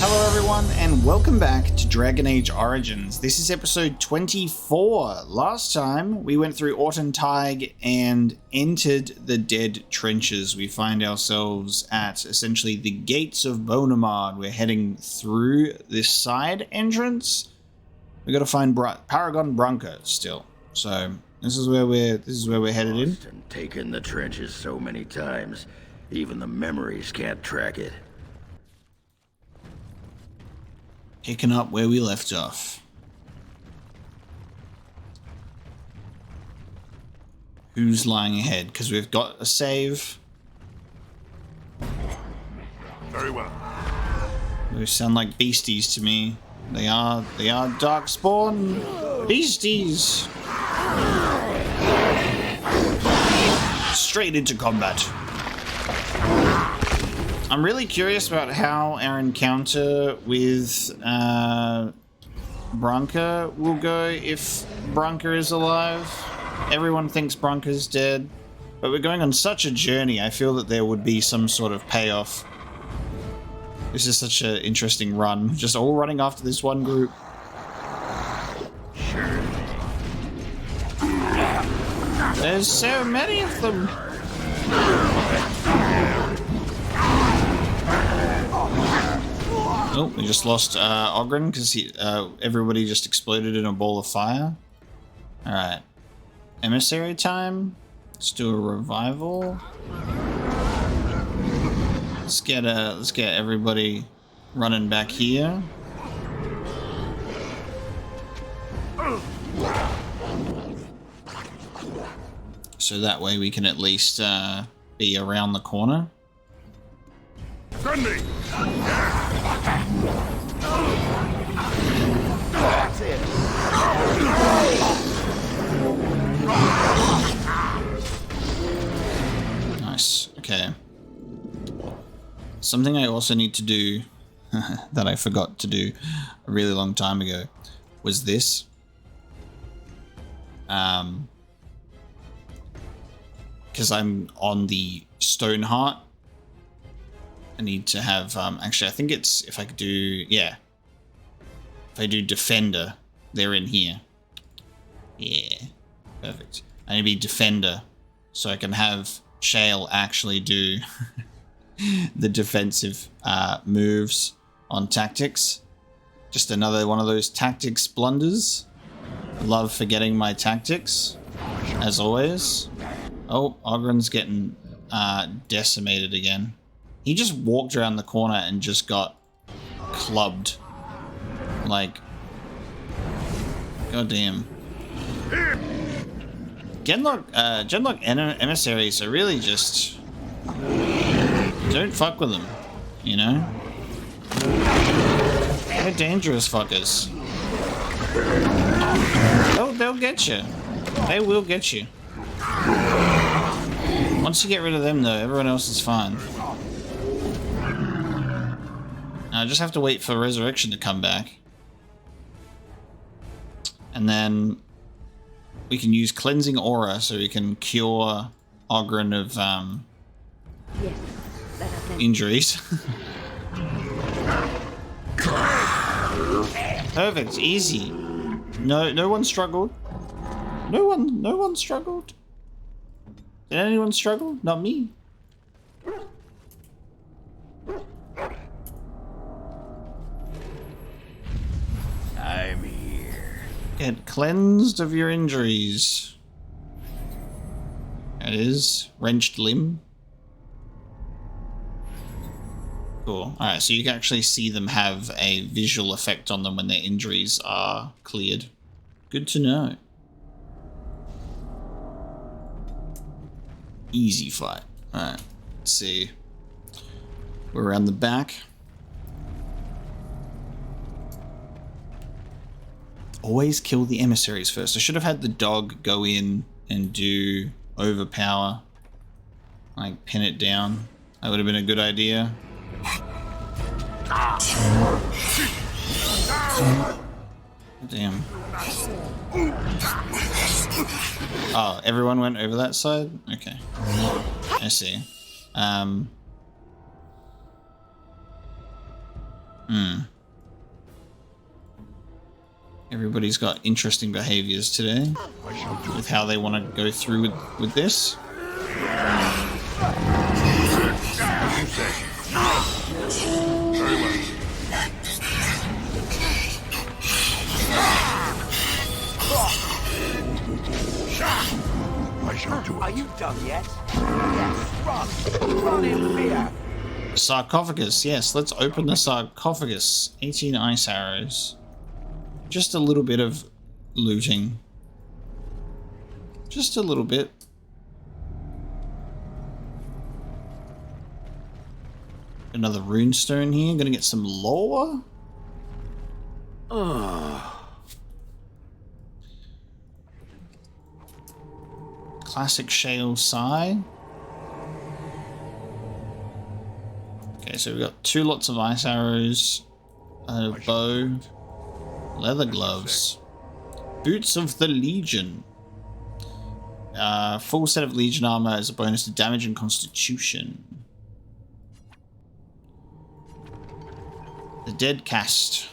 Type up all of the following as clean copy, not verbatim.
Hello everyone and welcome back to Dragon Age Origins. This is episode 24. Last time we went through Ortenteig and entered the Dead Trenches. We find ourselves at essentially the gates of Bonamard. We're heading through this side entrance. We got to find Paragon Branca still. So this is where we're headed in. Taken the trenches so many times, even the memories can't track it. Picking up where we left off. Who's lying ahead? Because we've got a save. Very well. Those sound like beasties to me. They are darkspawn beasties. Straight into combat. I'm really curious about how our encounter with Branca will go if Branca is alive. Everyone thinks Branca's dead, but we're going on such a journey. I feel that there would be some sort of payoff. This is such an interesting run. Just all running after this one group. There's so many of them. Oh, we just lost Ogren because everybody just exploded in a ball of fire. Alright. Emissary time. Let's do a revival. Let's get everybody running back here. So that way we can at least be around the corner. Grundy! That's it. Nice. Okay. Something I also need to do that I forgot to do a really long time ago was this. Because I'm on the Stoneheart. I need to have, actually, I think it's, if I could do, yeah. If I do Defender, they're in here. Yeah. Perfect. I need to be Defender, so I can have Shale actually do the defensive moves on tactics. Just another one of those tactics blunders. Love forgetting my tactics, as always. Oh, Ogren's getting decimated again. He just walked around the corner and just got clubbed. Like, goddamn. Genlock emissaries are really just... Don't fuck with them, you know? They're dangerous fuckers. They'll get you. They will get you. Once you get rid of them, though, everyone else is fine. I just have to wait for Resurrection to come back. And then we can use Cleansing Aura so we can cure Ogren of injuries. Perfect, easy. No one struggled. No one struggled. Did anyone struggle? Not me. I'm here. Get cleansed of your injuries. That is wrenched limb. Cool. Alright, so you can actually see them have a visual effect on them when their injuries are cleared. Good to know. Easy fight. Alright, let's see. We're around the back. Always kill the emissaries first. I should have had the dog go in and do overpower. Like, pin it down. That would have been a good idea. Damn. Oh, everyone went over that side? Okay. I see. Everybody's got interesting behaviors today with how they want to go through with this. Very well. I shall do it. Are you done yet? Yes, run! Run in fear! Sarcophagus, yes, let's open the sarcophagus. 18 ice arrows. Just a little bit of looting. Just a little bit. Another runestone here. Gonna get some lore. Classic shale sigh. Okay, so we've got 2 lots of ice arrows, a bow, leather gloves, boots of the Legion. Full set of Legion armor as a bonus to damage and constitution. The Dead Cast.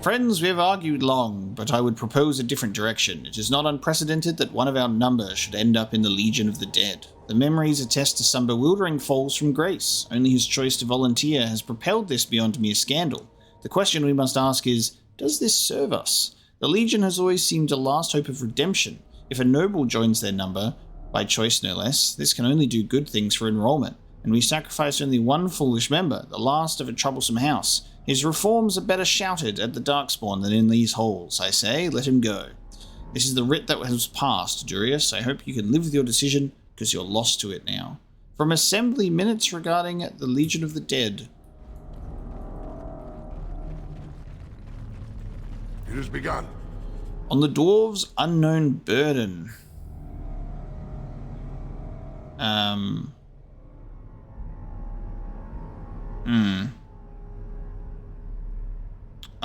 Friends, we have argued long, but I would propose a different direction. It is not unprecedented that one of our number should end up in the Legion of the Dead. The memories attest to some bewildering falls from grace. Only his choice to volunteer has propelled this beyond mere scandal. The question we must ask is, does this serve us? The Legion has always seemed a last hope of redemption. If a noble joins their number, by choice no less, this can only do good things for enrollment. And we sacrifice only one foolish member, the last of a troublesome house. His reforms are better shouted at the Darkspawn than in these halls. I say, let him go. This is the writ that has passed, Durius. I hope you can live with your decision, because you're lost to it now. From Assembly Minutes regarding the Legion of the Dead. It has begun. On the Dwarves' unknown burden.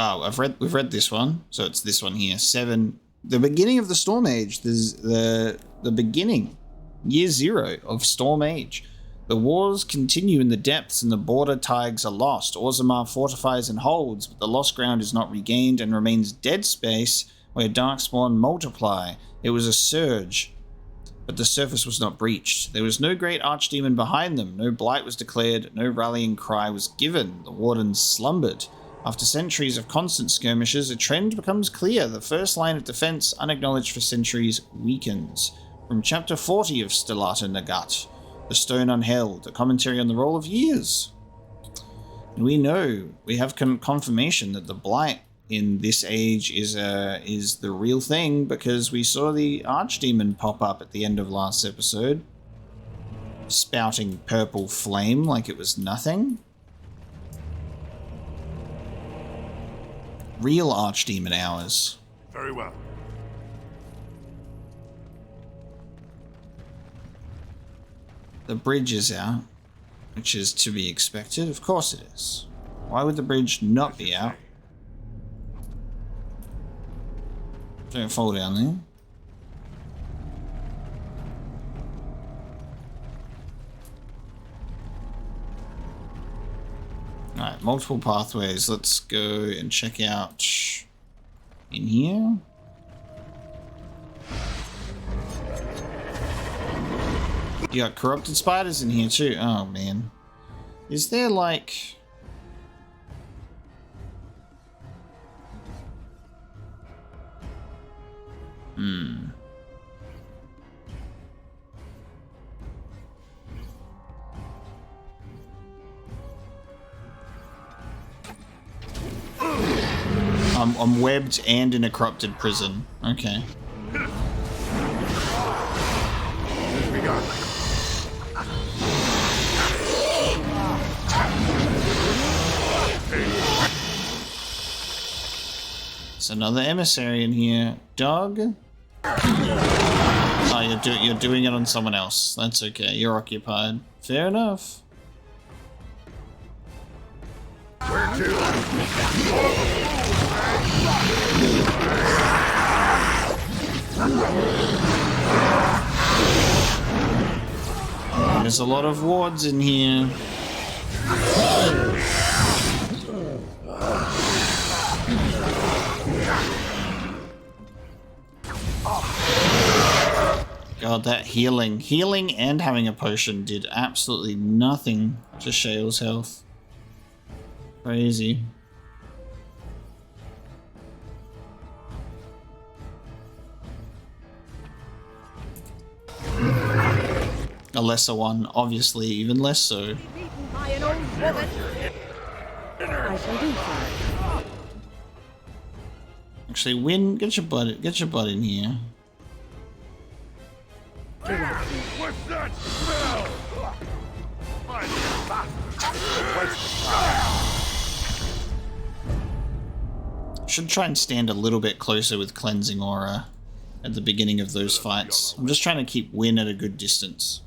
Oh, we've read this one, so it's this one here. 7. The beginning of the Storm Age. There's the beginning, year 0 of Storm Age. The wars continue in the depths, and the border tigers are lost. Orzammar fortifies and holds, but the lost ground is not regained and remains dead space where Darkspawn multiply. It was a surge, but the surface was not breached. There was no great archdemon behind them. No blight was declared. No rallying cry was given. The wardens slumbered. After centuries of constant skirmishes, a trend becomes clear. The first line of defense, unacknowledged for centuries, weakens. From Chapter 40 of Stellata Nagat, The Stone Unheld, a commentary on the roll of years. And we know, we have confirmation that the blight in this age is the real thing, because we saw the archdemon pop up at the end of last episode, spouting purple flame like it was nothing. Real archdemon hours. Very well. The bridge is out, which is to be expected. Of course it is. Why would the bridge not be out? Don't fall down there. Alright, multiple pathways. Let's go and check out in here. You got corrupted spiders in here too. Oh man. Is there like... I'm webbed and in a corrupted prison. Okay. There's another emissary in here. Dog? Oh, you're doing it on someone else. That's okay. You're occupied. Fair enough. Where to? There's a lot of wards in here. God, that healing and having a potion did absolutely nothing to Shale's health. Crazy. A lesser one, obviously, even less so. Beaten by an old woman. I shall do so. Actually, Win, get your butt in here. What's that smell? Should try and stand a little bit closer with Cleansing Aura at the beginning of those fights. I'm just trying to keep Win at a good distance.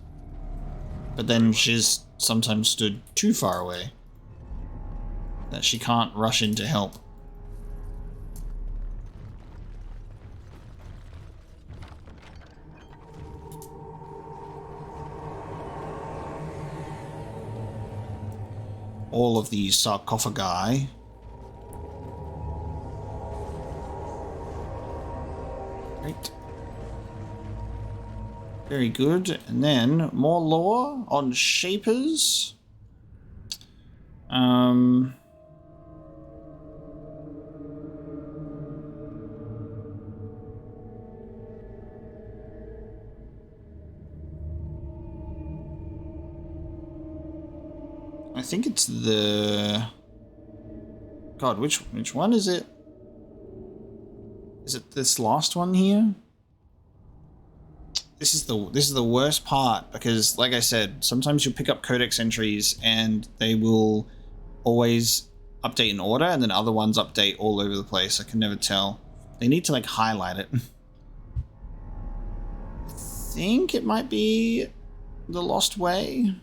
But then she's sometimes stood too far away that she can't rush in to help. All of these sarcophagi. Right. Very good. And then more lore on Shapers. I think it's the... God, which one is it? Is it this last one here? This is the worst part because, like I said, sometimes you'll pick up codex entries and they will always update in order, and then other ones update all over the place. I can never tell. They need to like highlight it. I think it might be the Lost Way.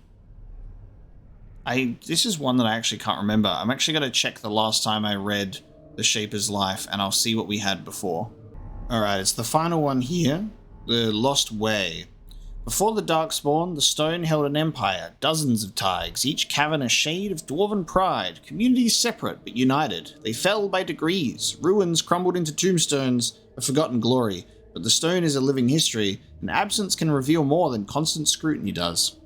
This is one that I actually can't remember. I'm actually going to check the last time I read The Shaper's Life, and I'll see what we had before. Alright, it's the final one here. The Lost Way. Before the Darkspawn, the Stone held an empire, dozens of Tigers, each cavern a shade of dwarven pride, communities separate but united. They fell by degrees, ruins crumbled into tombstones, a forgotten glory, but the Stone is a living history, and absence can reveal more than constant scrutiny does.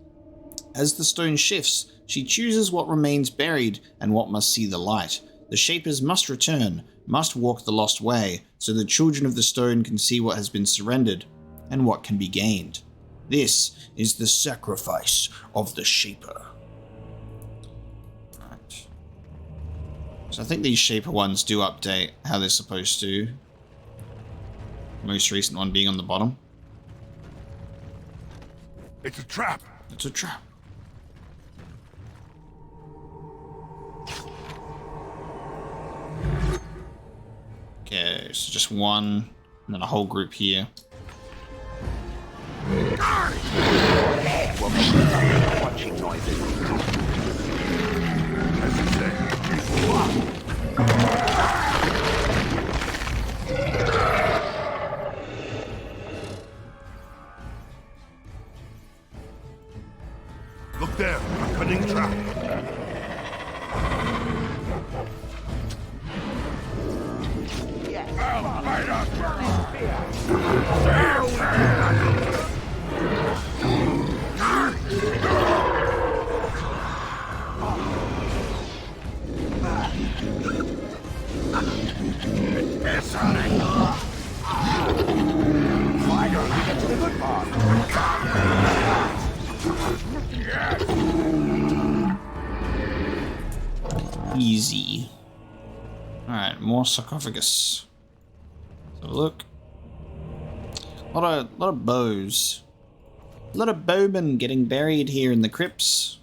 As the Stone shifts, she chooses what remains buried and what must see the light. The Shapers must return, must walk the lost way, so the children of the Stone can see what has been surrendered and what can be gained. This is the sacrifice of the Shaper. Right. So I think these Shaper ones do update how they're supposed to. Most recent one being on the bottom. It's a trap. It's a trap. Okay, so just one, and then a whole group here. Watching noises. As you say. Look there, a cunning trap. I'll fight us. It's running. Fire, we get to the good part. Easy. Alright, more sarcophagus. So look. A lot of bows. A lot of bowmen getting buried here in the crypts.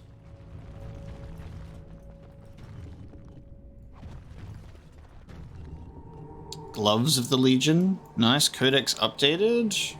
Gloves of the Legion. Nice. Codex updated.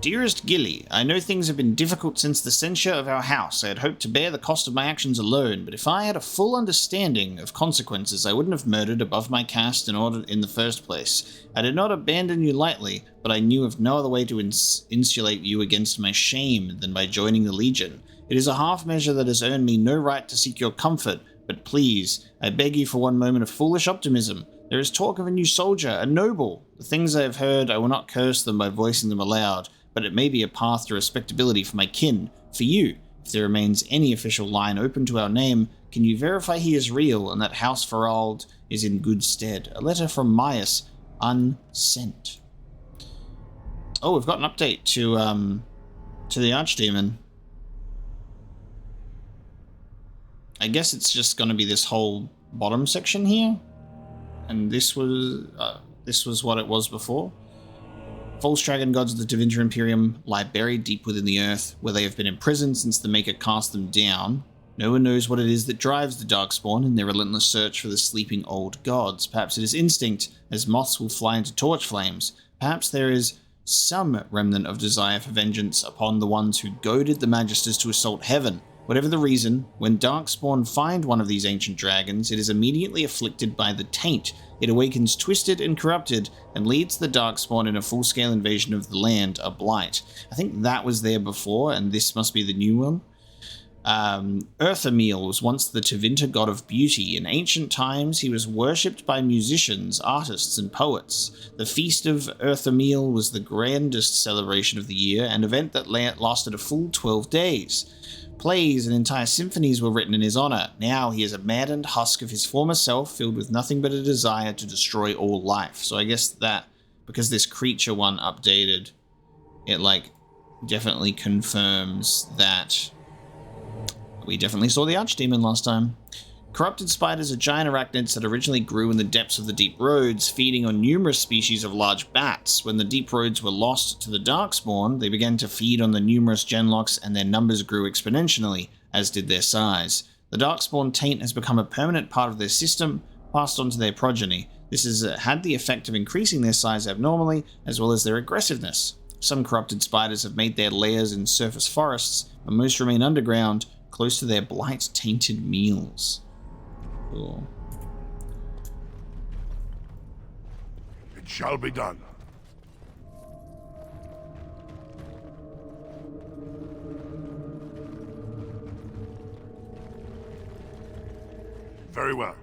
Dearest Gilly, I know things have been difficult since the censure of our house. I had hoped to bear the cost of my actions alone, but if I had a full understanding of consequences, I wouldn't have murdered above my caste in the first place. I did not abandon you lightly, but I knew of no other way to insulate you against my shame than by joining the Legion. It is a half measure that has earned me no right to seek your comfort, but please, I beg you for one moment of foolish optimism. There is talk of a new soldier, a noble. The things I have heard, I will not curse them by voicing them aloud, but it may be a path to respectability for my kin, for you. If there remains any official line open to our name, can you verify he is real and that House Farald is in good stead? A letter from Maius, unsent. Oh, we've got an update to the Archdemon. I guess it's just going to be this whole bottom section here, and this was what it was before. False dragon gods of the Tevinter Imperium lie buried deep within the earth, where they have been imprisoned since the Maker cast them down. No one knows what it is that drives the Darkspawn in their relentless search for the sleeping old gods. Perhaps it is instinct, as moths will fly into torch flames. Perhaps there is some remnant of desire for vengeance upon the ones who goaded the Magisters to assault heaven. Whatever the reason, when Darkspawn find one of these ancient dragons, it is immediately afflicted by the taint. It awakens twisted and corrupted, and leads the Darkspawn in a full-scale invasion of the land, a blight. I think that was there before, and this must be the new one. Earthamil was once the Tevinter god of beauty. In ancient times, he was worshipped by musicians, artists, and poets. The Feast of Earthamil was the grandest celebration of the year, an event that lasted a full 12 days. Plays and entire symphonies were written in his honor. Now he is a maddened husk of his former self, filled with nothing but a desire to destroy all life. So I guess that, because this creature one updated, it definitely confirms that we definitely saw the Archdemon last time. Corrupted spiders are giant arachnids that originally grew in the depths of the deep roads, feeding on numerous species of large bats. When the deep roads were lost to the Darkspawn, they began to feed on the numerous genlocks, and their numbers grew exponentially, as did their size. The Darkspawn taint has become a permanent part of their system, passed on to their progeny. This has had the effect of increasing their size abnormally, as well as their aggressiveness. Some corrupted spiders have made their lairs in surface forests, but most remain underground, close to their blight-tainted meals. Cool. It shall be done. Very well.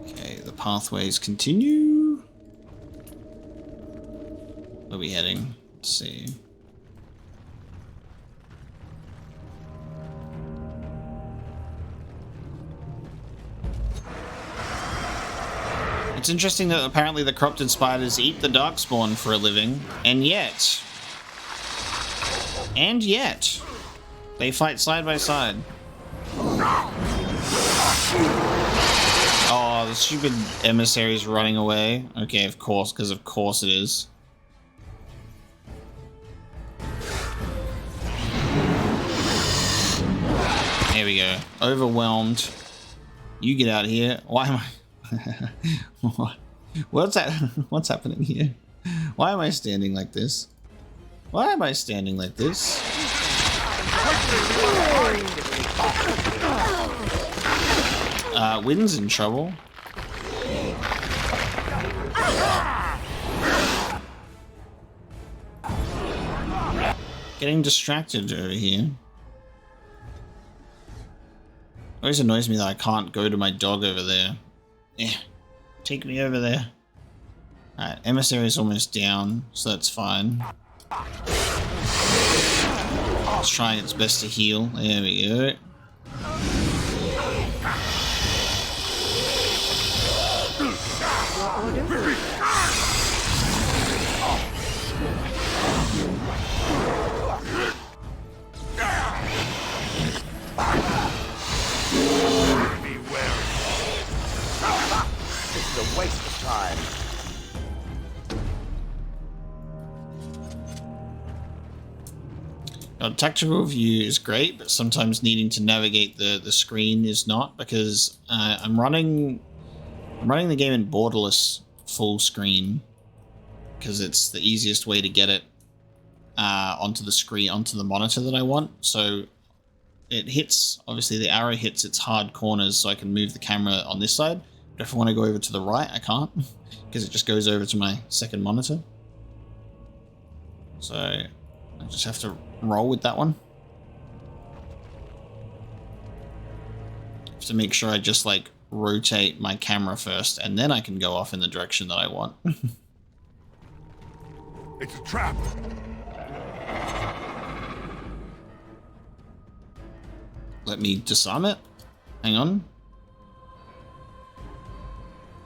Okay, the pathways continue. Where are we heading? Let's see. It's interesting that apparently the corrupted spiders eat the Darkspawn for a living, and yet, they fight side by side. Oh, the stupid emissary's running away. Okay, of course, because of course it is. There we go. Overwhelmed. You get out of here. Why am I... What's happening here? Why am I standing like this? Why am I standing like this? Wind's in trouble. Getting distracted over here. Always annoys me that I can't go to my dog over there. Yeah, take me over there. Alright, emissary is almost down, so that's fine. It's trying its best to heal. There we go. This is a waste of time. Tactical view is great, but sometimes needing to navigate the screen is not, because I'm running the game in borderless full screen because it's the easiest way to get it onto the screen, onto the monitor that I want. So it hits, obviously the arrow hits its hard corners, so I can move the camera on this side. But if I want to go over to the right, I can't, because it just goes over to my second monitor. So I just have to roll with that one. Have to make sure I just like rotate my camera first, and then I can go off in the direction that I want. It's a trap. Let me disarm it. Hang on.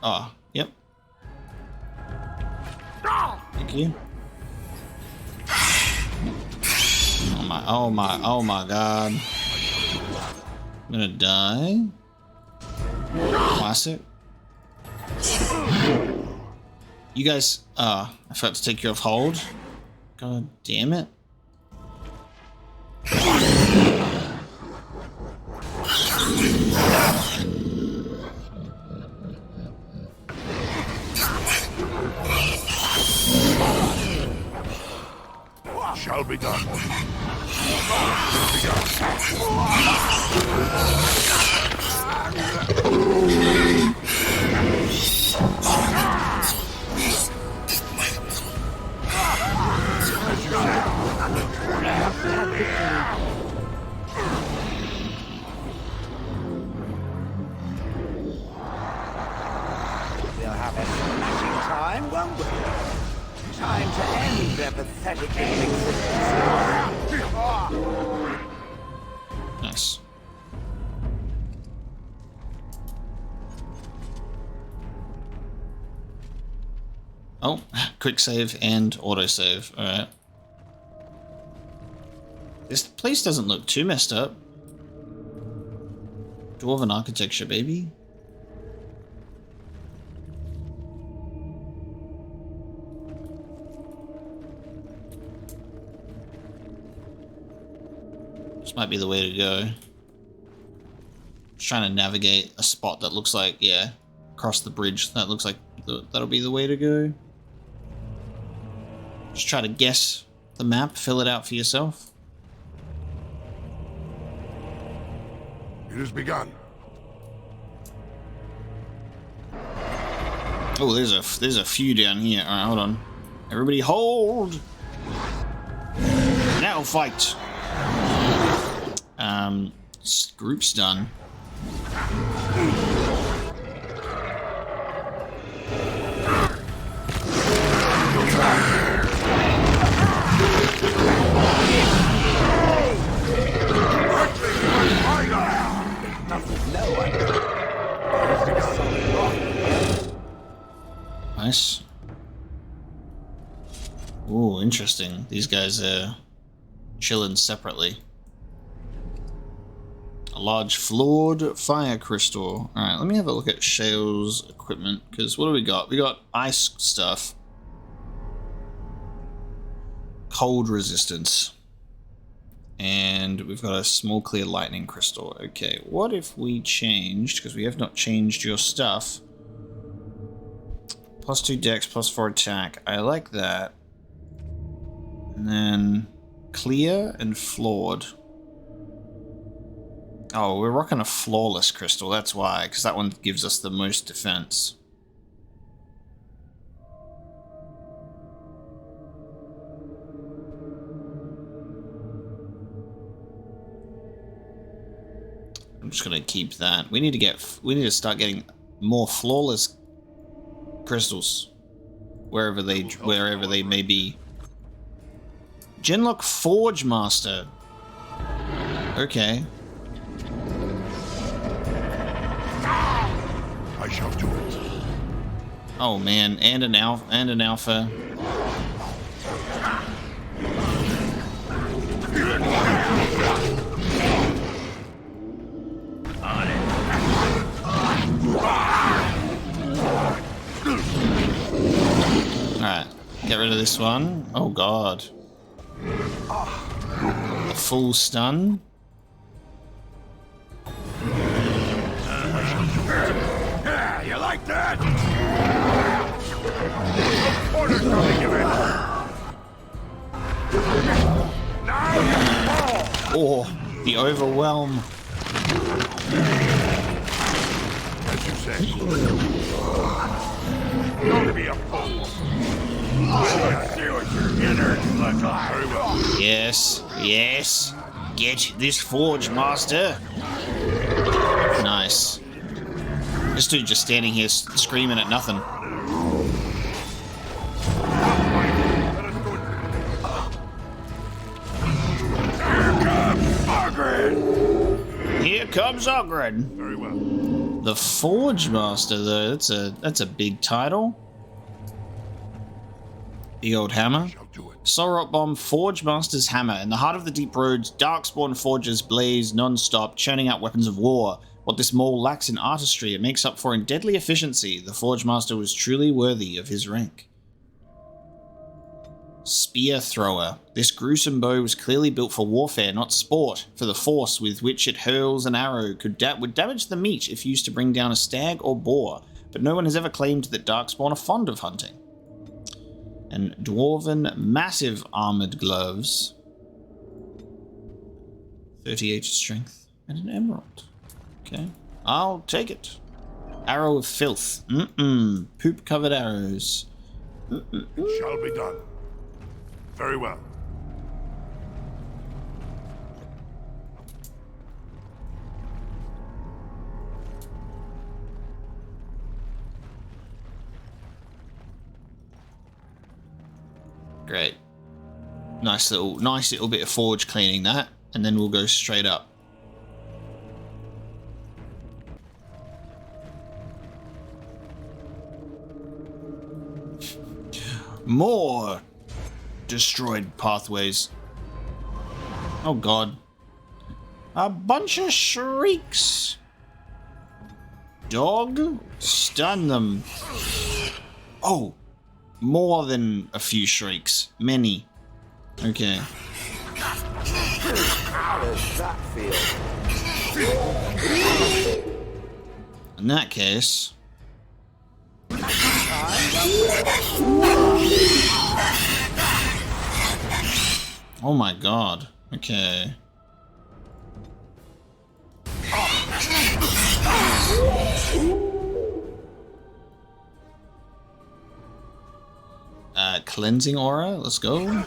Oh, yep. Thank you. Oh my god. I'm gonna die. Classic. You guys, I forgot to take you off hold. God damn it. Shall be done. We'll have a smashing time, won't we? Time to end their pathetic existence. Nice. Oh, quick save and autosave. Alright. This place doesn't look too messed up. Dwarven architecture, baby. This might be the way to go. Just trying to navigate a spot that looks like, yeah, across the bridge. That looks like that'll be the way to go. Just try to guess the map, fill it out for yourself. It has begun. Oh, there's a few down here. All right, hold on. Everybody hold. Now fight. Group's done. Nice. Ooh, interesting. These guys are chilling separately. A large floored fire crystal. Alright, let me have a look at Shale's equipment, because what do we got? We got ice stuff. Cold resistance. And we've got a small clear lightning crystal. Okay, what if we changed, because we have not changed your stuff. +2 dex, +4 attack. I like that. And then clear and floored. Oh, we're rocking a flawless crystal, that's why, because that one gives us the most defense. I'm just gonna keep that. We need to start getting more flawless crystals wherever they may be. Genlock Forge Master. Okay. I shall do it. Oh man, and an alpha. Alright, get rid of this one. Oh god. A full stun. Yeah, you like that? Order's coming, you in. Now you fall. Oh, the overwhelm. As you say. Don't be a fool. See what your innards look like. Very well. Yes, yes. Get this forge, master. Nice. This dude just standing here screaming at nothing. Here comes Ogren. Very well. The Forge Master, though, that's a big title. Big old hammer. Shall do it. Solrock Bomb, Forge Master's Hammer. In the heart of the deep roads, darkspawn forges blaze non-stop, churning out weapons of war. What this mole lacks in artistry, it makes up for in deadly efficiency. The Forge Master was truly worthy of his rank. Spear Thrower. This gruesome bow was clearly built for warfare, not sport, for the force with which it hurls an arrow would damage the meat if used to bring down a stag or boar, but no one has ever claimed that Darkspawn are fond of hunting. And Dwarven Massive Armored Gloves. 38 strength and an emerald. Okay, I'll take it. Arrow of Filth. Poop-covered arrows. It shall be done. Very well. Great. Nice little bit of forge cleaning that, and then we'll go straight up. More destroyed pathways. Oh god. A bunch of shrieks. Dog, stun them. Oh, more than a few shrieks. Many. Okay. How does that feel? In that case... Oh my god. Okay. Cleansing aura, let's go.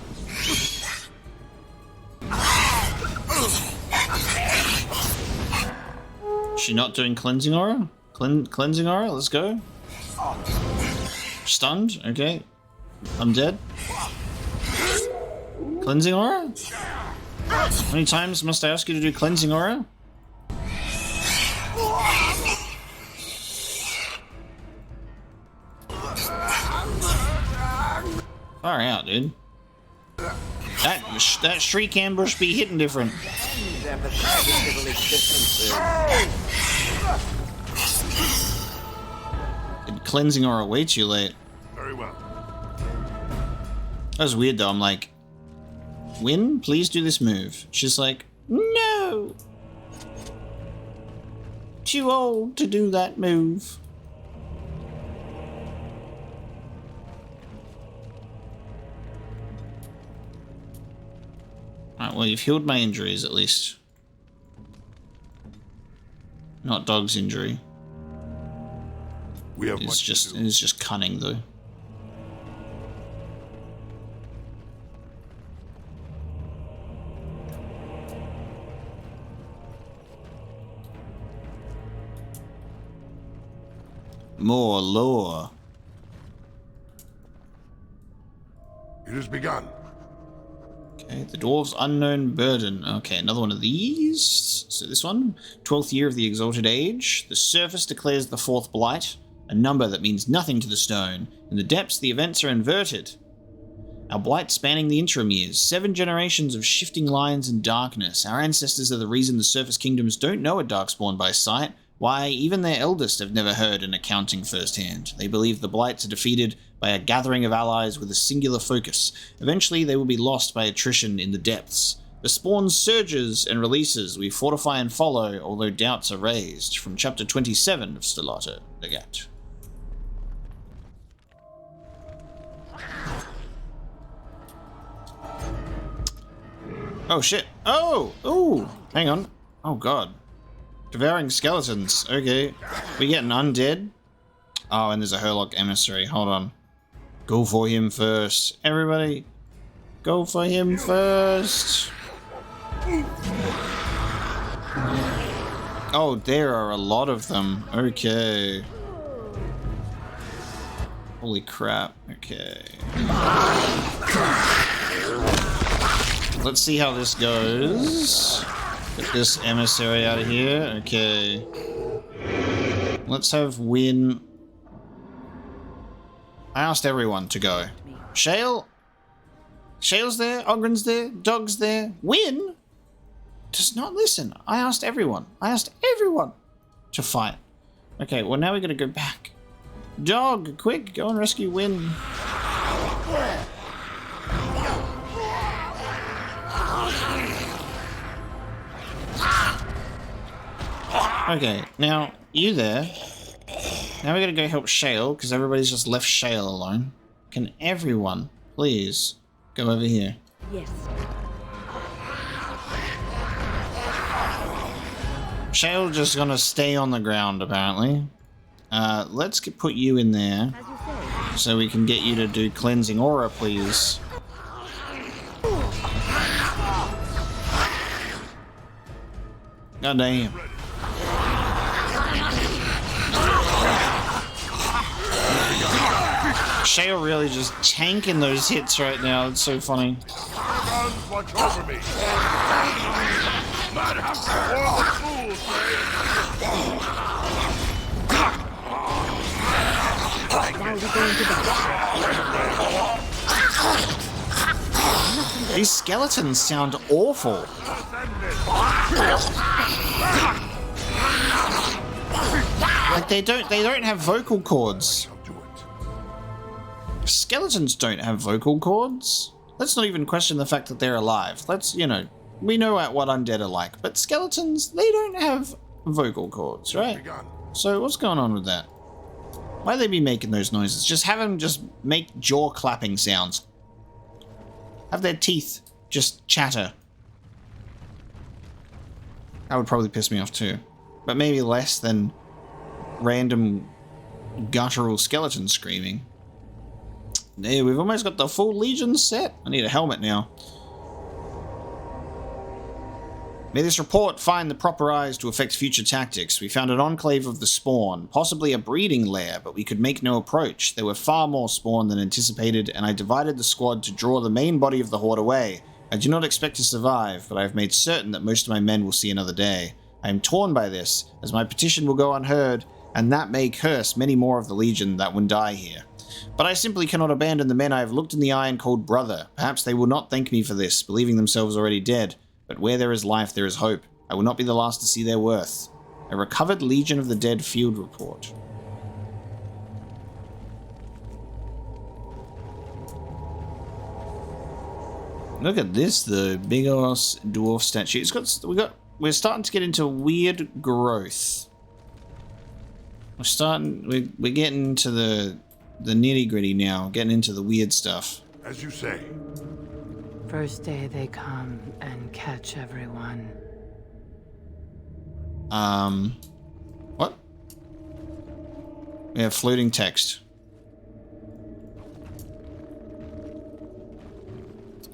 She not doing cleansing aura? Cleansing aura, let's go. Stunned, okay. I'm dead. Cleansing aura? How many times must I ask you to do cleansing aura? Far out, dude. That shriek ambush be hitting different. Cleansing aura way too late. Very well. That was weird though. I'm like, Win, please do this move. She's like, no. Too old to do that move. Alright, well, you've healed my injuries at least. Not Dog's injury. We have It's just cunning though. More lore. It has begun. Okay, the Dwarves' Unknown Burden. Okay, another one of these. So this one, 12th year of the Exalted Age. The surface declares the fourth blight, a number that means nothing to the stone. In the depths, the events are inverted. Our blight spanning the interim years, 7 generations of shifting lines and darkness. Our ancestors are the reason the surface kingdoms don't know a darkspawn by sight. Why, even their eldest have never heard an accounting firsthand. They believe the blights are defeated by a gathering of allies with a singular focus. Eventually, they will be lost by attrition in the depths. The spawn surges and releases. We fortify and follow, although doubts are raised. From chapter 27 of Stellato Legat. Oh shit. Oh! Ooh! Hang on. Oh god. Devouring skeletons. Okay. We get an undead. Oh, and there's a Herlock emissary. Hold on. Go for him first. Everybody, go for him first. Oh, there are a lot of them. Okay. Holy crap. Okay. Let's see how this goes. Get this emissary out of here. Okay. Let's have Win. I asked everyone to go. Shale? Shale's there. Ogren's there. Dog's there. Win does not listen. I asked everyone. I asked everyone to fight. Okay, well now we're gonna go back. Dog, quick, go and rescue Win. Okay, now you there. Now we're gonna go help Shale because everybody's just left Shale alone. Can everyone please go over here? Yes. Shale just gonna stay on the ground apparently. Let's put you in there As you say. so we can get you to do cleansing aura, please. God damn. Shale really just tanking those hits right now. It's so funny. Paragons, watch over me. All the fools, Now we're going to the These skeletons sound awful. Like they don't have vocal cords. I'll do it. Skeletons don't have vocal cords. Let's not even question the fact that they're alive. Let's, you know, we know what undead are like, but skeletons, they don't have vocal cords, right? Begun. So what's going on with that? Why they be making those noises? Just have them just make jaw clapping sounds. Have their teeth just chatter. That would probably piss me off too. But maybe less than random guttural skeletons screaming. There, we've almost got the full Legion set. I need a helmet now. May this report find the proper eyes to affect future tactics. We found an enclave of the spawn, possibly a breeding lair, but we could make no approach. There were far more spawn than anticipated, and I divided the squad to draw the main body of the horde away. I do not expect to survive, but I have made certain that most of my men will see another day. I am torn by this, as my petition will go unheard, and that may curse many more of the Legion that would die here. But I simply cannot abandon the men I have looked in the eye and called brother. Perhaps they will not thank me for this, believing themselves already dead. But where there is life, there is hope. I will not be the last to see their worth. A recovered Legion of the Dead field report. Look at this, the big ass dwarf statue. We're starting to get into weird growth. We're getting into the nitty gritty now, getting into the weird stuff. As you say. First day they come and catch everyone. What? We have floating text.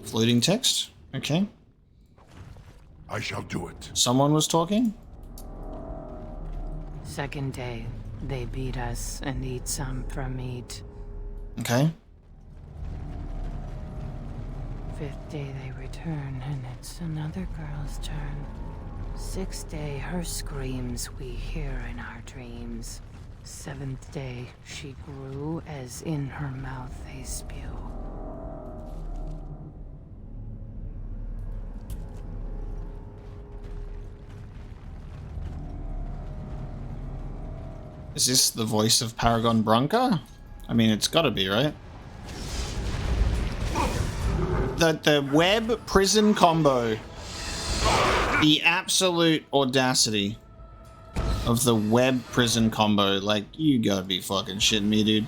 Floating text? Okay. I shall do it. Someone was talking? Second day, they beat us and eat some from meat. Okay. Fifth day they return and it's another girl's turn. Sixth day, her screams we hear in our dreams. Seventh day, she grew as in her mouth they spew. Is this the voice of Paragon Bronca? I mean, it's gotta be, right? The web prison combo. The absolute audacity of the web prison combo. Like, you gotta be fucking shitting me, dude.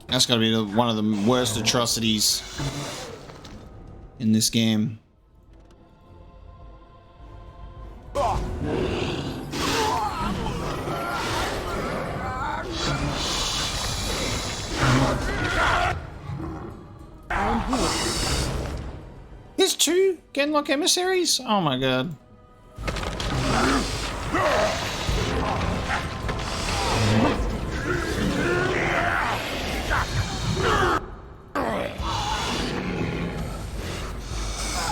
That's gotta be one of the worst atrocities in this game. 2 Genlock emissaries? Oh my god.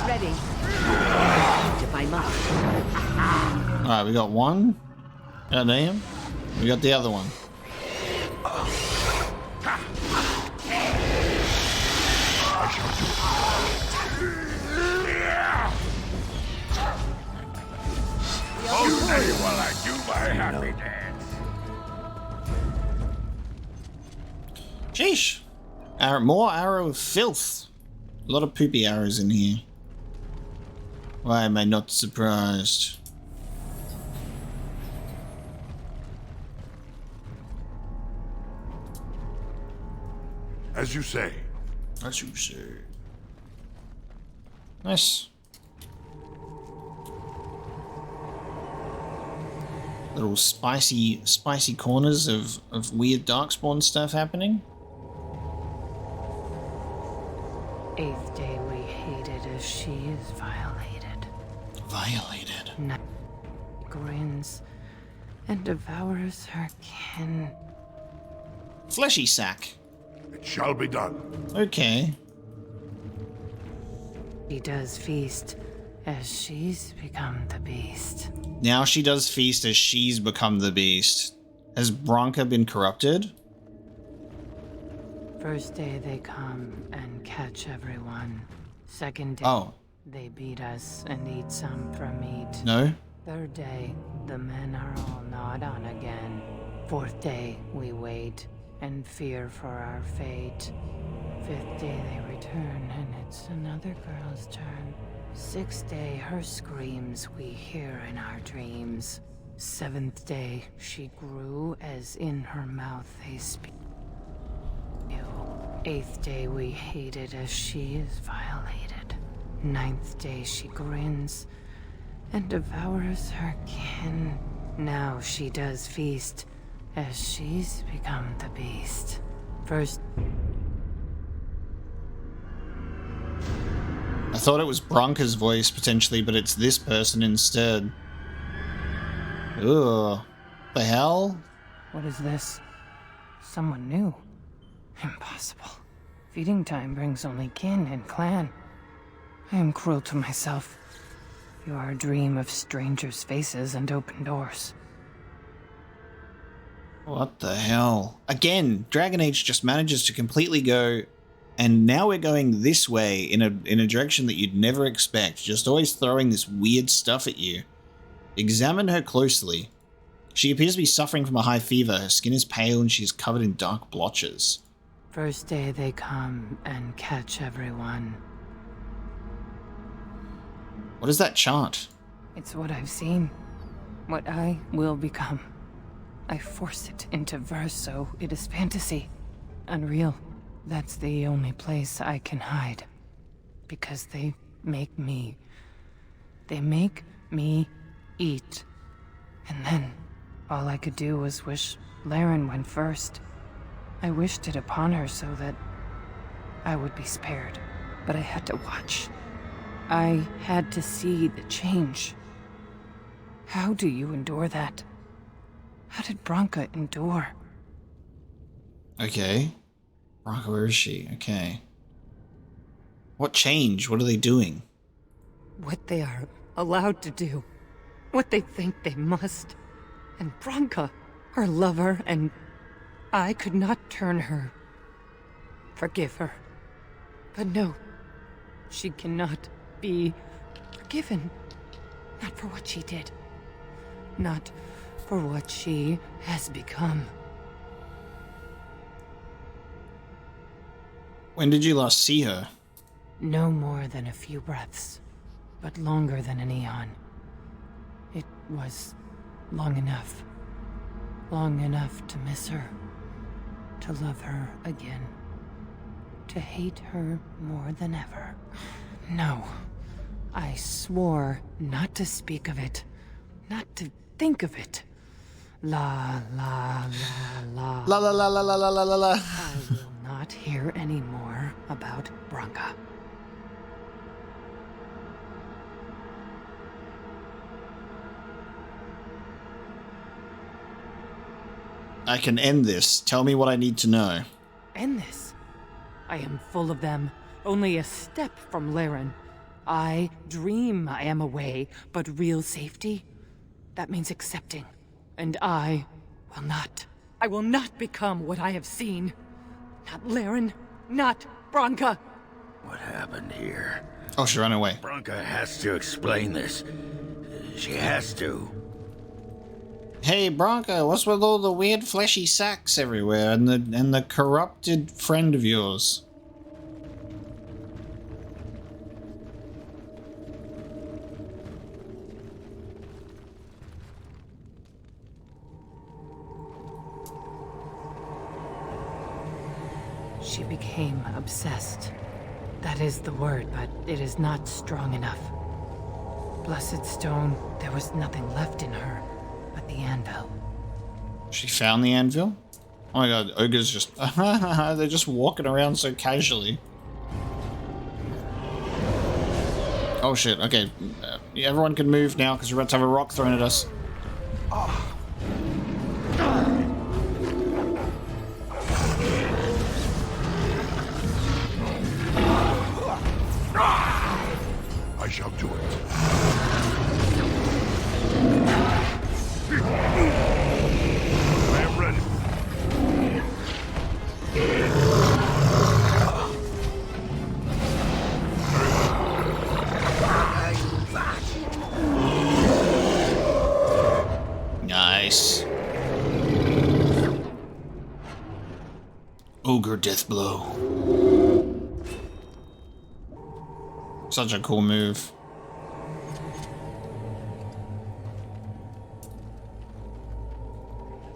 Ready. If I must. Alright, we got one. God damn. We got the other one. Okay, while I do my happy dance. Sheesh. More arrow of filth. A lot of poopy arrows in here. Why am I not surprised? As you say. As you say. Nice. Little spicy corners of weird darkspawn stuff happening. 8th day we hated as she is violated. Violated. Night grins and devours her kin. Fleshy sack. It shall be done. Okay. She does feast as she's become the beast. Now she does feast as she's become the beast. Has Bronca been corrupted? First day they come and catch everyone. Second day Oh, they beat us and eat some for meat. no? Third day the men are all gnawed on again. Fourth day we wait and fear for our fate. Fifth day they return and it's another girl's turn. Sixth day her screams we hear in our dreams. Seventh day she grew as in her mouth they speak. Eighth day we hated as she is violated. Ninth day she grins and devours her kin. Now she does feast as she's become the beast. First I thought it was Bronca's voice potentially, but it's this person instead. Ugh. The hell? What is this? Someone new? Impossible. Feeding time brings only kin and clan. I am cruel to myself. You are a dream of strangers' faces and open doors. What the hell? Again, Dragon Age just manages to completely go, and now we're going this way in a direction that you'd never expect, just always throwing this weird stuff at you. Examine her closely. She appears to be suffering from a high fever. Her skin is pale and she is covered in dark blotches. First day they come and catch everyone. What is that chant? It's what I've seen. What I will become. I force it into verse so it is fantasy. Unreal. That's the only place I can hide. Because they make me. They make me eat. And then, all I could do was wish Laren went first. I wished it upon her so that I would be spared. But I had to watch. I had to see the change. How do you endure that? How did Bronca endure? Okay. Bronca, where is she? Okay. What change? What are they doing? What they are allowed to do. What they think they must. And Bronca, her lover, and I could not turn her. Forgive her. But no, she cannot be forgiven. Not for what she did. Not for what she has become. When did you last see her? No more than a few breaths, but longer than an eon. It was long enough. Long enough to miss her. To love her again. To hate her more than ever. No. I swore not to speak of it. Not to think of it. La la la la. La la la la la la la la la. I will not hear any more about Bronca. I can end this. Tell me what I need to know. End this. I am full of them, only a step from Laren. I dream I am away, but real safety, that means accepting. And I will not. I will not become what I have seen. Not Laren, not Branka. What happened here? Oh, she ran away. Branka has to explain this. She has to. Hey, Bronco, what's with all the weird fleshy sacks everywhere and the corrupted friend of yours? She became obsessed. That is the word, but it is not strong enough. Blessed stone, there was nothing left in her but the anvil. She found the anvil? Oh my god, ogres just... they're just walking around so casually. Oh shit, okay. Everyone can move now because we're about to have a rock thrown at us. I shall do it. I am ready. Nice. Ogre death blow. Such a cool move.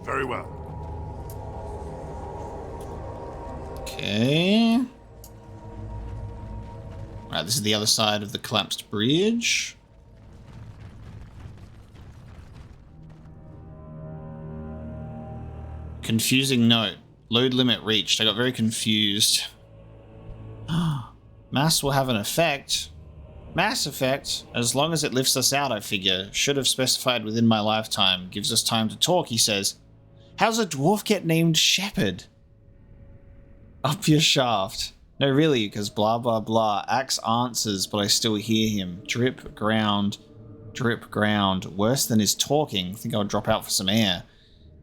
Very well. Okay. Right, this is the other side of the collapsed bridge. Confusing note. Load limit reached. I got very confused. Mass will have an effect. Mass effect, as long as it lifts us out, I figure. Should have specified within my lifetime. Gives us time to talk, he says. How's a dwarf get named Shepherd? Up your shaft. No, really, because blah blah blah. Axe answers, but I still hear him. Drip ground. Drip ground. Worse than his talking. I think I'll drop out for some air.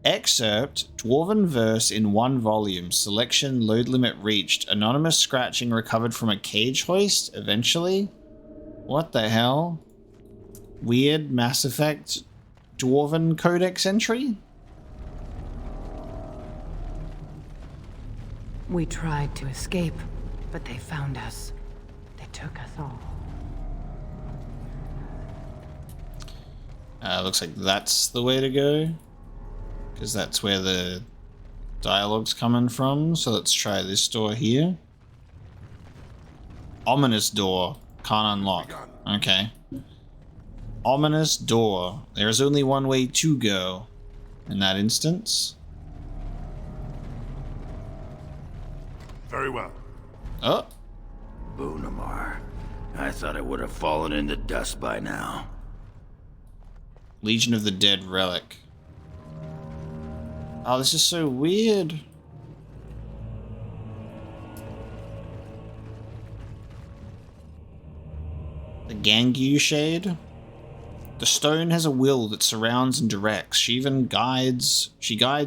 Excerpt, Dwarven verse in 1 volume. Selection, load limit reached. Anonymous scratching recovered from a cage hoist, eventually? What the hell? Weird Mass Effect Dwarven Codex entry? We tried to escape, but they found us. They took us all. Looks like that's the way to go. Because that's where the dialogue's coming from. So let's try this door here. Ominous door. Can't unlock. Okay. Ominous door. There is only one way to go. In that instance. Very well. Oh. Boonamar. I thought it would have fallen into dust by now. Legion of the Dead relic. Oh, this is so weird. The Gangu Shade. The stone has a will that surrounds and directs. She guides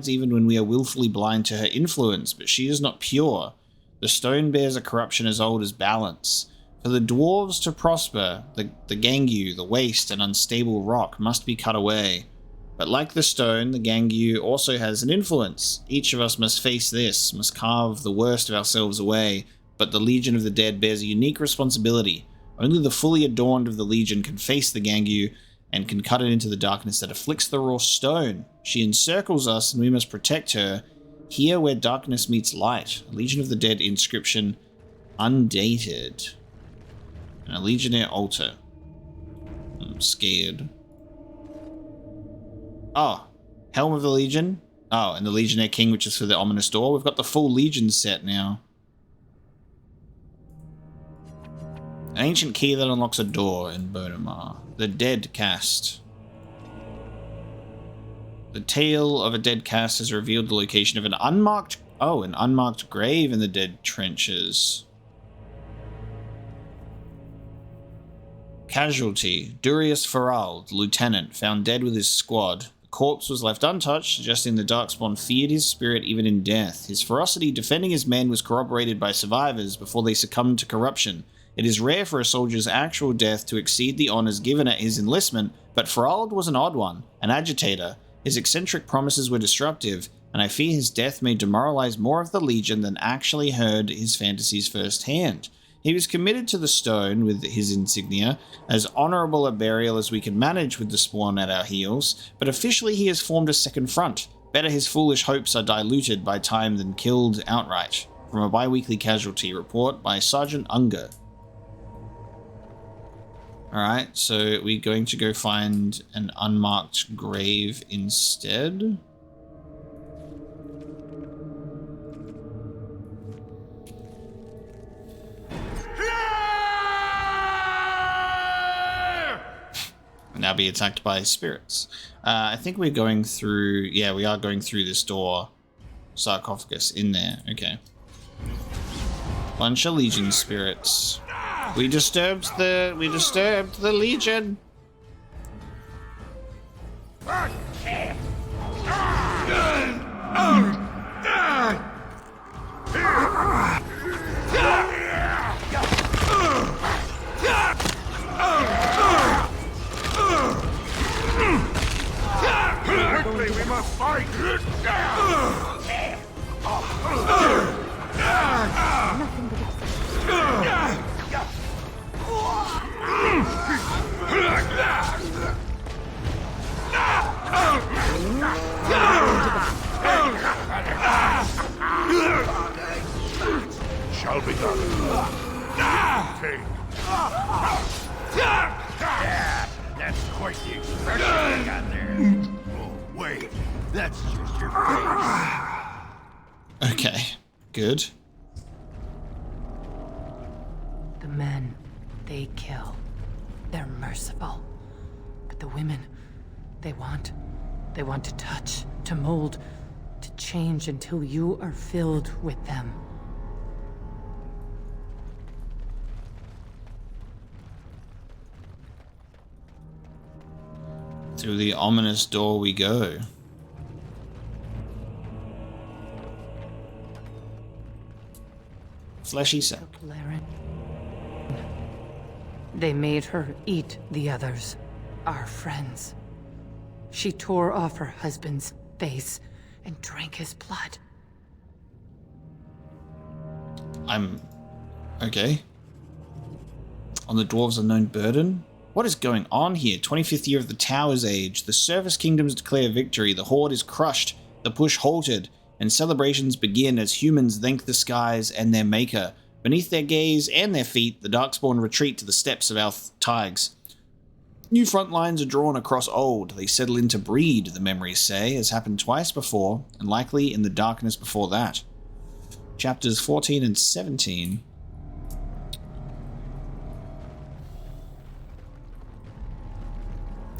even when we are willfully blind to her influence, but she is not pure. The stone bears a corruption as old as balance. For the dwarves to prosper, the Gangu, the waste and unstable rock, must be cut away. But like the stone, the Gangu also has an influence. Each of us must face this, must carve the worst of ourselves away, but the Legion of the Dead bears a unique responsibility. Only the fully adorned of the Legion can face the Gangu and can cut it into the darkness that afflicts the raw stone. She encircles us and we must protect her. Here where darkness meets light. A Legion of the Dead inscription, undated. And a Legionnaire altar. I'm scared. Oh, Helm of the Legion. Oh, and the Legionnaire King, which is for the Ominous Door. We've got the full Legion set now. An ancient key that unlocks a door in Bonamar. The Dead cast. The tale of a dead cast has revealed the location of an unmarked grave in the dead trenches. Casualty: Durius Ferald, lieutenant, found dead with his squad. The corpse was left untouched, suggesting the Darkspawn feared his spirit even in death. His ferocity defending his men was corroborated by survivors before they succumbed to corruption. It is rare for a soldier's actual death to exceed the honors given at his enlistment, but Ferald was an odd one, an agitator. His eccentric promises were disruptive, and I fear his death may demoralize more of the Legion than actually heard his fantasies firsthand. He was committed to the stone with his insignia, as honourable a burial as we could manage with the spawn at our heels, but officially he has formed a second front. Better his foolish hopes are diluted by time than killed outright. From a bi-weekly casualty report by Sergeant Unger. Alright, so we're going to go find an unmarked grave instead. Now be attacked by spirits. I think we're going through... Yeah, we are going through this door. Sarcophagus in there. Okay. Bunch of Legion spirits. We disturbed the Legion. Quickly, we must fight! Shall be done. Take. That's quite the expression you got there. Oh, wait. That's just your face. Okay, good. The men, they kill. They're merciful. But the women, they want to touch, to mold, to change until you are filled with them. Through the ominous door we go. Fleshy sack. They made her eat the others, our friends. She tore off her husband's face and drank his blood. I'm... okay. On the dwarves' unknown burden? What is going on here? 25th year of the Tower's Age. The Surface Kingdoms declare victory. The Horde is crushed. The push halted. And celebrations begin as humans thank the skies and their maker. Beneath their gaze and their feet, the Darkspawn retreat to the steppes of our Tigers. New front lines are drawn across old. They settle into breed, the memories say, as happened twice before, and likely in the darkness before that. Chapters 14 and 17.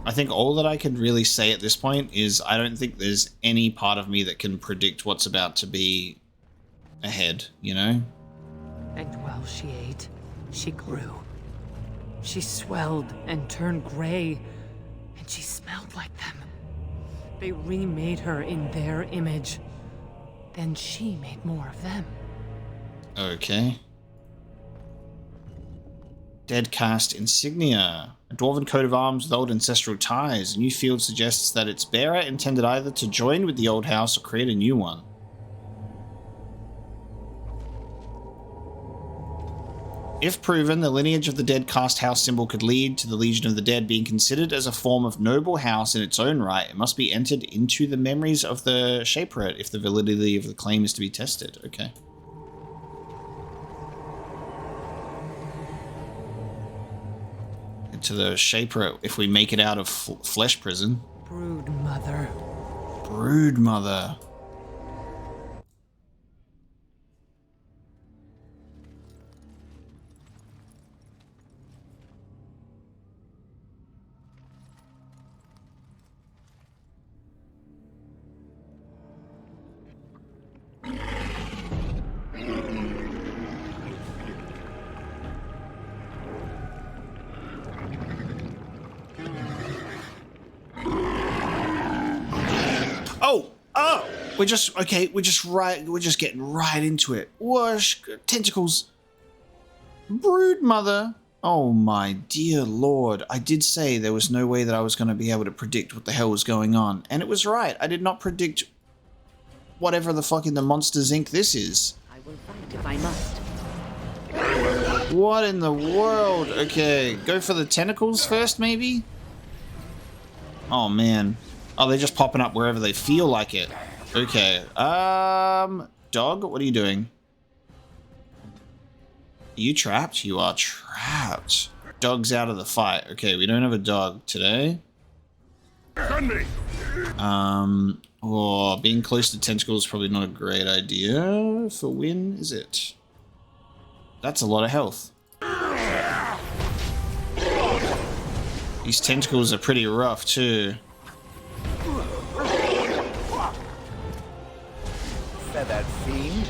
I think all that I can really say at this point is I don't think there's any part of me that can predict what's about to be ahead, you know? And while she ate, she grew. She swelled and turned gray, and she smelled like them. They remade her in their image. Then she made more of them. Okay. Dead cast insignia. A dwarven coat of arms with old ancestral ties. A new field suggests that its bearer intended either to join with the old house or create a new one. If proven, the lineage of the dead cast house symbol could lead to the Legion of the Dead being considered as a form of noble house in its own right. It must be entered into the memories of the Shaperate if the validity of the claim is to be tested. Okay. To the Shaperate if we make it out of flesh prison. Brood mother. Brood mother. Oh, we're just getting right into it. Whoosh, tentacles. Brood mother. Oh my dear lord. I did say there was no way that I was going to be able to predict what the hell was going on. And it was right. I did not predict whatever the fuck in the Monsters Inc. this is. I will fight if I must. What in the world? Okay, go for the tentacles first, maybe? Oh, man. Oh, they're just popping up wherever they feel like it. Okay. Dog, what are you doing? Are you trapped? You are trapped. Dog's out of the fight. Okay, we don't have a dog today. Send me. Oh, being close to tentacles is probably not a great idea for win, is it? That's a lot of health. These tentacles are pretty rough too. Feathered fiend.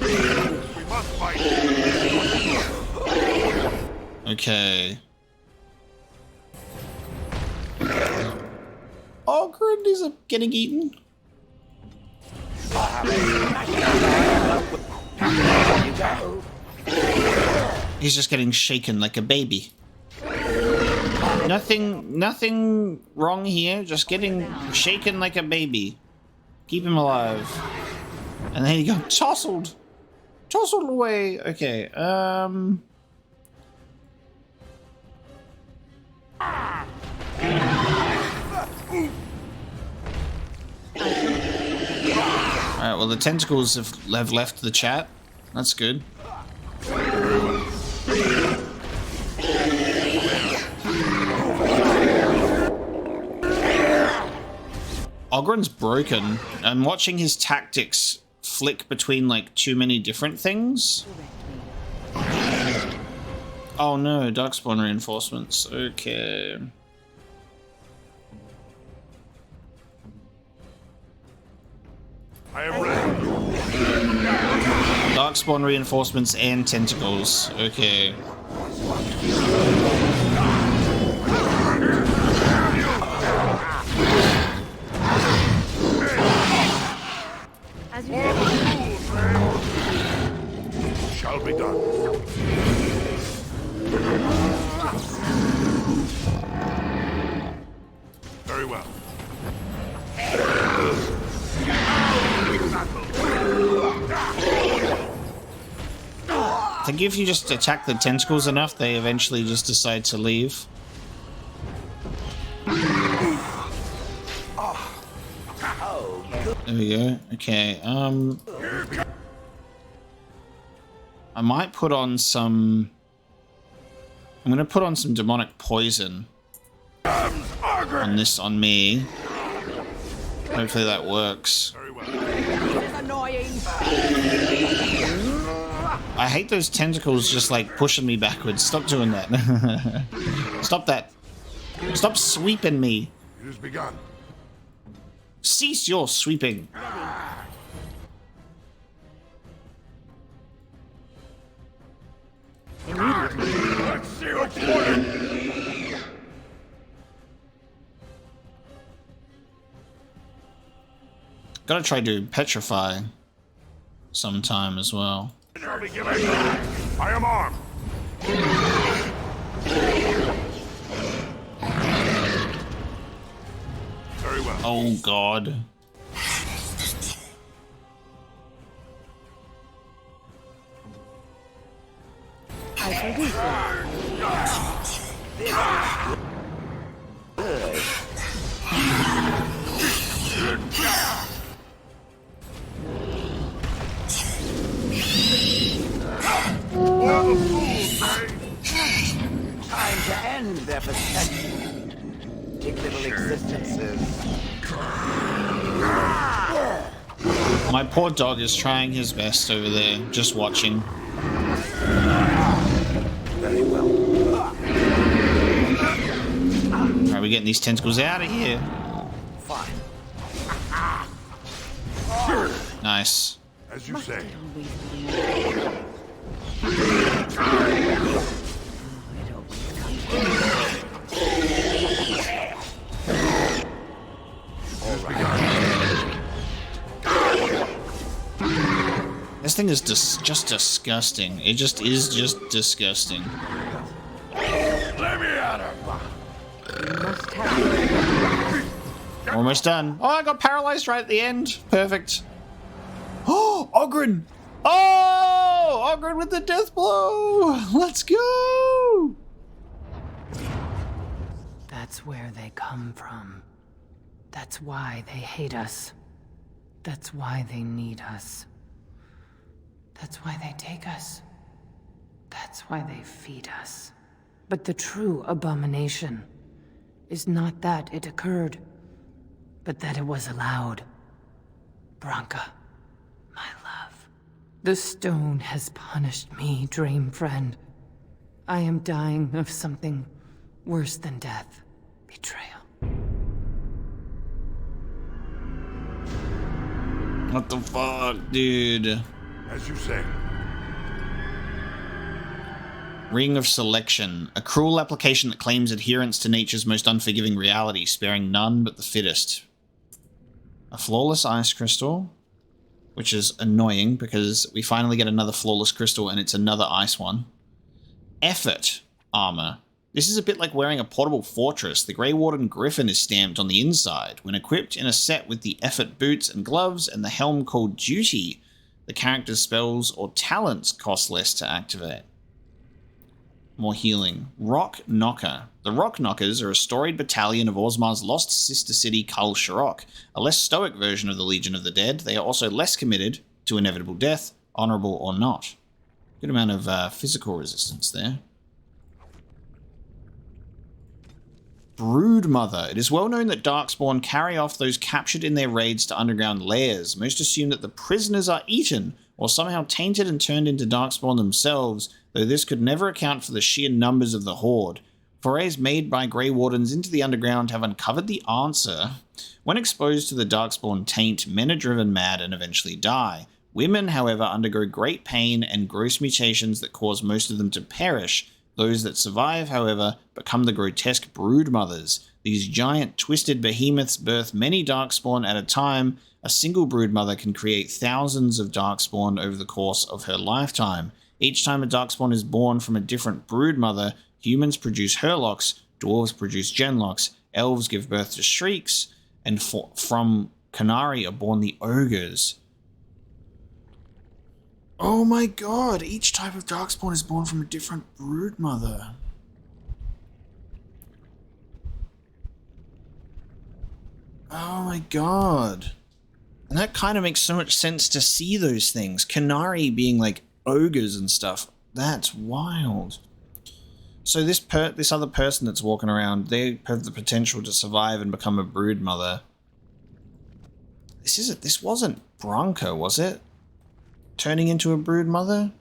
We must fight. Okay. Oh, Grundy's getting eaten. He's just getting shaken like a baby. Nothing wrong here. Just getting shaken like a baby. Keep him alive. And then he got tousled away. Okay. Alright, well the tentacles have left the chat. That's good. Ogren's broken. I'm watching his tactics flick between like too many different things. Oh no, Darkspawn reinforcements. Okay. I am ready. Darkspawn reinforcements and tentacles. Okay. As you say. Shall be done. Very well. I think if you just attack the tentacles enough, they eventually just decide to leave. There we go. Okay. I might put on some. I'm gonna put on some demonic poison on this on me. Hopefully that works. Very well. I hate those tentacles just like pushing me backwards. Stop doing that. Stop that. Stop sweeping me. It has begun. Cease your sweeping. Let's see what's ordered. Gotta try to petrify sometime as well. Shall be given. I am armed. Very well. Oh god. I shall do so. All the fools, eh? Time to end their pathetic little existences. My poor dog is trying his best over there, just watching. Very well. Alright, we're getting these tentacles out of here. Fine. Nice. As you say. thing is just disgusting. It just is just disgusting. Let me at him. You must have. Almost done. Oh, I got paralyzed right at the end. Perfect. Oh, Ogren! Oh, Ogren with the death blow! Let's go! That's where they come from. That's why they hate us. That's why they need us. That's why they take us. That's why they feed us. But the true abomination is not that it occurred, but that it was allowed. Branka, my love. The stone has punished me, dream friend. I am dying of something worse than death. Betrayal. What the fuck, dude? As you say. Ring of Selection. A cruel application that claims adherence to nature's most unforgiving reality, sparing none but the fittest. A flawless ice crystal, which is annoying because we finally get another flawless crystal and it's another ice one. Effort armor. This is a bit like wearing a portable fortress. The Grey Warden Griffin is stamped on the inside. When equipped in a set with the Effort boots and gloves and the helm called Duty, the character's spells or talents cost less to activate. More healing. Rock Knocker. The Rock Knockers are a storied battalion of Orzammar's lost sister city, Kul Sharok. A less stoic version of the Legion of the Dead, they are also less committed to inevitable death, honorable or not. Good amount of physical resistance there. Broodmother. It is well known that Darkspawn carry off those captured in their raids to underground lairs. Most assume that the prisoners are eaten, or somehow tainted and turned into Darkspawn themselves, though this could never account for the sheer numbers of the Horde. Forays made by Grey Wardens into the underground have uncovered the answer. When exposed to the Darkspawn taint, men are driven mad and eventually die. Women, however, undergo great pain and gross mutations that cause most of them to perish. Those that survive, however, become the grotesque broodmothers. These giant, twisted behemoths birth many Darkspawn at a time. A single broodmother can create thousands of Darkspawn over the course of her lifetime. Each time a Darkspawn is born from a different broodmother, humans produce Herlocks, dwarves produce Genlocks, elves give birth to Shrieks, and from Canary are born the Ogres. Oh my god, each type of Darkspawn is born from a different broodmother. Oh my god. And that kind of makes so much sense to see those things. Canary being like ogres and stuff. That's wild. So this other person that's walking around, they have the potential to survive and become a broodmother. This wasn't Branka, was it? Turning into a broodmother?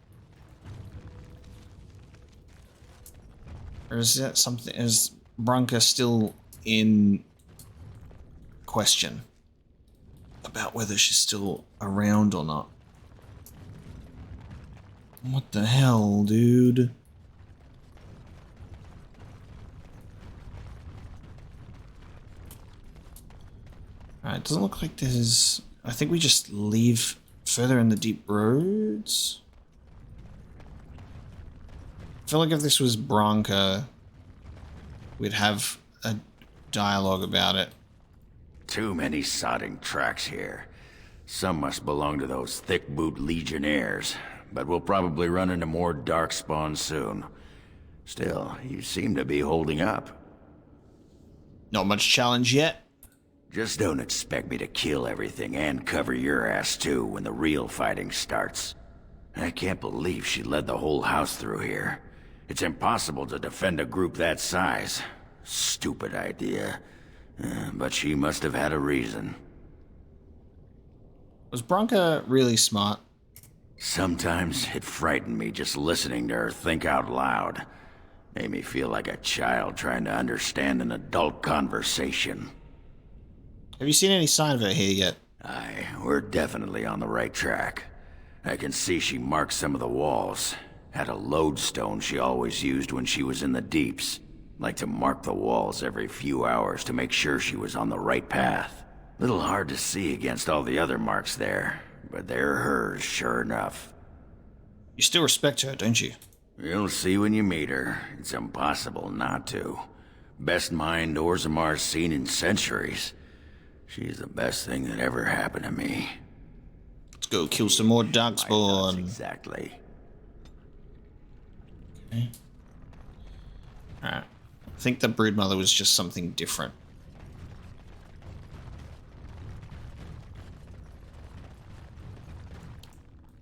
Or is that something? Is Branka still in question about whether she's still around or not? What the hell, dude? Alright, doesn't look like there's... I think we just leave further in the deep roads. I feel like if this was Branka, we'd have a dialogue about it. Too many sodding tracks here. Some must belong to those thick-boot legionnaires, but we'll probably run into more Darkspawn soon. Still, you seem to be holding up. Not much challenge yet. Just don't expect me to kill everything and cover your ass too when the real fighting starts. I can't believe she led the whole house through here. It's impossible to defend a group that size. Stupid idea. But she must have had a reason. Was Branka really smart? Sometimes it frightened me just listening to her think out loud. Made me feel like a child trying to understand an adult conversation. Have you seen any sign of her here yet? Aye, we're definitely on the right track. I can see she marked some of the walls. Had a lodestone she always used when she was in the deeps. Like to mark the walls every few hours to make sure she was on the right path. Little hard to see against all the other marks there, but they're hers, sure enough. You still respect her, don't you? You'll see when you meet her. It's impossible not to. Best mind Orzamar's seen in centuries. She's the best thing that ever happened to me. Let's go kill some more Darkspawn. Exactly. Okay. Alright. I think the Broodmother was just something different.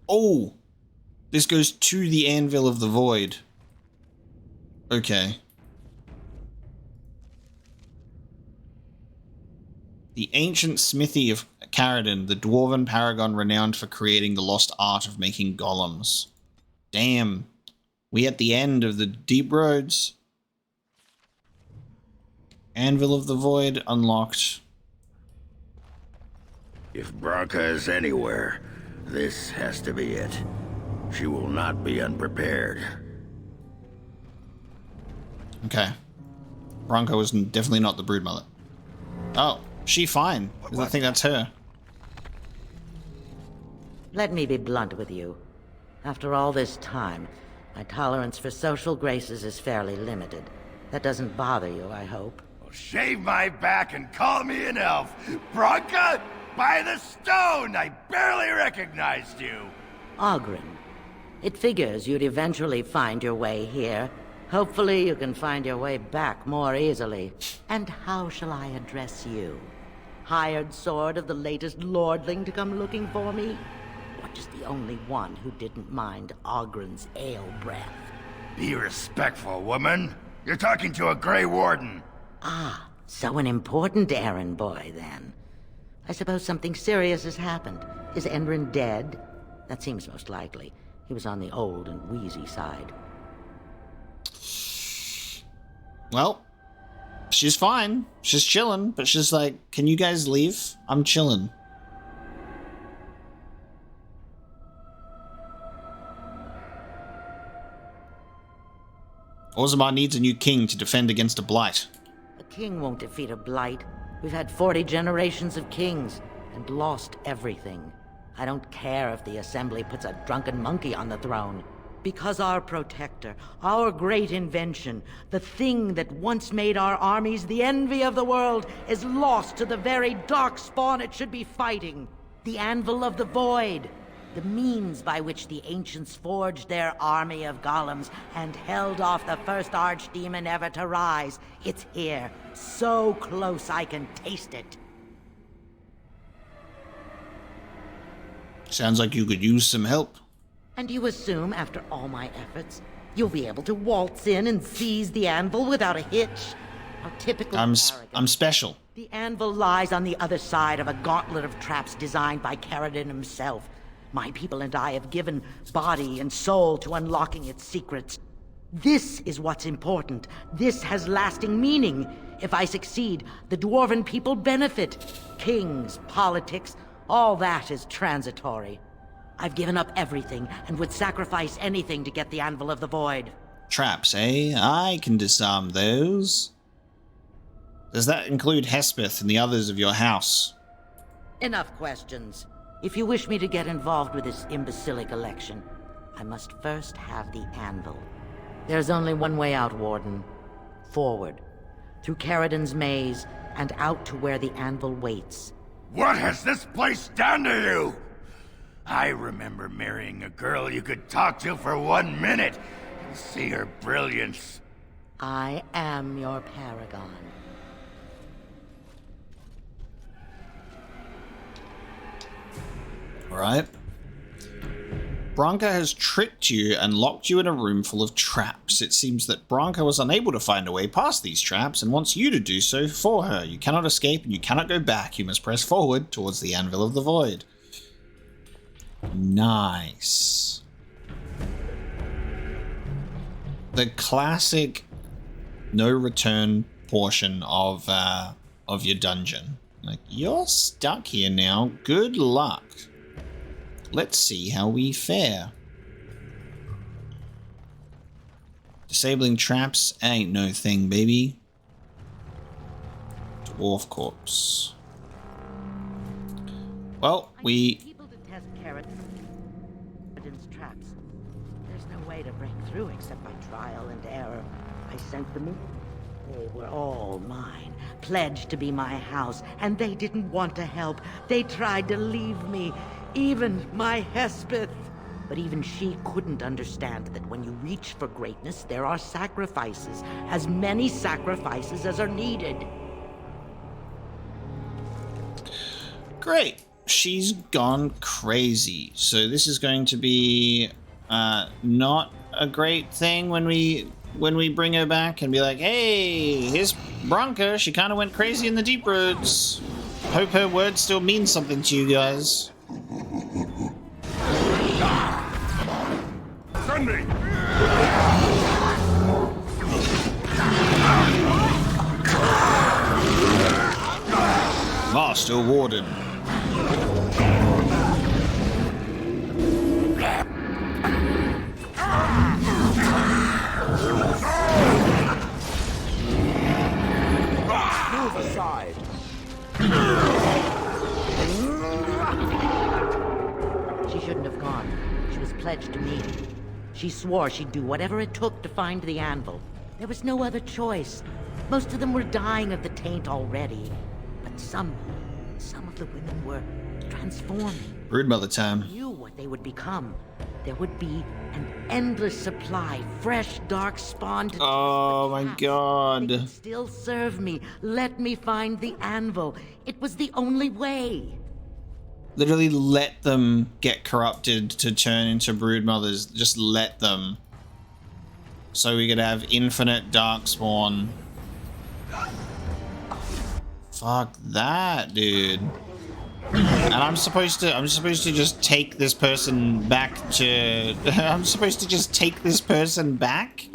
Oh! This goes to the Anvil of the Void. Okay. The ancient smithy of Caradon, the dwarven paragon renowned for creating the lost art of making golems. Damn. We at the end of the deep roads. Anvil of the Void unlocked. If Branka is anywhere, this has to be it. She will not be unprepared. Okay. Bronco is definitely not the Broodmother. Oh, she fine. I think that's her. Let me be blunt with you. After all this time, my tolerance for social graces is fairly limited. That doesn't bother you, I hope. Well, shave my back and call me an elf. Branka, by the stone! I barely recognized you. Ogren. It figures you'd eventually find your way here. Hopefully you can find your way back more easily. And how shall I address you? Hired sword of the latest lordling to come looking for me? Or just the only one who didn't mind Ogren's ale breath? Be respectful, woman. You're talking to a Grey Warden. Ah, so an important errand boy, then. I suppose something serious has happened. Is Enrin dead? That seems most likely. He was on the old and wheezy side. Well, she's fine. She's chilling, but she's like, can you guys leave? I'm chilling. Orzammar needs a new king to defend against a blight. A king won't defeat a blight. We've had 40 generations of kings and lost everything. I don't care if the Assembly puts a drunken monkey on the throne. Because our protector, our great invention, the thing that once made our armies the envy of the world, is lost to the very darkspawn it should be fighting. The Anvil of the Void. The means by which the ancients forged their army of golems and held off the first archdemon ever to rise. It's here, so close I can taste it. Sounds like you could use some help. And you assume, after all my efforts, you'll be able to waltz in and seize the anvil without a hitch? How typical I'm Paragons. special. The anvil lies on the other side of a gauntlet of traps designed by Caradon himself. My people and I have given body and soul to unlocking its secrets. This is what's important. This has lasting meaning. If I succeed, the dwarven people benefit. Kings, politics, all that is transitory. I've given up everything and would sacrifice anything to get the Anvil of the Void. Traps, eh? I can disarm those. Does that include Hespeth and the others of your house? Enough questions. If you wish me to get involved with this imbecilic election, I must first have the Anvil. There's only one way out, Warden. Forward. Through Caradon's maze, and out to where the Anvil waits. What has this place done to you? I remember marrying a girl you could talk to for 1 minute and see her brilliance. I am your paragon. Alright. Branka has tricked you and locked you in a room full of traps. It seems that Branka was unable to find a way past these traps and wants you to do so for her. You cannot escape and you cannot go back. You must press forward towards the Anvil of the Void. Nice. The classic no return portion of your dungeon. Like, you're stuck here now. Good luck. Let's see how we fare. Disabling traps ain't no thing, baby. Dwarf corpse. Well, we... People to test Paragons' traps. There's no way to break through except by trial and error. I sent them in. They were all mine, pledged to be my house, and they didn't want to help. They tried to leave me, even my Hespeth. But even she couldn't understand that when you reach for greatness, there are sacrifices, as many sacrifices as are needed. Great. She's gone crazy. So this is going to be not a great thing when we bring her back and be like, hey, here's Bronca. She kind of went crazy in the deep roads. Hope her words still mean something to you guys. Send me! Master Warden. Move aside. She shouldn't have gone. She was pledged to me. She swore she'd do whatever it took to find the Anvil. There was no other choice. Most of them were dying of the taint already. But some of the women were transforming. Broodmother time. Knew what they would become. There would be an endless supply, fresh, dark spawn to Oh my god. They could still serve me. Let me find the Anvil. It was the only way. Literally let them get corrupted to turn into broodmothers. Just let them. So we could have infinite darkspawn. Fuck that, dude. And I'm supposed to just take this person back to I'm supposed to just take this person back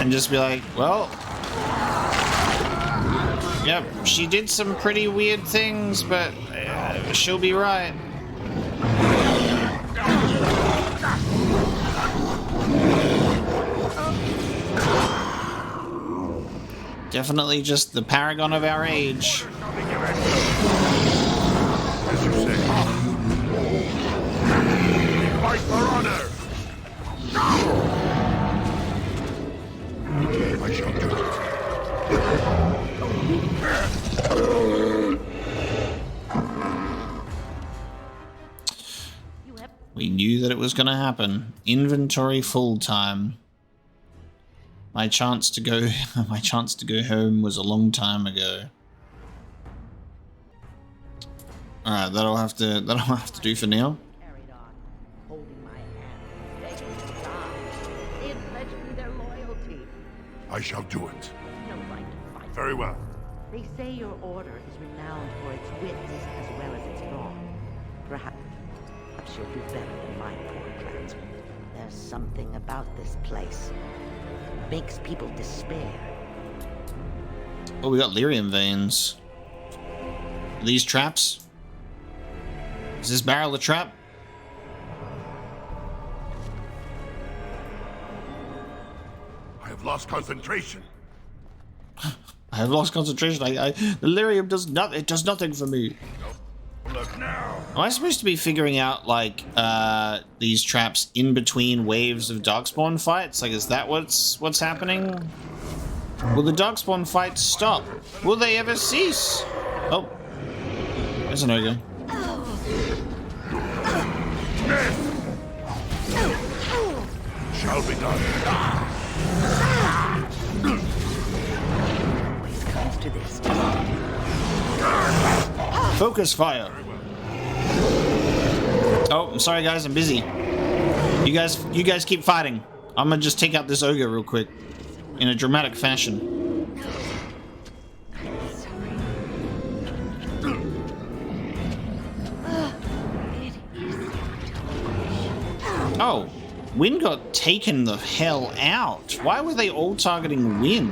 and just be like, well, yep, she did some pretty weird things, but she'll be right. Definitely just the paragon of our age. As you say. Fight for honor! I shall do it. We knew that it was going to happen. Inventory full time. My chance to go home was a long time ago. All right, that'll have to do for now. Carried on, holding my hand, begging me to die. They had pledged me their loyalty. I shall do it. No right to fight. Very well. They say your order is renowned for its wits as well as its wrong. Perhaps you'll do better than my poor clansmen. There's something about this place. It makes people despair. Oh, we got lyrium veins. Are these traps? Is this barrel a trap? I have lost concentration. I have lost concentration. The lyrium does not. It does nothing for me. Look now. Am I supposed to be figuring out like these traps in between waves of darkspawn fights? Like, is that what's happening? Will the darkspawn fights stop? Will they ever cease? Oh, there's an ogre. Shall be done. Always comes to this. Focus fire. Oh, I'm sorry guys, I'm busy. You guys keep fighting. I'm gonna just take out this ogre real quick in a dramatic fashion. Oh, Wynn got taken the hell out. Why were they all targeting Wynn?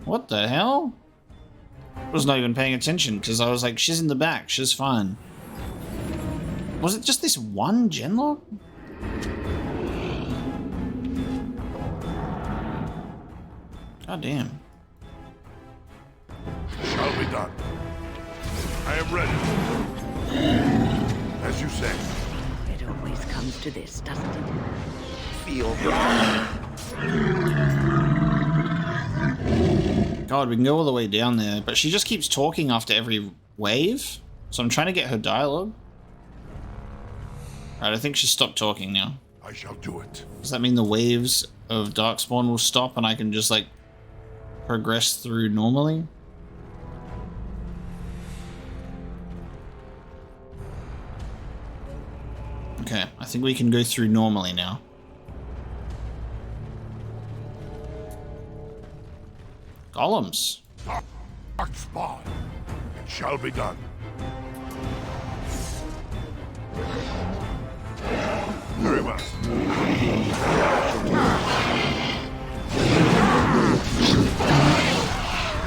What the hell? I was not even paying attention because I was like, she's in the back, she's fine. Was it just this one genlock? God damn. Shall be done. I am ready. As you say. It always comes to this, doesn't it? Feel God, we can go all the way down there, but she just keeps talking after every wave. So I'm trying to get her dialogue. Right, I think she stopped talking now. I shall do it. Does that mean the waves of Darkspawn will stop and I can just, like, progress through normally? Okay, I think we can go through normally now. Golems. Dark spawn. It shall be done. Very well.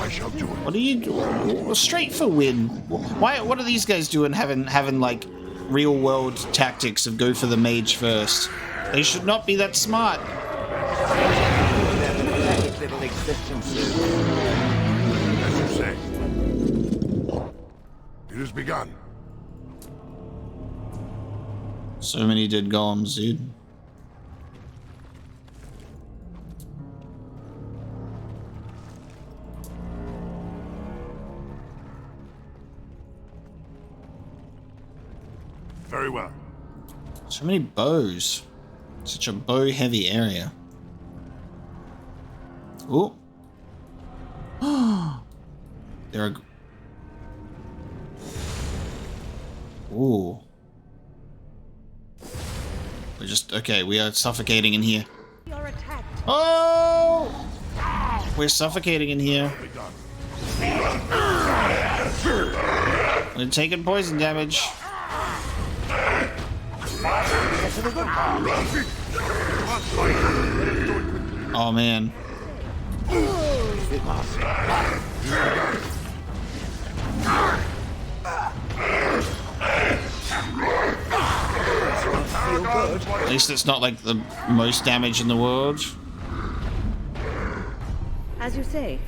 I shall do it. What are you doing? Straight for win. Why? What are these guys doing? Having like real world tactics of go for the mage first. They should not be that smart. pathetic little existences. As you say. It has begun. So many dead golems, dude. Very well. So many bows. Such a bow-heavy area. Ooh. There are... Ooh. We're just... Okay, we are suffocating in here. You're attacked. Oh! We're suffocating in here. We're taking poison damage. Oh man. At least it's not like the most damage in the world. As you say.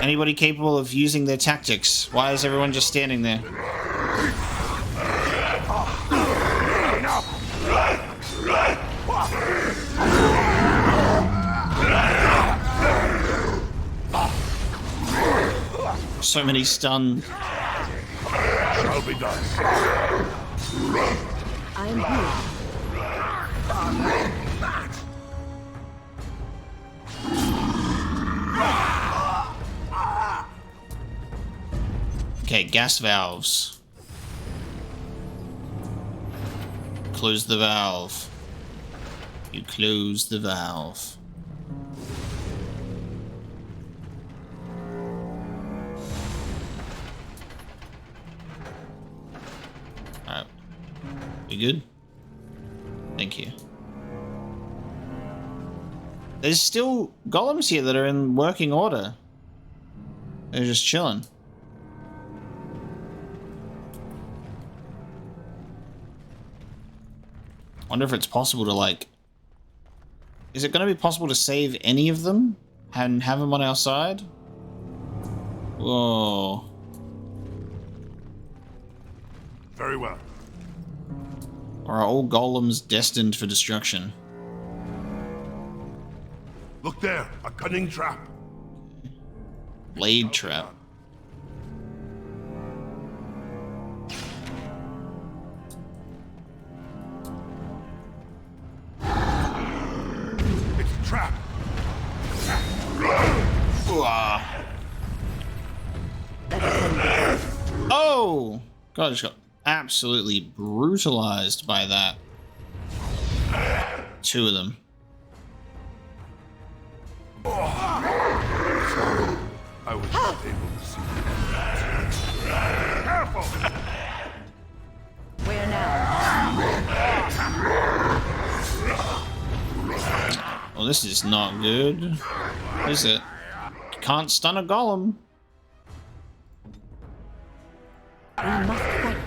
Anybody capable of using their tactics? Why is everyone just standing there? So many stunned. Shall be done. I am here. Okay, gas valves. Close the valve. You close the valve. Alright. You good? Thank you. There's still golems here that are in working order. They're just chilling. Wonder if it's possible to, like... Is it going to be possible to save any of them and have them on our side? Whoa. Very well. Or are all golems destined for destruction? Look there, a cunning trap. Blade trap. It's a trap. Oh! God, I just got absolutely brutalized by that. Two of them. I was not able to see that. Careful! Where now? Well, this is not good. Is it? Can't stun a golem. We must fight.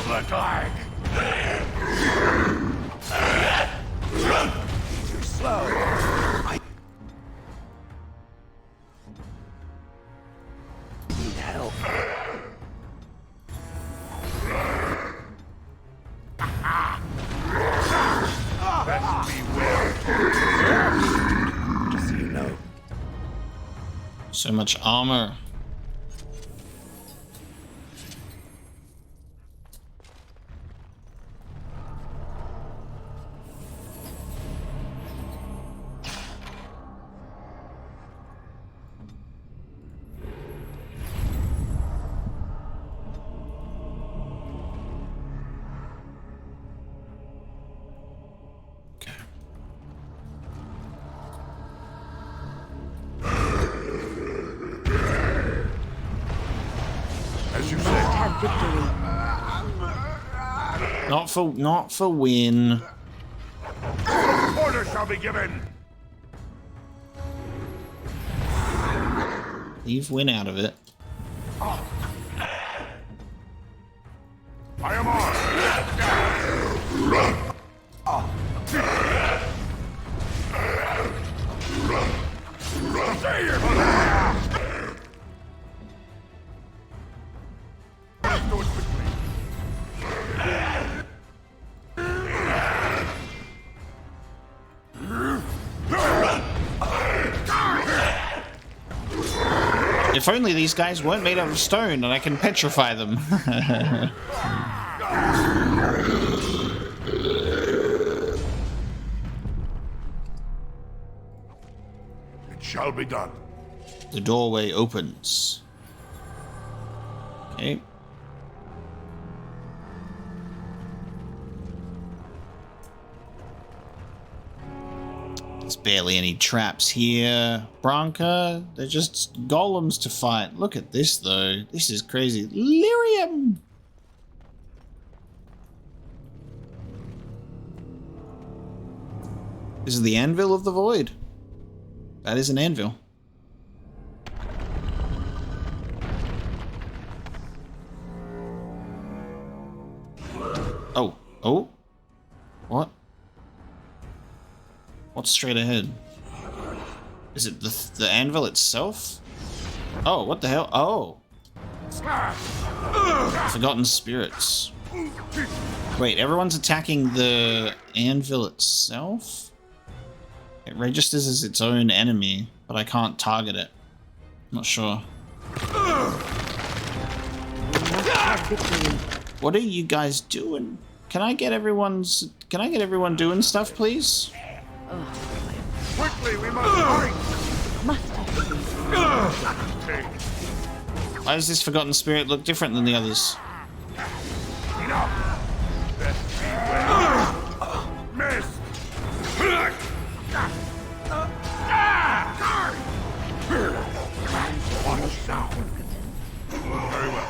Look like. Too slow. I So much armor. As you say, Have victory. Not for win. order shall be given. Leave win out of it. I am on. Say it. Let's do it quickly. If only these guys weren't made out of stone and I can petrify them. It shall be done. The doorway opens. Okay. There's barely any traps here. Branca, they're just golems to fight. Look at this, though. This is crazy. Lyrium! This is the Anvil of the Void. That is an anvil. Oh. Oh? What? What's straight ahead? Is it the anvil itself? Oh, what the hell? Oh. Forgotten spirits. Wait, everyone's attacking the anvil itself? It registers as its own enemy, but I can't target it. Not sure. Have victory. What are you guys doing? Can I get everyone doing stuff, please? Quickly, we must hurry. Must have victory. Why does this forgotten spirit look different than the others? Enough. Miss. Watch now. Very well.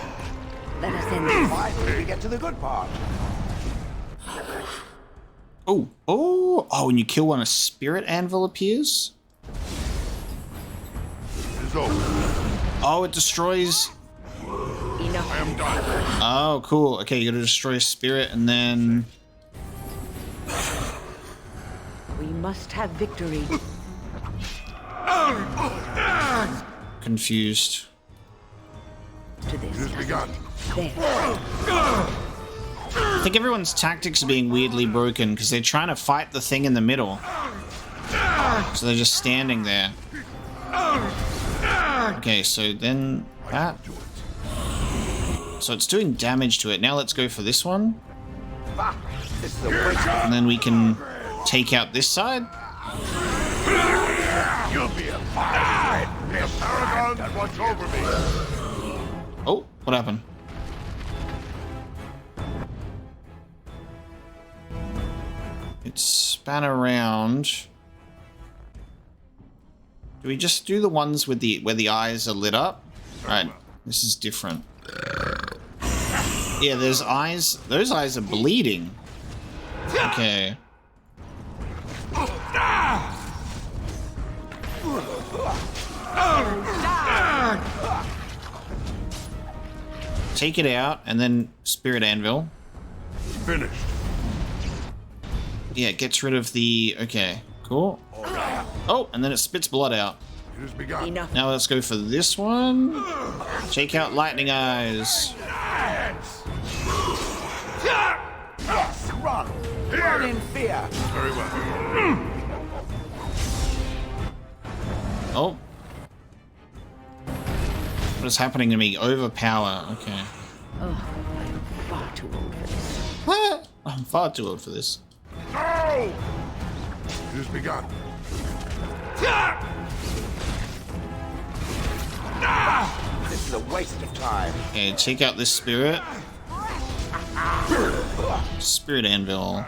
Let us end this. Finally, we get to the good part. Oh, when you kill one, a spirit anvil appears? It is over. Oh, it destroys... I am done. Oh, cool. Okay, you gotta destroy a spirit and then... We must have victory. Confused. To It this. has begun. There. I think everyone's tactics are being weirdly broken because they're trying to fight the thing in the middle. So they're just standing there. Okay, so then that. So it's doing damage to it. Now let's go for this one. This is a waste. And then we can take out this side. You'll be a fire. The Paragons watch over me. Oh, what happened? It span around. Do we just do the ones with where the eyes are lit up? Alright, this is different. Yeah, there's eyes. Those eyes are bleeding. Okay. Take it out, and then Spirit Anvil. Finished. Yeah, it gets rid of the... Okay, cool. Oh, and then it spits blood out. It has begun. Enough. Now let's go for this one. Take out Lightning Eyes. Yes, run. Run in fear. Very well. Oh. whatever's happening to me. Overpower. Okay. Oh, I'm far too old for this. I'm far too old for this. No! It has begun. This is a waste of time. Okay, check out this spirit. Spirit Anvil.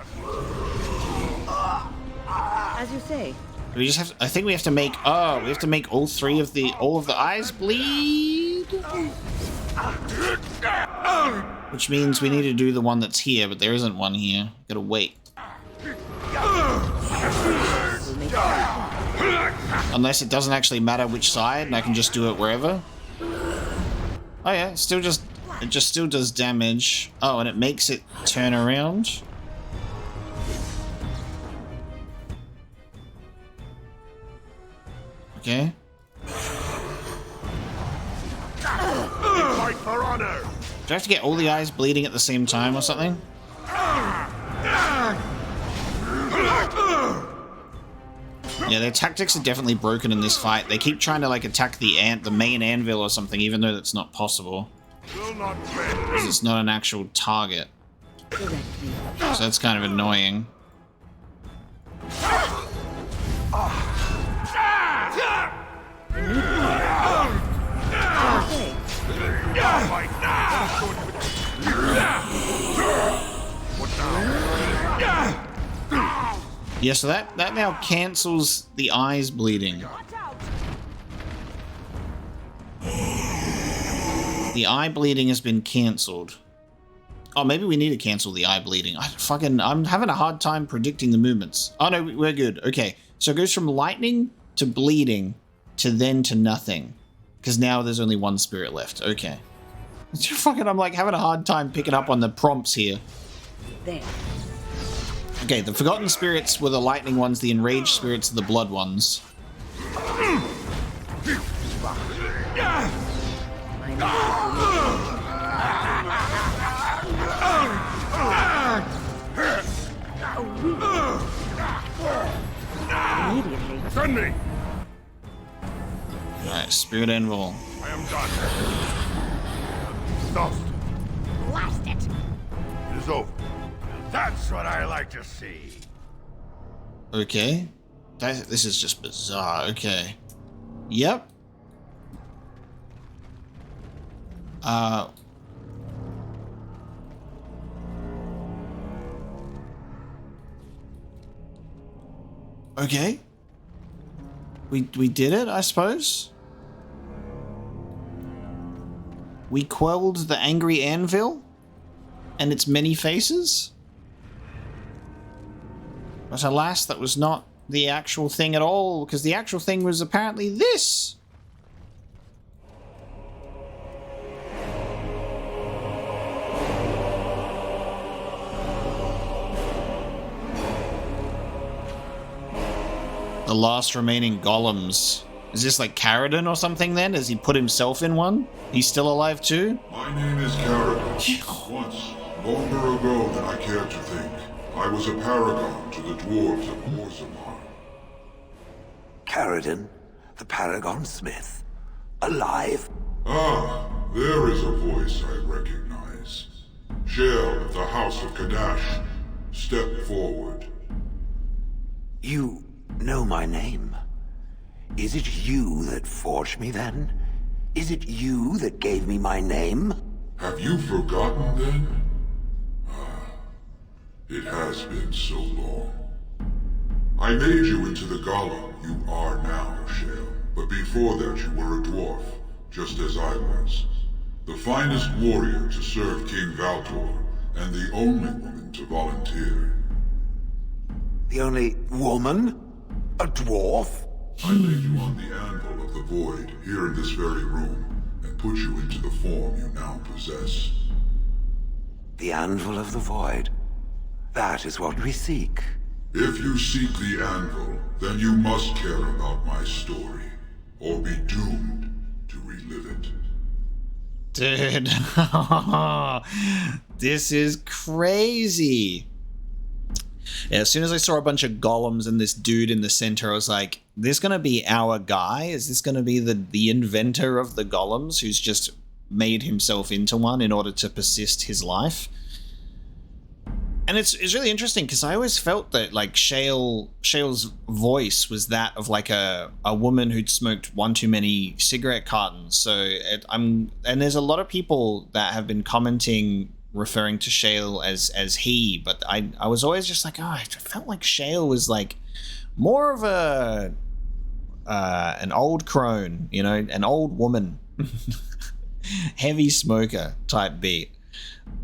As you say. We just have to, I think we have to make we have to make all of the eyes bleed. Which means we need to do the one that's here, but there isn't one here. Gotta wait. Unless it doesn't actually matter which side and I can just do it wherever. Oh yeah, it still does damage. Oh, and it makes it turn around. Okay. Fight for honor! Do I have to get all the eyes bleeding at the same time or something? Yeah, their tactics are definitely broken in this fight. They keep trying to like attack the main anvil or something, even though that's not possible. Will not bend. Because it's not an actual target. So that's kind of annoying. Yeah, so that now cancels the eyes bleeding. The eye bleeding has been cancelled. Oh, maybe we need to cancel the eye bleeding. I'm having a hard time predicting the movements. Oh no, we're good. Okay, so it goes from lightning to bleeding to then to nothing. Because now there's only one spirit left. Okay. I'm like having a hard time picking up on the prompts here. There. Okay, the Forgotten Spirits were the lightning ones, the Enraged Spirits are the blood ones. Immediately. Send me! Alright, Spirit Anvil. I am done. Dust. Blast it. It is over. That's what I like to see. Okay. This is just bizarre. Okay. Yep. Okay. We did it, I suppose. We quelled the angry anvil and its many faces. But alas, that was not the actual thing at all, because the actual thing was apparently this. The last remaining golems. Is this like Caradon or something then? Has he put himself in one? He's still alive too? My name is Caradon. Once, longer ago than I care to think, I was a paragon to the dwarves of Orzammar. Caradon, the Paragon Smith. Alive? Ah, there is a voice I recognize. Shale of the House of Kadash, step forward. You know my name. Is it you that forged me then? Is it you that gave me my name? Have you forgotten then? It has been so long. I made you into the golem you are now, Shale. But before that you were a dwarf, just as I was. The finest warrior to serve King Valtor, and the only woman to volunteer. The only woman? A dwarf? I laid you on the anvil of the void, here in this very room, and put you into the form you now possess. The anvil of the void. That is what we seek. If you seek the anvil, then you must care about my story, or be doomed to relive it. Dude. This is crazy. Yeah, as soon as I saw a bunch of golems and this dude in the center, I was like, this gonna be our guy? Is this gonna be the inventor of the golems who's just made himself into one in order to persist his life? And it's really interesting because I always felt that like Shale's voice was that of like a woman who'd smoked one too many cigarette cartons. So and there's a lot of people that have been commenting referring to Shale as he, but I was always just like, oh, I felt like Shale was like more of an old crone, you know, an old woman, heavy smoker type beat.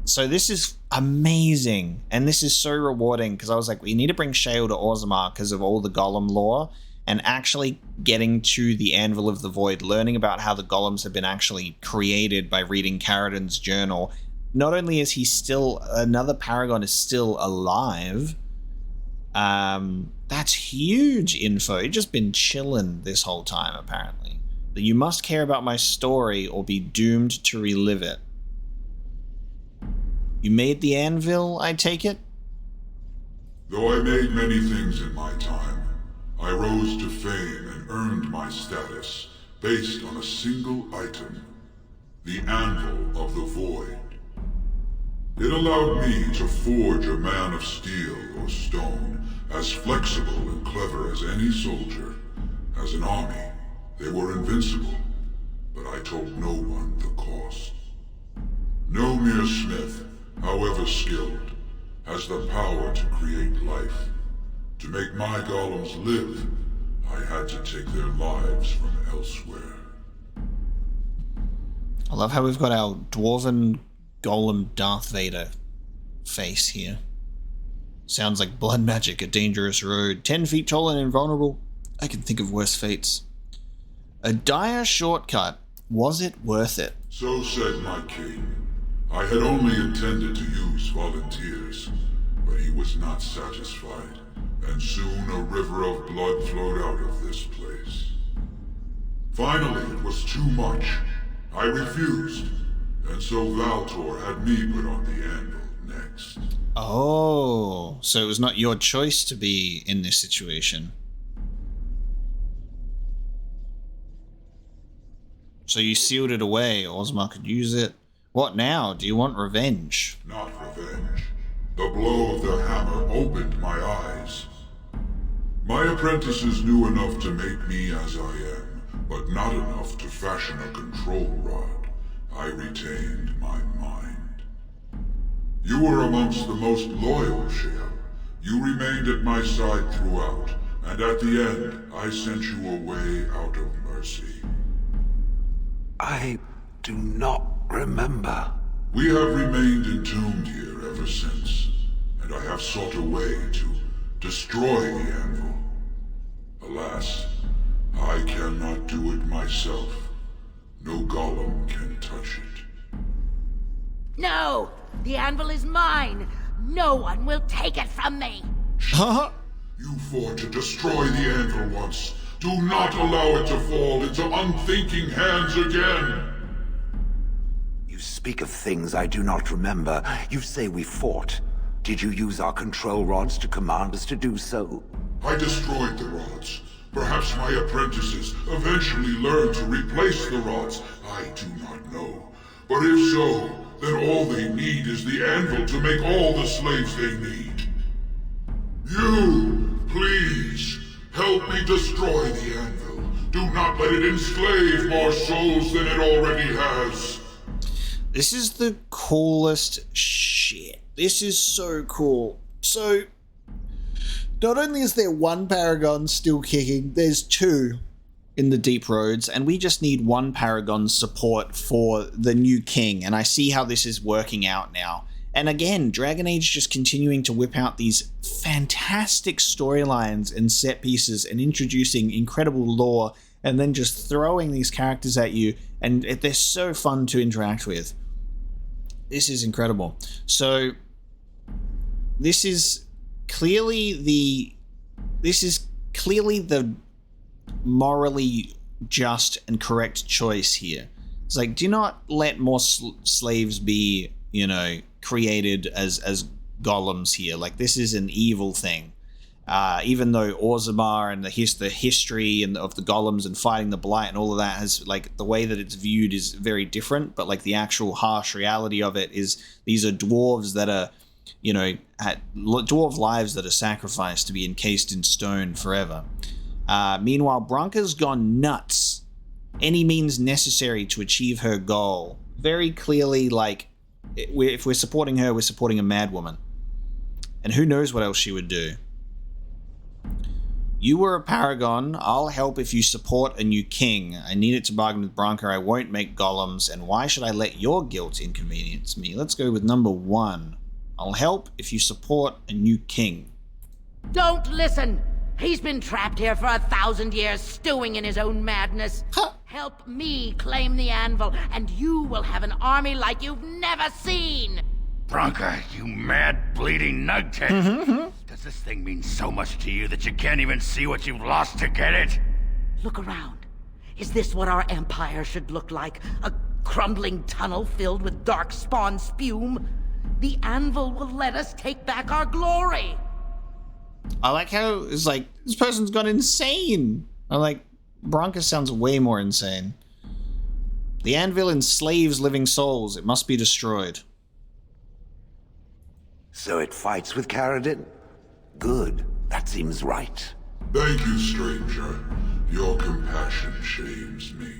So this is amazing, and this is so rewarding because I was like, we need to bring Shale to Orzammar because of all the golem lore, and actually getting to the Anvil of the Void, learning about how the golems have been actually created by reading Carradon's journal. Not only is he still, another Paragon is still alive, that's huge info. He's just been chilling this whole time, apparently. That you must care about my story or be doomed to relive it. You made the Anvil, I take it? Though I made many things in my time, I rose to fame and earned my status based on a single item, the Anvil of the Void. It allowed me to forge a man of steel or stone as flexible and clever as any soldier. As an army, they were invincible, but I told no one the cost. No mere smith, however skilled, has the power to create life. To make my golems live, I had to take their lives from elsewhere. I love how we've got our dwarven golem Darth Vader face here. Sounds like blood magic, a dangerous road. 10 feet tall and invulnerable. I can think of worse fates. A dire shortcut. Was it worth it? So said my king. I had only intended to use volunteers, but he was not satisfied, and soon a river of blood flowed out of this place. Finally, it was too much. I refused, and so Valtor had me put on the Anvil next. Oh, so it was not your choice to be in this situation. So you sealed it away, Orzammar could use it. What now? Do you want revenge? Not revenge. The blow of the hammer opened my eyes. My apprentices knew enough to make me as I am, but not enough to fashion a control rod. I retained my mind. You were amongst the most loyal, Shale. You remained at my side throughout, and at the end, I sent you away out of mercy. I do not remember. We have remained entombed here ever since, and I have sought a way to destroy the Anvil. Alas, I cannot do it myself. No golem can touch it. No! The Anvil is mine! No one will take it from me! Huh? You fought to destroy the Anvil once. Do not allow it to fall into unthinking hands again! You speak of things I do not remember. You say we fought. Did you use our control rods to command us to do so? I destroyed the rods. Perhaps my apprentices eventually learned to replace the rods. I do not know. But if so, then all they need is the Anvil to make all the slaves they need. You, please, help me destroy the Anvil. Do not let it enslave more souls than it already has. This is the coolest shit. This is so cool. So, not only is there one Paragon still kicking, there's two in the Deep Roads, and we just need one Paragon's support for the new king, and I see how this is working out now. And again, Dragon Age just continuing to whip out these fantastic storylines and set pieces and introducing incredible lore, and then just throwing these characters at you, and they're so fun to interact with. This is incredible. So, this is clearly the morally just and correct choice here. It's like, do not let more slaves be, created as golems here. Like, this is an evil thing. Even though Orzammar and the history and of the golems and fighting the blight and all of that has, like, the way that it's viewed is very different, but like the actual harsh reality of it is these are dwarves that are, you know, dwarf lives that are sacrificed to be encased in stone forever. Meanwhile, Branka's gone nuts. Any means necessary to achieve her goal. Very clearly, like, if we're supporting her, we're supporting a mad woman. And who knows what else she would do. You were a paragon. I'll help if you support a new king. I needed to bargain with Branka. I won't make golems. And why should I let your guilt inconvenience me? Let's go with number 1. I'll help if you support a new king. Don't listen! He's been trapped here for 1,000 years, stewing in his own madness. Huh. Help me claim the Anvil, and you will have an army like you've never seen! Branka, you mad, bleeding nugget. Does this thing mean so much to you that you can't even see what you've lost to get it? Look around. Is this what our empire should look like? A crumbling tunnel filled with dark spawn spume? The Anvil will let us take back our glory! I like how it's like, this person's gone insane. I'm like, Branka sounds way more insane. The Anvil enslaves living souls. It must be destroyed. So it fights with Caradin? Good. That seems right. Thank you, stranger. Your compassion shames me.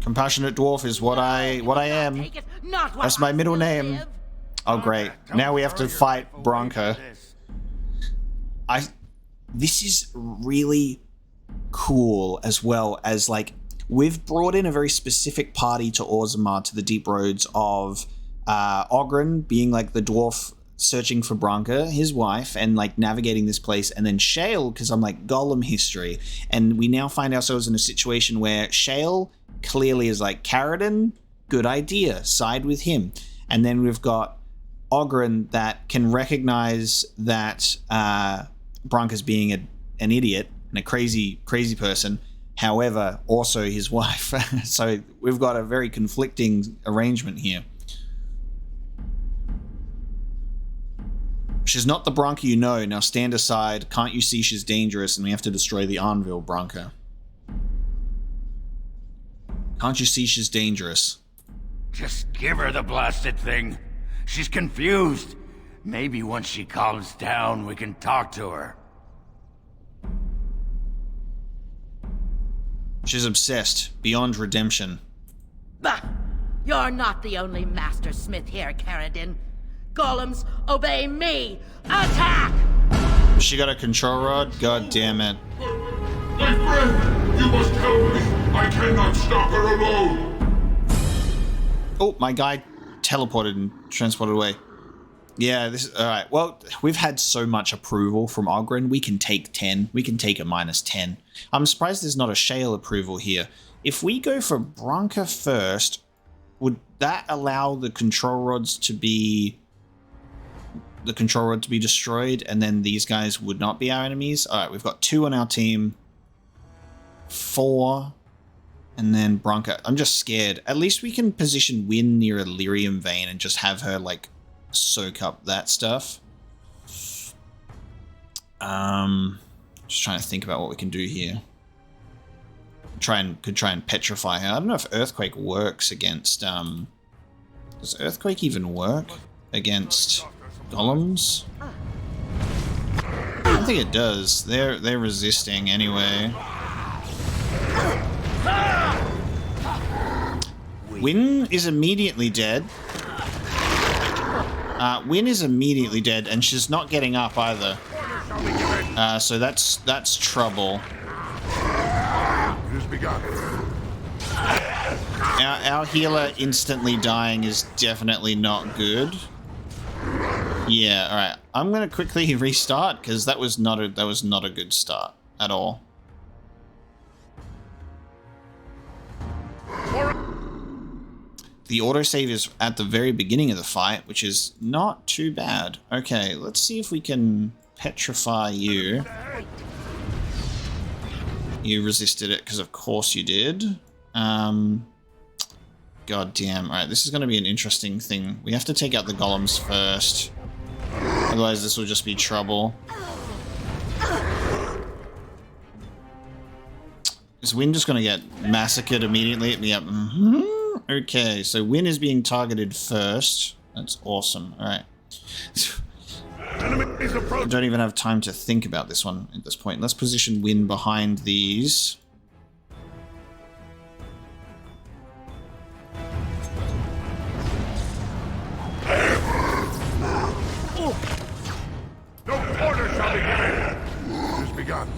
Compassionate dwarf is what I am. Take it, not what That's my I middle will name. give. Oh great. Now we have to fight Branka. This is really cool, as well as, like, we've brought in a very specific party to Orzammar, to the deep roads of Oghren being like the dwarf searching for Branka, his wife, and like navigating this place, and then Shale, because I'm like Golem history, and we now find ourselves in a situation where Shale clearly is like, Caradin, good idea, side with him. And then we've got Oghren that can recognize that Branka's being an idiot and a crazy person, however, also his wife. So we've got a very conflicting arrangement here. She's not the Branka you know. Now stand aside. Can't you see she's dangerous and we have to destroy the Anvil, Branka? Can't you see she's dangerous? Just give her the blasted thing. She's confused. Maybe once she calms down, we can talk to her. She's obsessed, beyond redemption. Bah! You're not the only master smith here, Caradin. Golems, obey me! Attack! She got a control rod? God damn it. My friend, you must help me. I cannot stop her alone. Oh, my guy teleported and transported away. Yeah, this is... Alright, well, we've had so much approval from Oghren. We can take 10. We can take a -10. I'm surprised there's not a Shale approval here. If we go for Branka first, would that allow the control rods to be... destroyed, and then these guys would not be our enemies? Alright, we've got 2 on our team. 4... And then Branka. I'm just scared. At least we can position Wynn near a lyrium vein and just have her, like, soak up that stuff. Just trying to think about what we can do here. Could try and petrify her. I don't know if Earthquake works against... Does Earthquake even work against golems? I don't think it does. They're resisting anyway. Wynn is immediately dead. Wynn is immediately dead, and she's not getting up either. So that's trouble. Our healer instantly dying is definitely not good. Yeah, all right. I'm gonna quickly restart because that was not a good start at all. The autosave is at the very beginning of the fight, which is not too bad. Okay, let's see if we can petrify you. You resisted it, because of course you did. God damn. Alright, this is going to be an interesting thing. We have to take out the golems first. Otherwise, this will just be trouble. Is Wynn just going to get massacred immediately? Yep. Okay, so Wynn is being targeted first. That's awesome. All right. I don't even have time to think about this one at this point. Let's position Wynn behind these. No order shall be given. It has begun.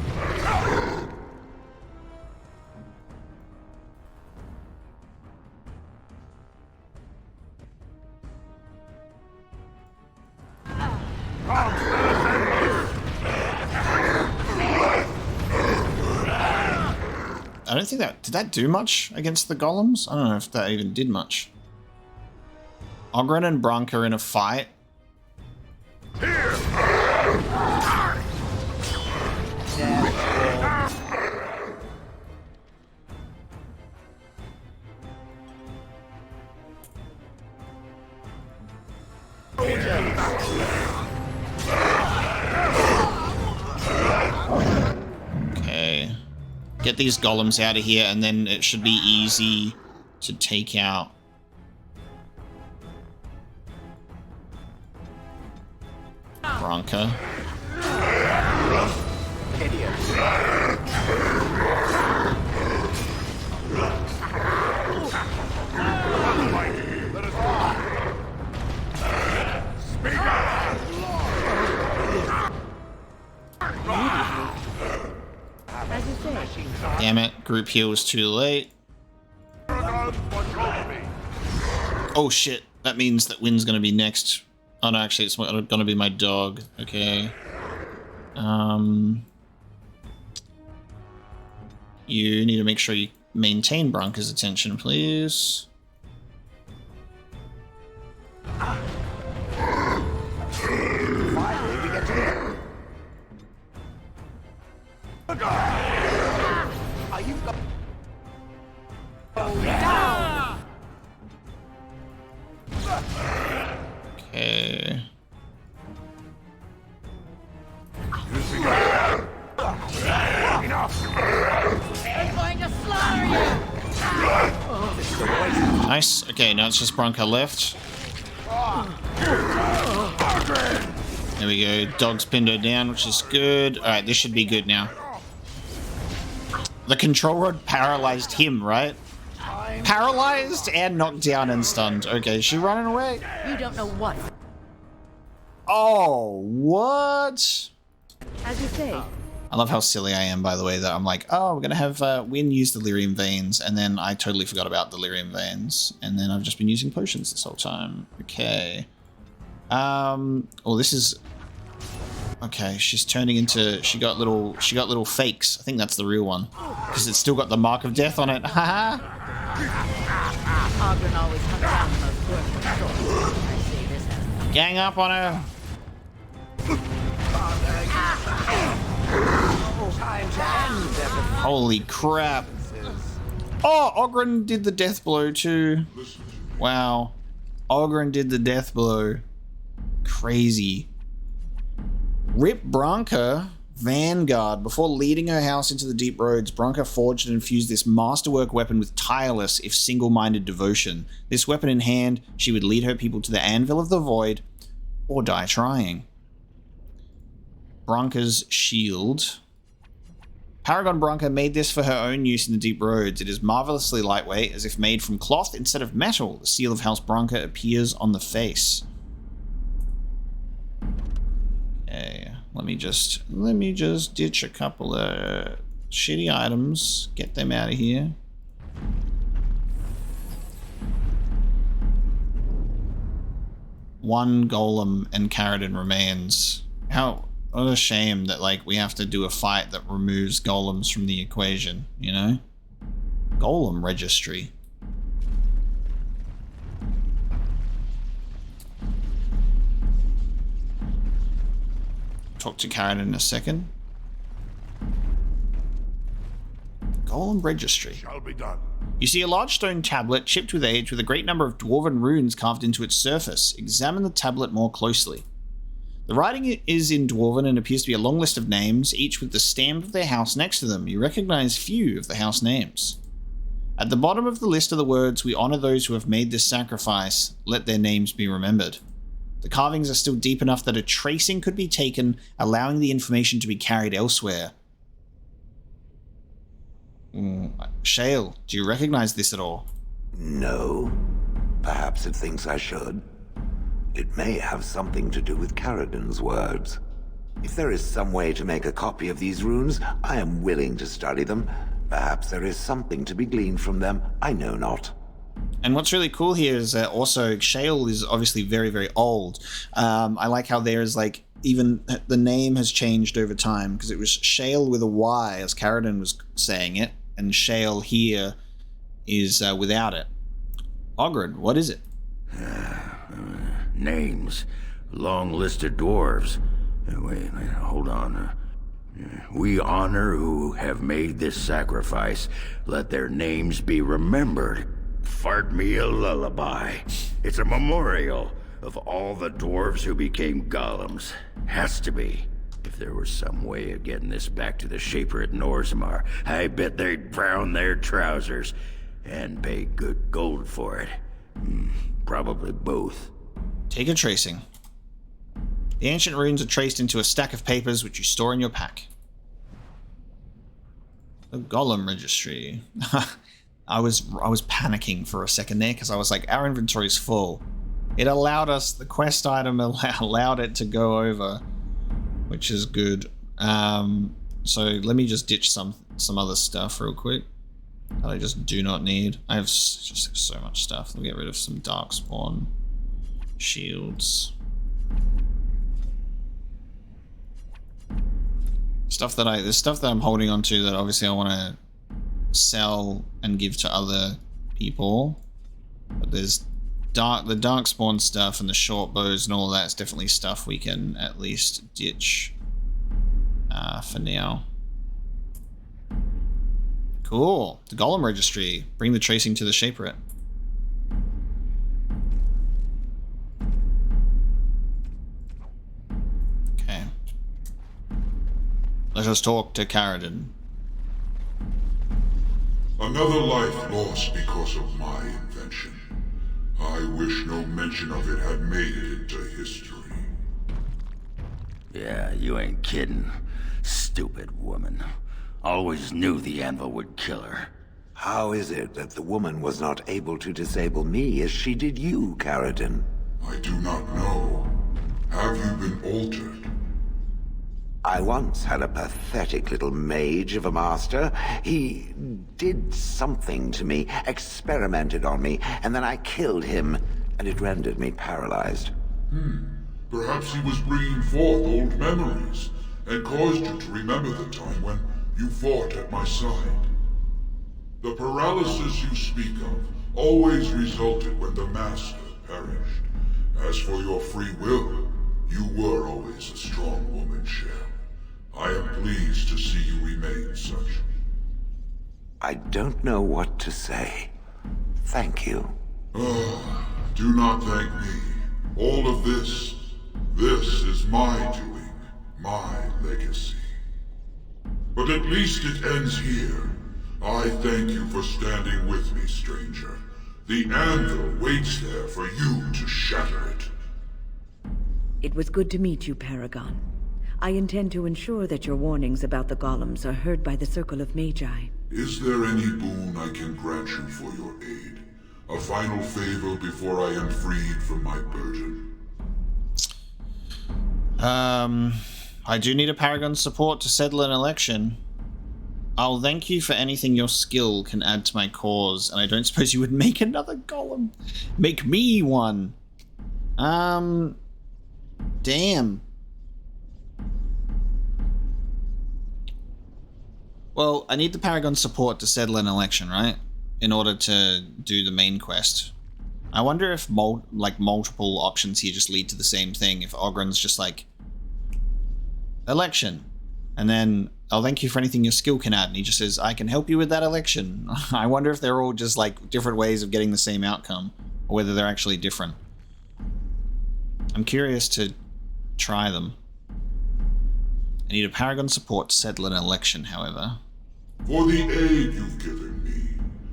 I don't think that... Did that do much against the golems? I don't know if that even did much. Ogren and Brunk are in a fight. Okay. Get these golems out of here, and then it should be easy to take out. Bronca. Damn it, group heal was too late. Oh shit, that means that Wynn's gonna be next. Oh no, actually it's gonna be my dog. Okay. You need to make sure you maintain Bronca's attention, please. Okay. Nice. Okay, now it's just Bronca left. There we go. Dog's pinned her down, which is good. Alright, this should be good now. The control rod paralyzed him, right? Paralyzed and knocked down and stunned. Okay, is she running away? You don't know what. Oh, what? As you say. I love how silly I am, by the way, that I'm like, oh, we're going to have Wynn use Delirium Veins, and then I totally forgot about Delirium Veins, and then I've just been using potions this whole time. Okay. Oh, this is... Okay, she's turning into... She got little fakes. I think that's the real one. Because it's still got the mark of death on it. Haha! Ogren always hung around the most worthless souls. I say this has... Gang up on her! Holy crap. Oh, Ogren did the death blow too. Wow. Ogren did the death blow. Crazy. Rip Bronca, Vanguard. Before leading her house into the deep roads, Bronca forged and infused this masterwork weapon with tireless, if single-minded devotion. This weapon in hand, she would lead her people to the Anvil of the Void, or die trying. Bronca's shield. Paragon Bronca made this for her own use in the deep roads. It is marvelously lightweight, as if made from cloth instead of metal. The seal of House Bronca appears on the face. Okay, let me just ditch a couple of shitty items, get them out of here. One golem and Carradine remains. What a shame that, like, we have to do a fight that removes golems from the equation, you know? Golem registry. Talk to Carradine in a second. Golem registry. Shall be done. You see a large stone tablet chipped with age with a great number of dwarven runes carved into its surface. Examine the tablet more closely. The writing is in Dwarven and appears to be a long list of names, each with the stamp of their house next to them. You recognize few of the house names. At the bottom of the list are the words, "We honor those who have made this sacrifice. Let their names be remembered." The carvings are still deep enough that a tracing could be taken, allowing the information to be carried elsewhere. Shale, do you recognize this at all? No. Perhaps it thinks I should. It may have something to do with Caradon's words. If there is some way to make a copy of these runes, I am willing to study them. Perhaps there is something to be gleaned from them, I know not. And what's really cool here is that also Shale is obviously very, very old. I like how there is like, even the name has changed over time, because it was Shale with a Y as Caradon was saying it, and Shale here is without it. Ogred, what is it? Names. Long list of dwarves. Wait, hold on. We honor who have made this sacrifice. Let their names be remembered. Fart me a lullaby. It's a memorial of all the dwarves who became golems. Has to be. If there was some way of getting this back to the Shaper at Norzimar, I bet they'd brown their trousers and pay good gold for it. Probably both. Take a tracing. The ancient runes are traced into a stack of papers which you store in your pack. The Golem Registry. I was panicking for a second there because I was like, our inventory's full. It allowed us, the quest item allowed it to go over, which is good. So let me just ditch some other stuff real quick that I just do not need. I have just so much stuff. Let me get rid of some Darkspawn shields. There's stuff that I'm holding on to that obviously I want to sell and give to other people. But there's the Darkspawn stuff and the short bows and all that's definitely stuff we can at least ditch for now. Cool. The Golem Registry. Bring the tracing to the Shaperate. Okay. Let us talk to Caradon. Another life lost because of my invention. I wish no mention of it had made it into history. Yeah, you ain't kidding. Stupid woman. Always knew the Anvil would kill her. How is it that the woman was not able to disable me as she did you, Caradon? I do not know. Have you been altered? I once had a pathetic little mage of a master. He did something to me, experimented on me, and then I killed him, and it rendered me paralyzed. Perhaps he was bringing forth old memories, and caused you to remember the time when you fought at my side. The paralysis you speak of always resulted when the Master perished. As for your free will, you were always a strong woman, Shell. I am pleased to see you remain such. I don't know what to say. Thank you. Do not thank me. All of this is my doing, my legacy. But at least it ends here. I thank you for standing with me, stranger. The Anvil waits there for you to shatter it. It was good to meet you, Paragon. I intend to ensure that your warnings about the golems are heard by the Circle of Magi. Is there any boon I can grant you for your aid? A final favor before I am freed from my burden? I do need a Paragon support to settle an election. I'll thank you for anything your skill can add to my cause, and I don't suppose you would make another golem. Make me one. Damn. Well, I need the Paragon support to settle an election, right? In order to do the main quest. I wonder if multiple options here just lead to the same thing. If Ogren's just like, election. And then, I'll thank you for anything your skill can add. And he just says, I can help you with that election. I wonder if they're all just like different ways of getting the same outcome. Or whether they're actually different. I'm curious to try them. I need a Paragon support to settle an election, however. For the aid you've given me,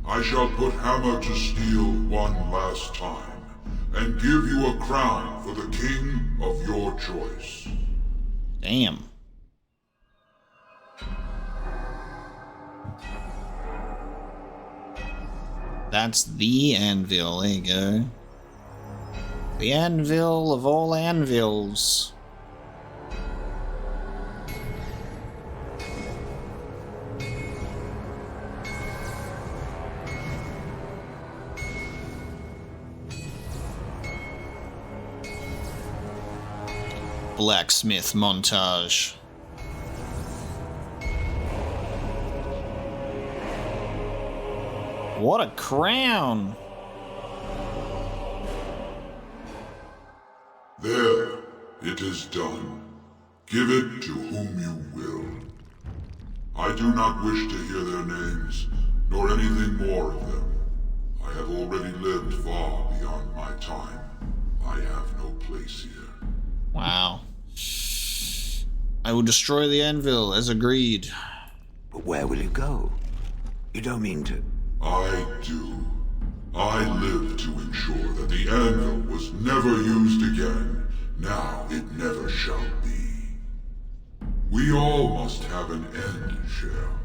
I shall put hammer to steel one last time, and give you a crown for the king of your choice. Damn. That's the Anvil, there you go. The Anvil of all anvils. Blacksmith montage. What a crown! There, it is done. Give it to whom you will. I do not wish to hear their names, nor anything more of them. I have already lived far beyond my time. I have no place here. Wow. I will destroy the Anvil, as agreed. But where will you go? You don't mean to... I do. I live to ensure that the Anvil was never used again. Now it never shall be. We all must have an end, Shell.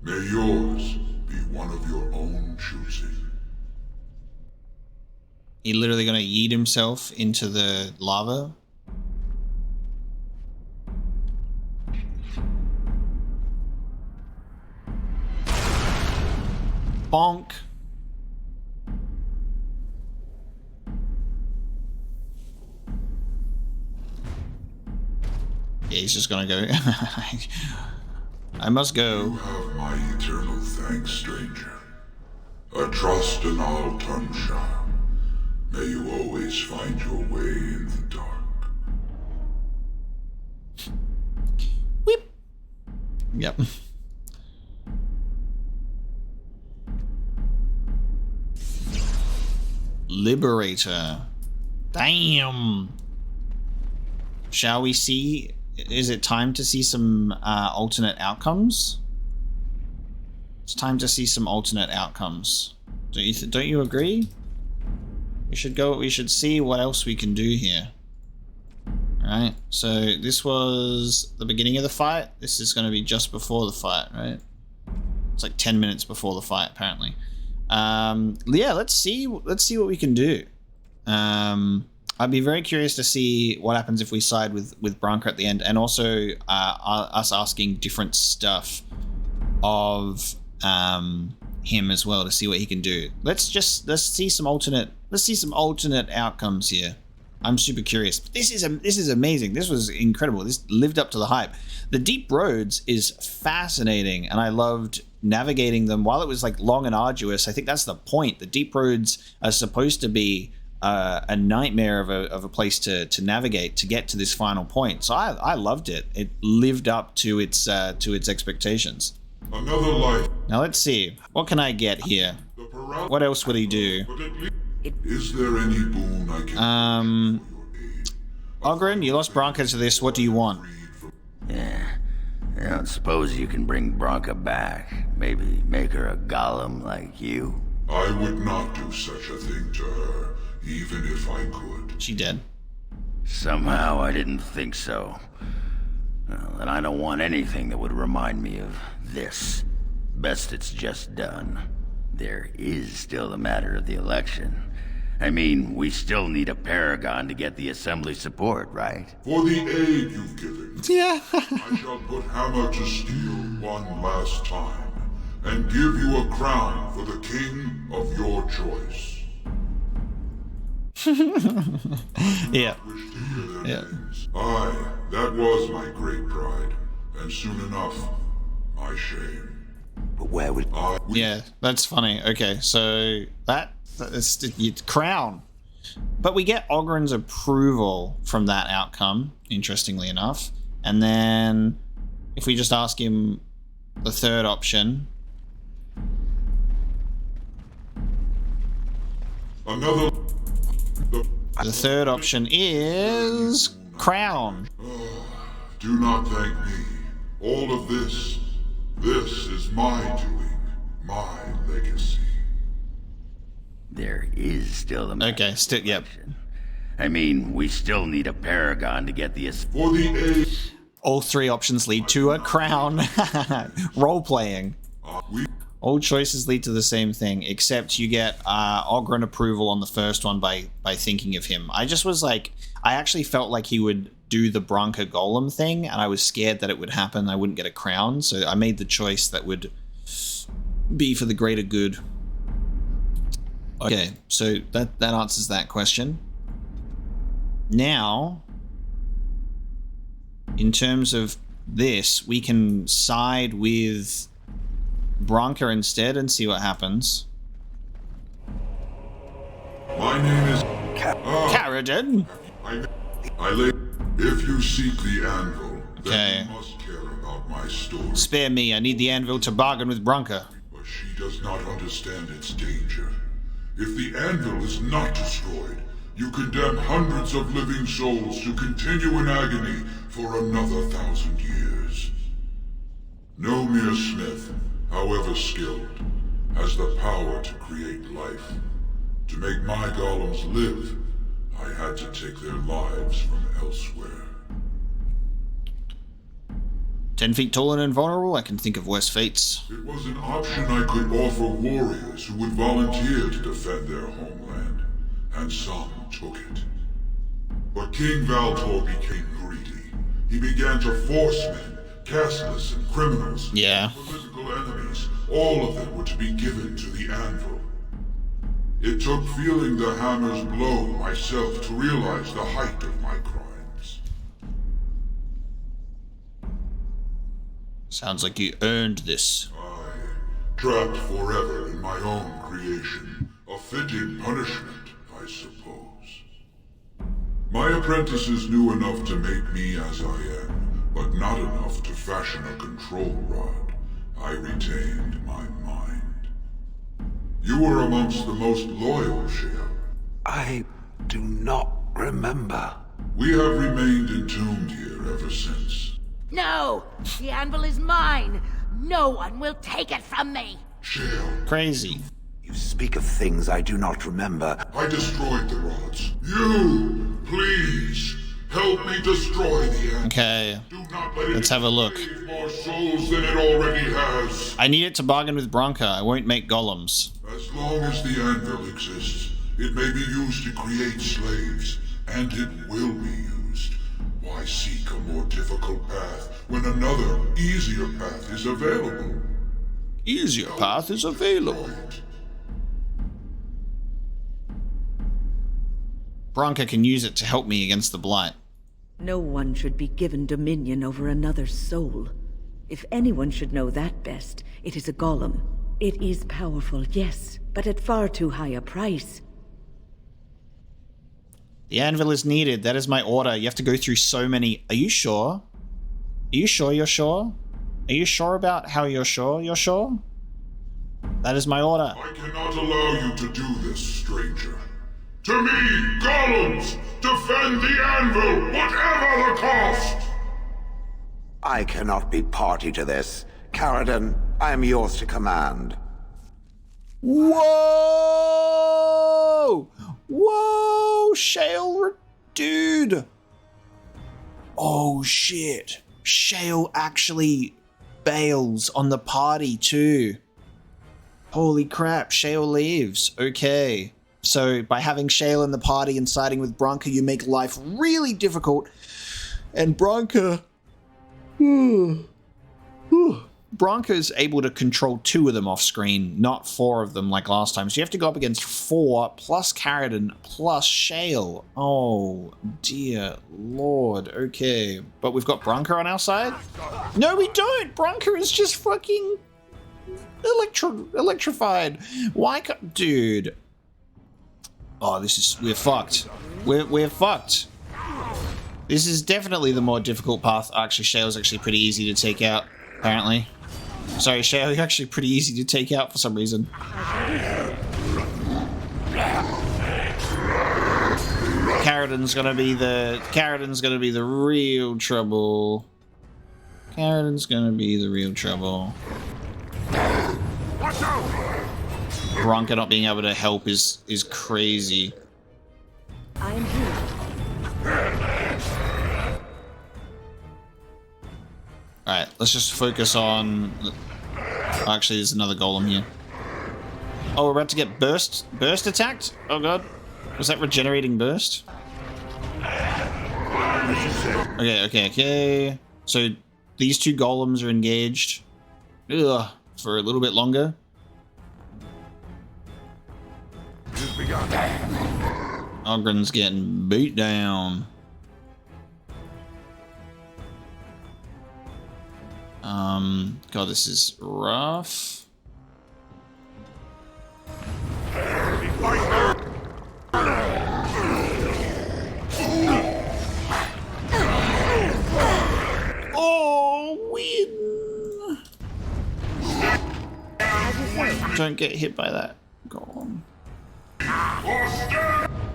May yours be one of your own choosing. He literally gonna yeet himself into the lava? Bonk. Yeah, he's just gonna go. I must go. You have my eternal thanks, stranger. A trust and I'll turn sharp. May you always find your way in the dark. Whip. Yep. Liberator. Damn. Shall we see? Is it time to see some alternate outcomes? It's time to see some alternate outcomes. Don't you agree? We should go. We should see what else we can do here. Right. So this was the beginning of the fight. This is going to be just before the fight, right? It's like 10 minutes before the fight, apparently. Yeah, let's see what we can do. I'd be very curious to see what happens if we side with Branka at the end, and also us asking different stuff of him as well to see what he can do. Let's see some alternate outcomes here. I'm super curious. This is amazing. This was incredible. This lived up to the hype. The deep roads is fascinating, and I loved navigating them. While it was like long and arduous, I think that's the point. The deep roads are supposed to be a nightmare of a place to navigate to get to this final point. So I loved it. It lived up to its expectations. Another life. Now let's see. What can I get here? What else would he do? Is there any boon I can Ogren, you lost Branka to this. What do you want? Yeah. I don't suppose you can bring Branka back. Maybe make her a golem like you. I would not do such a thing to her, even if I could. She dead. Somehow I didn't think so. Well, and I don't want anything that would remind me of this. Best it's just done. There is still the matter of the election. I mean, we still need a Paragon to get the Assembly support, right? For the aid you've given, Yeah. I shall put hammer to steel one last time, and give you a crown for the king of your choice. Yeah. Wish to hear their Yeah. names. Aye, that was my great pride, and soon enough, my shame. But where would... Yeah, that's funny. Okay, so that's crown. But we get Ogren's approval from that outcome, interestingly enough. And then if we just ask him the third option. Another... The third option is Crown. Do not thank me. All of this is my doing, my legacy. There is still a Okay, yep. I mean, we still need a Paragon to get the... For the age... All three options lead to a crown. Role-playing. All choices lead to the same thing, except you get Ogren approval on the first one by thinking of him. I just was like, I actually felt like he would do the Bronca Golem thing, and I was scared that it would happen. I wouldn't get a crown, so I made the choice that would be for the greater good. Okay, so that answers that question. Now, in terms of this, we can side with Bronca instead and see what happens. My name is... Caradon! If you seek the Anvil, Okay. then you must care about my story. Spare me, I need the Anvil to bargain with Bronca. But she does not understand its danger. If the Anvil is not destroyed, you condemn hundreds of living souls to continue in agony for another 1,000 years. No mere smith, however skilled, has the power to create life. To make my golems live, I had to take their lives from elsewhere. 10 feet tall and invulnerable, I can think of worse fates. It was an option I could offer warriors who would volunteer to defend their homeland, and some took it. But King Valtor became greedy. He began to force men, casteless and criminals, Yeah. political enemies, all of them were to be given to the Anvil. It took feeling the hammer's blow myself to realize the height of my crimes. Sounds like you earned this. Trapped forever in my own creation. A fitting punishment, I suppose. My apprentices knew enough to make me as I am, but not enough to fashion a control rod. I retained my mind. You were amongst the most loyal, Shale. I do not remember. We have remained entombed here ever since. No! The anvil is mine! No one will take it from me! Shale, Crazy. You speak of things I do not remember. I destroyed the rods. You, please, help me destroy the Anvil. Okay, Do not let it let's have a look. enslave more souls than it already has. I need it to bargain with Bronca. I won't make golems. As long as the Anvil exists, it may be used to create slaves, and it will be used. Why seek a more difficult path when another, easier path is available? Easier path is available. Right. Bronca can use it to help me against the Blight. No one should be given dominion over another's soul. If anyone should know that best, it is a golem. It is powerful, yes, but at far too high a price. The Anvil is needed. That is my order. You have to go through so many... Are you sure? Are you sure you're sure? Are you sure about how you're sure you're sure? That is my order. I cannot allow you to do this, stranger. To me, golems, defend the Anvil, whatever the cost! I cannot be party to this. Caradon, I am yours to command. Whoa! Whoa! Shale, dude! Oh shit. Shale actually bails on the party too. Holy crap, Shale leaves. Okay. So by having Shale in the party and siding with Bronca, you make life really difficult. And Bronca... Bronca is able to control 2 of them off screen, not 4 of them like last time. So you have to go up against 4 plus Caradon plus Shale. Oh dear lord. Okay, but we've got Bronca on our side. No, we don't. Bronca is just fucking electrified. Why can't, dude? Oh, we're fucked. We're fucked. This is definitely the more difficult path. Actually, Shale's actually pretty easy to take out, apparently. Sorry, Shale, you're actually pretty easy to take out for some reason. Caradon Carradin's gonna be the real trouble. Carradin's gonna be the real trouble. Watch out! Bronca not being able to help is crazy. I am here. Alright, let's just focus on... Actually, there's another golem here. Oh, we're about to get burst attacked? Oh god. Was that regenerating burst? Okay. So, these two golems are engaged. Ugh, for a little bit longer. Ogren's getting beat down. God, this is rough. Oh, win! Don't get hit by that. Go on.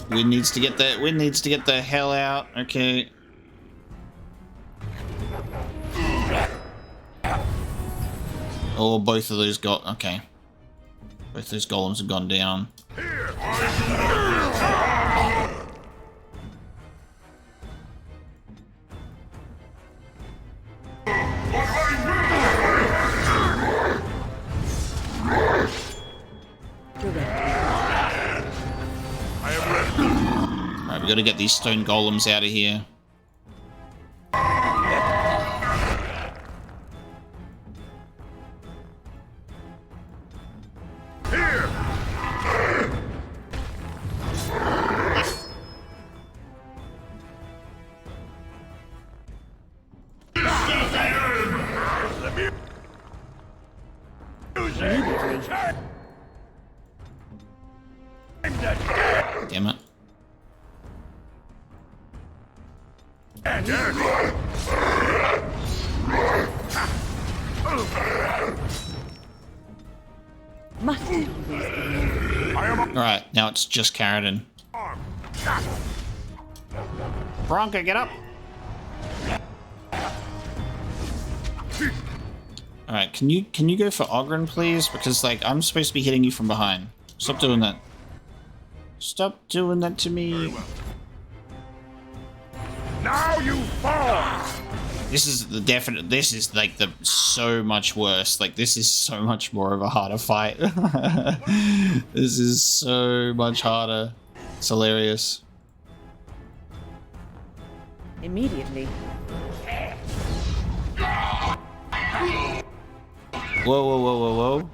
Win needs to get the hell out. Okay. Oh, both of those got... Okay. Both those golems have gone down. Alright, we gotta get these stone golems out of here. Damn it. Alright, now it's just Carradin. Bronca, get up! Alright, can you go for Ogren, please? Because, like, I'm supposed to be hitting you from behind. Stop doing that. Stop doing that to me. Now you fall! This is the definite... This is, like, the so much worse. Like, this is so much more of a harder fight. This is so much harder. It's hilarious. Immediately. Whoa.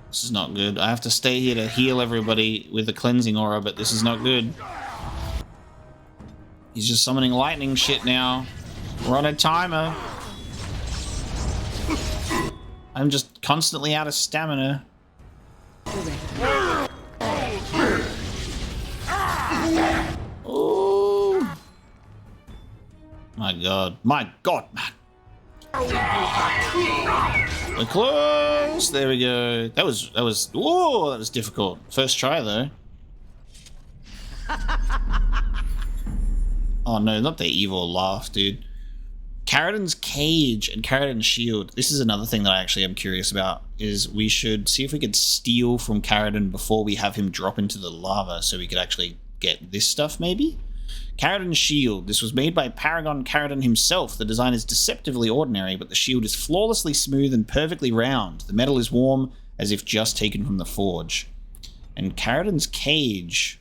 This is not good. I have to stay here to heal everybody with the cleansing aura, but this is not good. He's just summoning lightning shit now. We're on a timer. I'm just constantly out of stamina. Oh my god. My god, man. We're close. There we go. That was whoa, that was difficult. First try though. Oh no, not the evil laugh, dude. Carradin's cage and Carradin's shield. This is another thing that I actually am curious about, is we should see if we could steal from Carradin before we have him drop into the lava so we could actually get this stuff maybe? Carradin's shield. This was made by Paragon Carradin himself. The design is deceptively ordinary, but the shield is flawlessly smooth and perfectly round. The metal is warm, as if just taken from the forge. And Carradin's cage.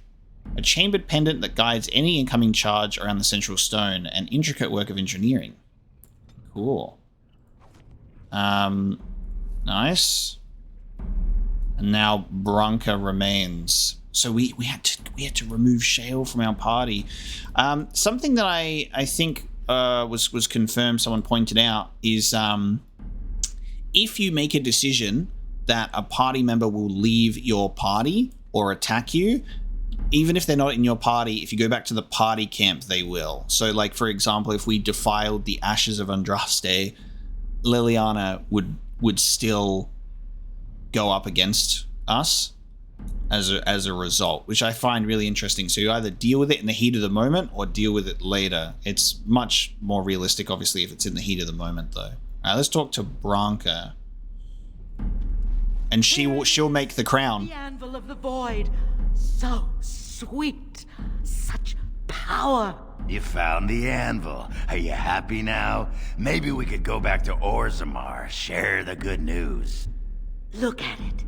A chambered pendant that guides any incoming charge around the central stone. An intricate work of engineering. Cool. Nice. And now Bronca remains. So we had to remove Shale from our party. Something that I think was confirmed, someone pointed out, is if you make a decision that a party member will leave your party or attack you, even if they're not in your party, if you go back to the party camp, they will. So, like, for example, if we defiled the ashes of Andraste, Liliana would still go up against us as a result, which I find really interesting. So you either deal with it in the heat of the moment or deal with it later. It's much more realistic, obviously, if it's in the heat of the moment, though. All right, let's talk to Branka. And she'll make the crown. The Anvil of the Void. So sweet. Such power. You found the Anvil. Are you happy now? Maybe we could go back to Orzammar, share the good news. Look at it.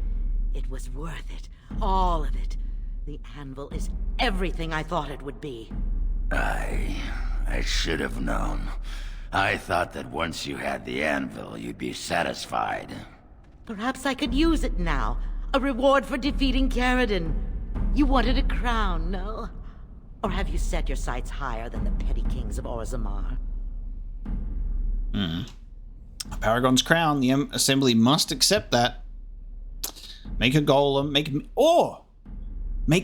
It was worth it. All of it. The Anvil is everything I thought it would be. I should have known. I thought that once you had the Anvil, you'd be satisfied. Perhaps I could use it now. A reward for defeating Caradon. You wanted a crown, no? Or have you set your sights higher than the petty kings of Orzammar? Paragon's crown. The assembly must accept that. Make a golem. Make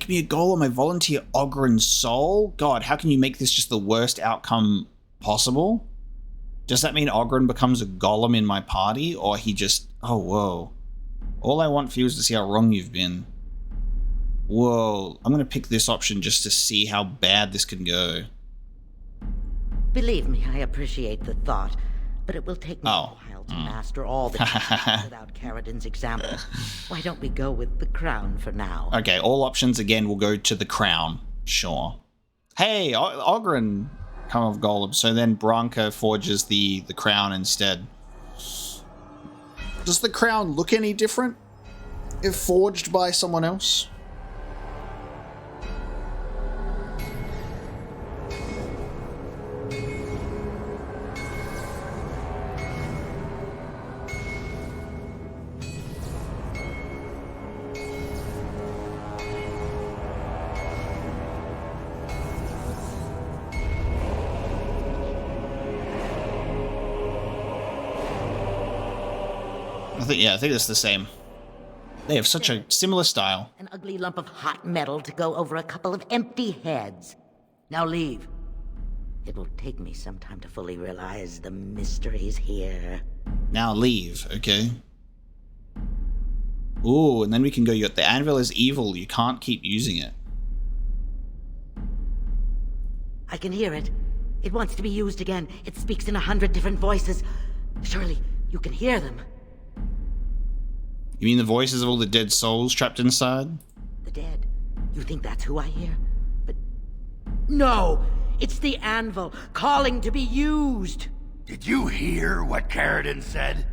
me a golem. I volunteer Ogren's soul. God, how can you make this just the worst outcome possible? Does that mean Ogren becomes a golem in my party, or he just... Oh, whoa. All I want for you is to see how wrong you've been. Whoa. I'm going to pick this option just to see how bad this can go. Believe me, I appreciate the thought, but it will take me a while to master all the techniques without Caradon's example. Why don't we go with the crown for now? Okay, all options again will go to the crown. Sure. Hey, Ogren come of golem. So then Branka forges the crown instead. Does the crown look any different if forged by someone else? I think it's the same. They have such a similar style. An ugly lump of hot metal to go over a couple of empty heads. Now leave. It will take me some time to fully realize the mysteries here. Now leave, okay? Ooh, and then we can go, the anvil is evil, you can't keep using it. I can hear it. It wants to be used again. It speaks in 100 different voices. Surely you can hear them. You mean the voices of all the dead souls trapped inside? The dead? You think that's who I hear? But... No! It's the Anvil, calling to be used! Did you hear what Caradon said?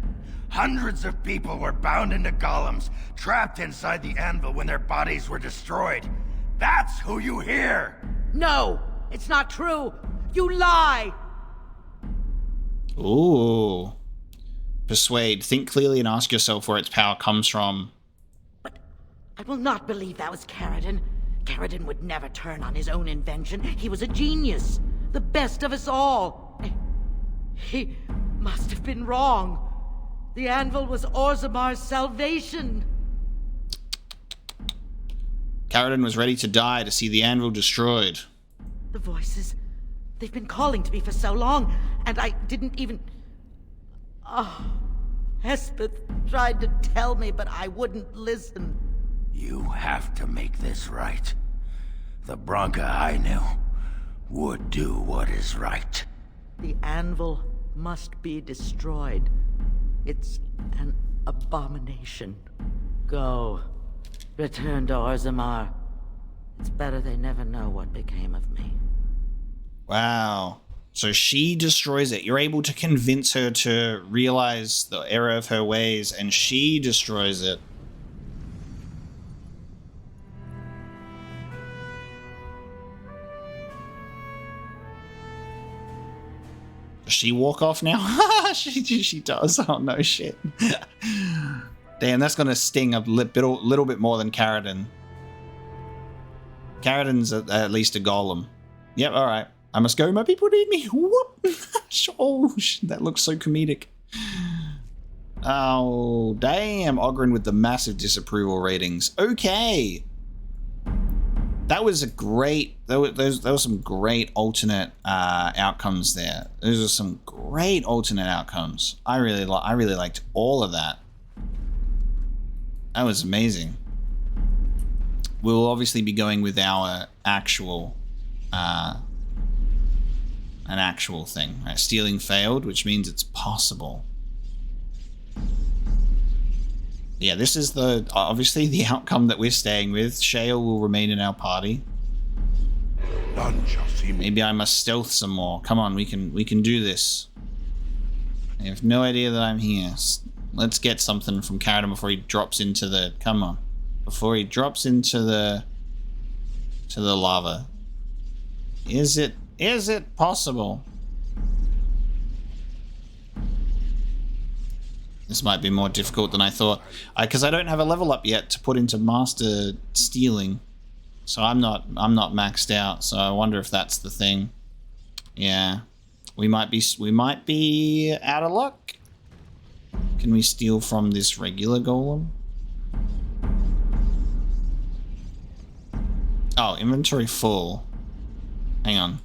Hundreds of people were bound into golems, trapped inside the Anvil when their bodies were destroyed. That's who you hear! No! It's not true! You lie! Ooh. Persuade. Think clearly and ask yourself where its power comes from. But I will not believe that was Caradon. Caradon would never turn on his own invention. He was a genius. The best of us all. He must have been wrong. The Anvil was Orzammar's salvation. Caradon was ready to die to see the Anvil destroyed. The voices. They've been calling to me for so long, and I didn't even... Oh, Hespeth tried to tell me, but I wouldn't listen. You have to make this right. The Branka I knew would do what is right. The Anvil must be destroyed. It's an abomination. Go. Return to Orzammar. It's better they never know what became of me. Wow. So she destroys it. You're able to convince her to realize the error of her ways, and she destroys it. Does she walk off now? she does. Oh, no shit. Damn, that's going to sting a little bit more than Caradon. Caradon's at least a golem. Yep, all right. I must go. My people need me. Whoop. Oh, that looks so comedic. Oh, damn. Ogren with the massive disapproval ratings. Okay. That was a great. There were some great alternate outcomes there. Those are some great alternate outcomes. I really liked all of that. That was amazing. We'll obviously be going with our actual, an actual thing. Right? Stealing failed, which means it's possible. Yeah, this is obviously the outcome that we're staying with. Shale will remain in our party. None shall see me. Maybe I must stealth some more. Come on, we can do this. They have no idea that I'm here. Let's get something from Carradon before he drops into the. Come on, before he drops into the lava. Is it possible? This might be more difficult than I thought, because I don't have a level up yet to put into master stealing, so I'm not maxed out. So I wonder if that's the thing. Yeah, we might be out of luck. Can we steal from this regular golem? Oh, inventory full. Hang on.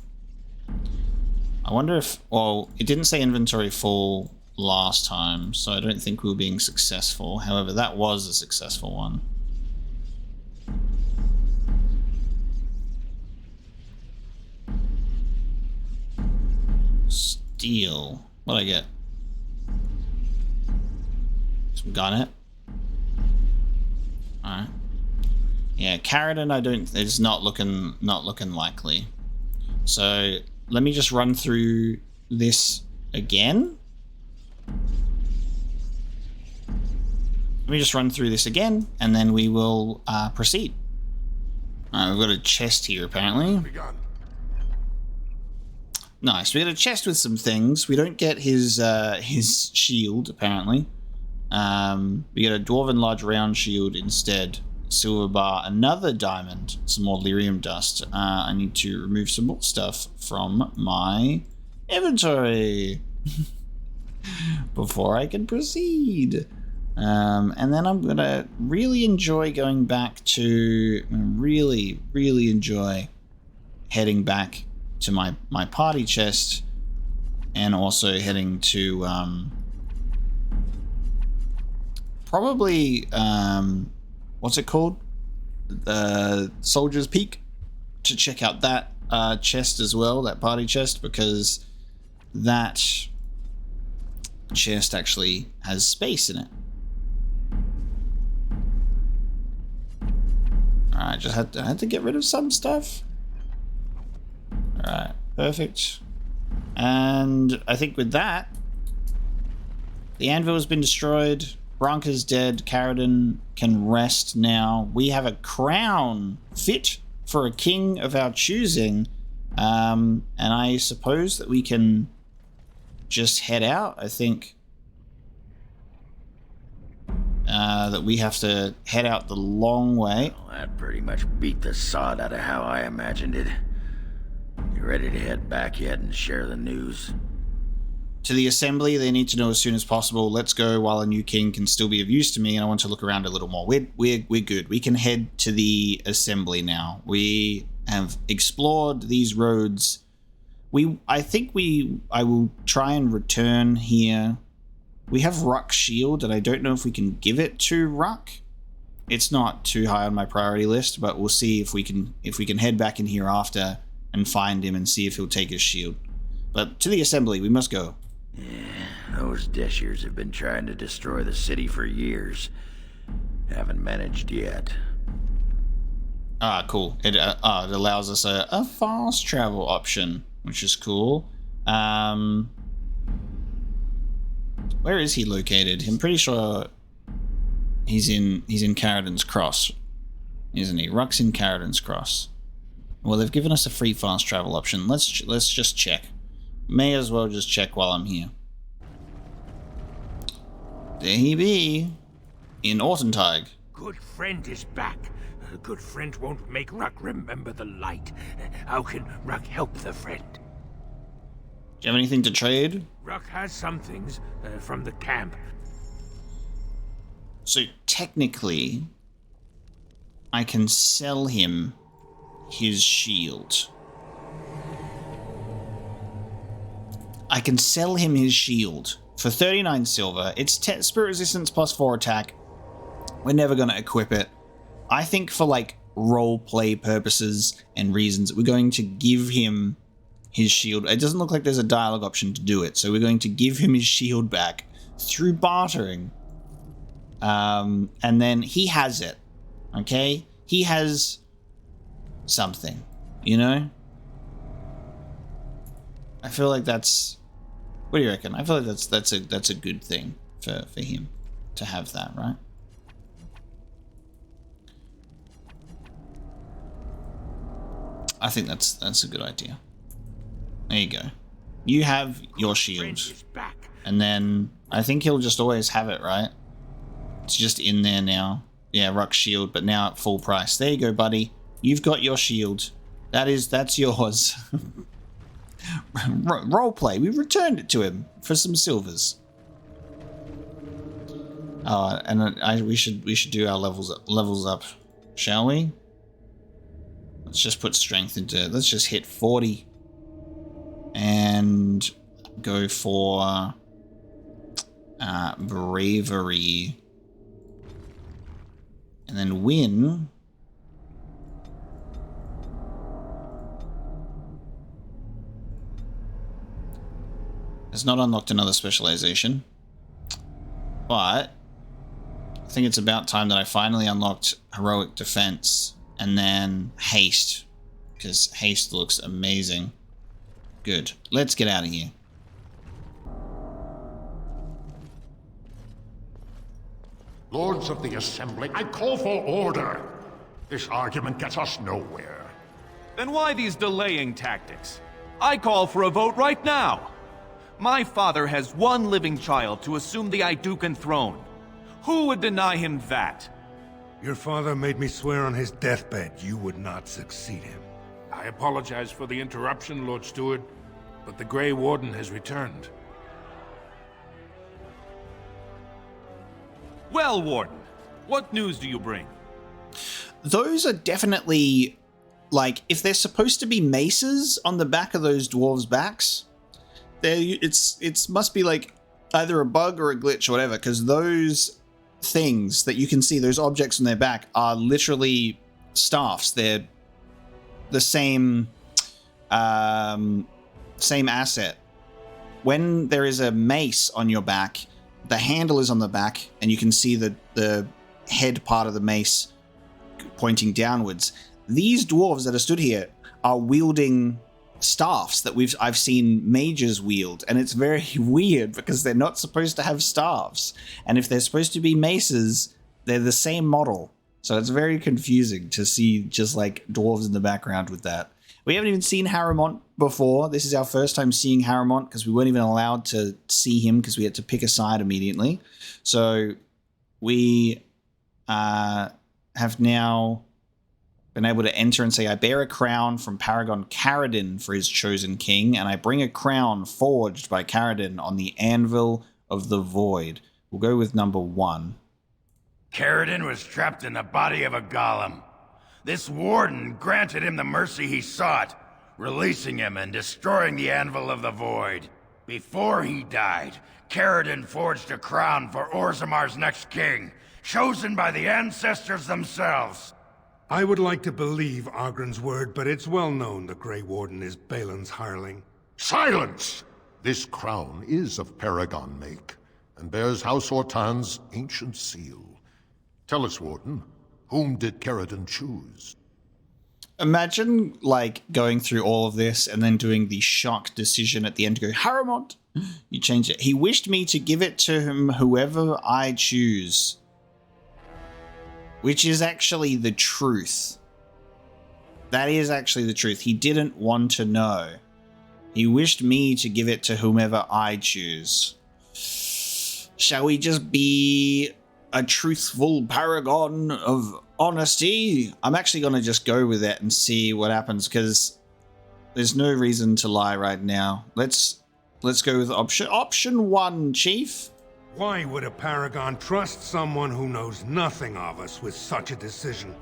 I wonder if. Well, it didn't say inventory full last time, so I don't think we were being successful. However, that was a successful one. Steal. What'd I get? Some garnet. Alright. Yeah, Carradon it's not looking likely. So let me just run through this again. Let me just run through this again, and then we will proceed. We've got a chest here, apparently. Nice. We got a chest with some things. We don't get his shield, apparently. We get a Dwarven Large Round Shield instead. Silver bar, another diamond, some more lyrium dust. I need to remove some more stuff from my inventory before I can proceed. And then I'm gonna really enjoy going back to, really enjoy heading back to my party chest, and also heading to probably what's it called? The Soldier's Peak, to check out that chest as well, that party chest, because that chest actually has space in it. Alright, I had to get rid of some stuff. Alright, perfect. And I think with that, the Anvil has been destroyed. Branka's dead. Carradon can rest now. We have a crown fit for a king of our choosing. And I suppose that we can just head out. I think that we have to head out the long way. Well, that pretty much beat the sod out of how I imagined it. You ready to head back yet and share the news? To the assembly, they need to know as soon as possible. Let's go while a new king can still be of use to me, and I want to look around a little more. We're good. We can head to the assembly now. We have explored these roads. I will try and return here. We have Ruck's shield, and I don't know if we can give it to Ruck. It's not too high on my priority list, but we'll see if we can head back in here after and find him and see if he'll take his shield. But to the assembly, we must go. Yeah, those Deshirs have been trying to destroy the city for years. Haven't managed yet. Ah, cool. It allows us a fast travel option, which is cool. Where is he located? I'm pretty sure he's in Carradon's Cross, isn't he? Ruck's in Carradon's Cross. Well, they've given us a free fast travel option. Let's just check. May as well just check while I'm here. There he be, in Ortentide. Good friend is back. A good friend won't make Ruck remember the light. How can Ruck help the friend? Do you have anything to trade? Ruck has some things from the camp. So technically, I can sell him his shield. I can sell him his shield for 39 silver. It's spirit resistance plus 4 attack. We're never going to equip it. I think for like role play purposes and reasons, we're going to give him his shield. It doesn't look like there's a dialogue option to do it, so we're going to give him his shield back through bartering. And then he has it. Okay? He has something, you know? I feel like that's... What do you reckon? I feel like that's a good thing for him to have that, right? I think that's a good idea. There you go. You have your shield. And then I think he'll just always have it, right? It's just in there now. Yeah, Ruck's shield, but now at full price. There you go, buddy. You've got your shield. That's yours. Roleplay. We returned it to him for some silvers. And we should do our levels up, shall we? Let's just put strength into it. Let's just hit 40 and go for bravery, and then win. It's not unlocked another specialization, but I think it's about time that I finally unlocked heroic defense and then haste, because haste looks amazing. Good. Let's get out of here. Lords of the Assembly, I call for order. This argument gets us nowhere. Then why these delaying tactics? I call for a vote right now. My father has one living child to assume the Idukan throne. Who would deny him that? Your father made me swear on his deathbed you would not succeed him. I apologize for the interruption, Lord Steward, but the Grey Warden has returned. Well, Warden, what news do you bring? Those are definitely, like, if they're supposed to be maces on the back of those dwarves' backs, it's must be like either a bug or a glitch or whatever, because those things that you can see, those objects on their back, are literally staffs. They're the same asset. When there is a mace on your back, the handle is on the back, and you can see the head part of the mace pointing downwards. These dwarves that are stood here are wielding staffs that I've seen mages wield, and it's very weird because they're not supposed to have staffs, and if they're supposed to be maces, they're the same model. So it's very confusing to see just like dwarves in the background with that. We haven't even seen Harrimont before. This is our first time seeing Harrimont because we weren't even allowed to see him because we had to pick a side immediately. So we have now been able to enter and say, I bear a crown from Paragon Caradin for his chosen king, and I bring a crown forged by Caradin on the Anvil of the Void. We'll go with number 1. Caradin was trapped in the body of a golem. This warden granted him the mercy he sought, releasing him and destroying the Anvil of the Void. Before he died, Caradin forged a crown for Orzamar's next king, chosen by the ancestors themselves. I would like to believe Ogren's word, but it's well known the Grey Warden is Balin's hireling. Silence! This crown is of Paragon make, and bears House Ortan's ancient seal. Tell us, Warden, whom did Caradin choose? Imagine, like, going through all of this and then doing the shock decision at the end to go, Harrimont! You change it. He wished me to give it to him whoever I choose. Which is actually the truth. That is actually the truth. He didn't want to know. He wished me to give it to whomever I choose. Shall we just be a truthful paragon of honesty? I'm actually going to just go with it and see what happens, because there's no reason to lie right now. Let's go with option 1, Chief. Why would a paragon trust someone who knows nothing of us with such a decision?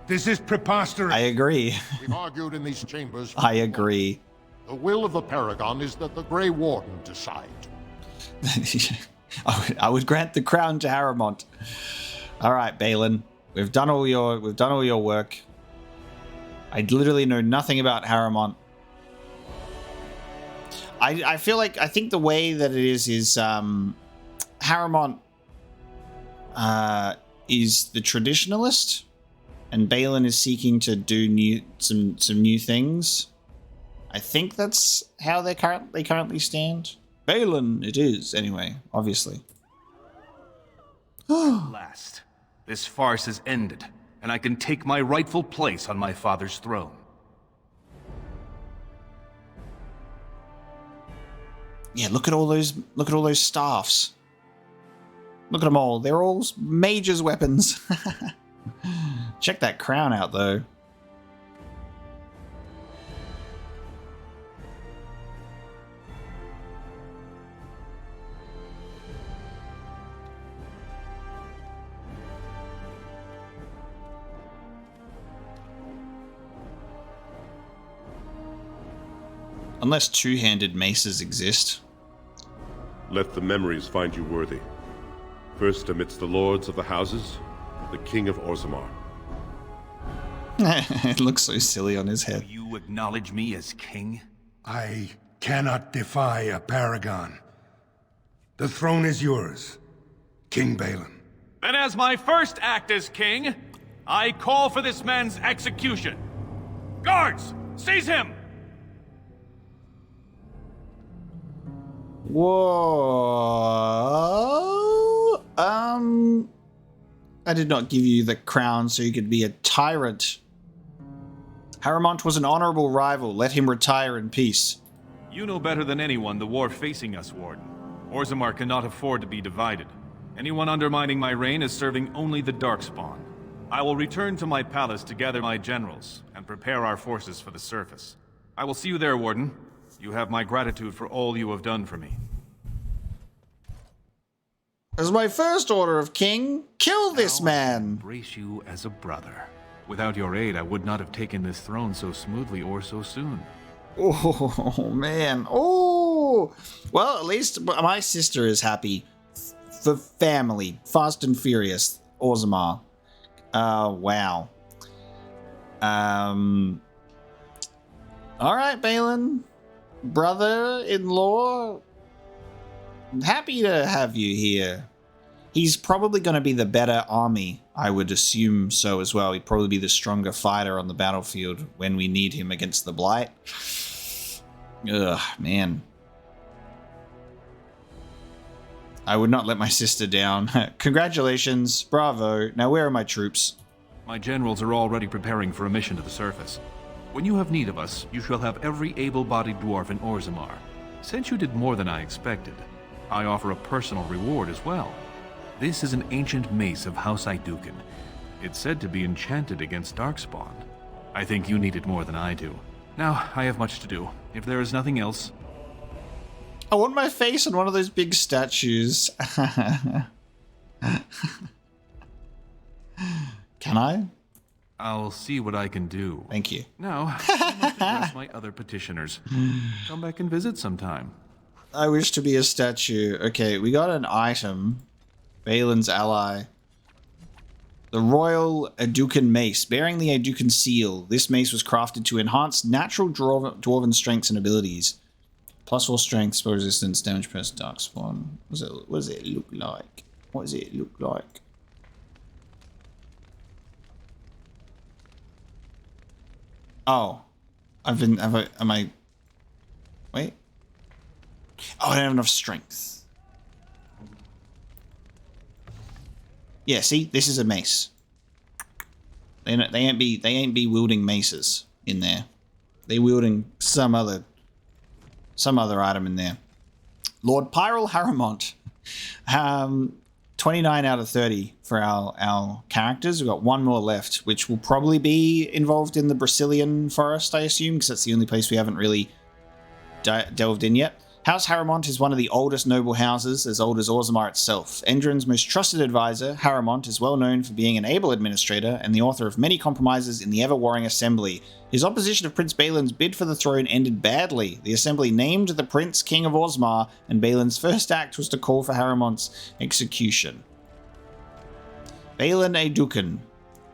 This is preposterous. I agree. We've argued in these chambers. I agree. The will of the Paragon is that the Grey Warden decide. I would grant the crown to Haramont. All right, Balin. We've done all your work. I literally know nothing about Haramont. I think the way that it is Haramont is the traditionalist, and Balin is seeking to do some new things. I think that's how they currently stand. Balin, it is anyway. Obviously. At last, this farce is ended, and I can take my rightful place on my father's throne. Yeah, look at all those staffs. Look at them all. They're all mages' weapons. Check that crown out, though. Unless two-handed maces exist. Let the memories find you worthy. First amidst the lords of the houses, the King of Orzammar. It looks so silly on his head. Do you acknowledge me as king? I cannot defy a Paragon. The throne is yours, King Balin. Then as my first act as king, I call for this man's execution. Guards, seize him! Whoa. I did not give you the crown so you could be a tyrant. Haramont was an honorable rival. Let him retire in peace. You know better than anyone the war facing us, Warden. Orzammar cannot afford to be divided. Anyone undermining my reign is serving only the Darkspawn. I will return to my palace to gather my generals and prepare our forces for the surface. I will see you there, Warden. You have my gratitude for all you have done for me. As my first order of king, kill this man. Embrace you as a brother. Without your aid, I would not have taken this throne so smoothly or so soon. Oh, man. Oh. Well, at least my sister is happy. For family. Fast and Furious. Orzammar. Wow. Alright, Balin. Brother-in-law. I'm happy to have you here. He's probably going to be the better army. I would assume so as well. He'd probably be the stronger fighter on the battlefield when we need him against the Blight. Ugh, man. I would not let my sister down. Congratulations. Bravo. Now where are my troops? My generals are already preparing for a mission to the surface. When you have need of us, you shall have every able-bodied dwarf in Orzammar. Since you did more than I expected, I offer a personal reward as well. This is an ancient mace of House Iduken. It's said to be enchanted against Darkspawn. I think you need it more than I do. Now, I have much to do. If there is nothing else... I want my face on one of those big statues. Can I? I'll see what I can do. Thank you. Now, I must address my other petitioners. Come back and visit sometime. I wish to be a statue. Okay, we got an item. Balin's ally. The Royal Iduken Mace, bearing the Iduken seal. This mace was crafted to enhance natural dwarven strengths and abilities. +4 strength, spell resistance, damage press, darkspawn. What does it look like? What does it look like? Oh. Wait. Oh, I don't have enough strength. Yeah, see? This is a mace. They ain't be wielding maces in there. They wielding some other item in there. Lord Pyrrell Haramont. 29 out of 30 for our characters. We've got one more left, which will probably be involved in the Brazilian forest, I assume, because that's the only place we haven't really delved in yet. House Harrimont is one of the oldest noble houses, as old as Orzammar itself. Endrin's most trusted advisor, Harrimont, is well known for being an able administrator and the author of many compromises in the ever-warring Assembly. His opposition of Prince Balin's bid for the throne ended badly. The Assembly named the Prince King of Orzammar, and Balin's first act was to call for Harrimont's execution. Balin Aeducan.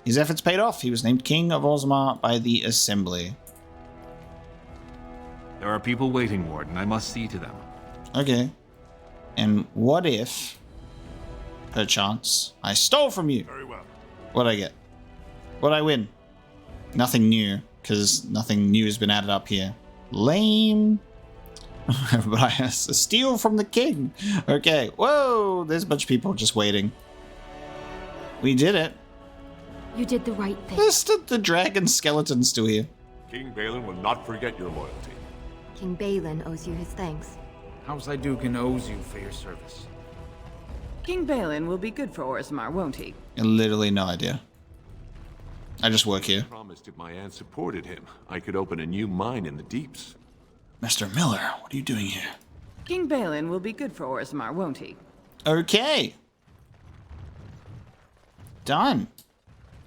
His efforts paid off. He was named King of Orzammar by the Assembly. There are people waiting, Warden. I must see to them. Okay. And what if, perchance, I stole from you? Very well. What'd I get? What'd I win? Nothing new, because nothing new has been added up here. Lame. But I steal from the king. Okay. Whoa! There's a bunch of people just waiting. We did it. You did the right thing. The dragon skeleton's still here. King Balin will not forget your loyalty. King Balin owes you his thanks. House Aeducan owes you for your service. King Balin will be good for Orzammar, won't he? Literally no idea. I just work here. I promised if my aunt supported him, I could open a new mine in the deeps. Mr. Miller, what are you doing here? King Balin will be good for Orzammar, won't he? Okay. Done.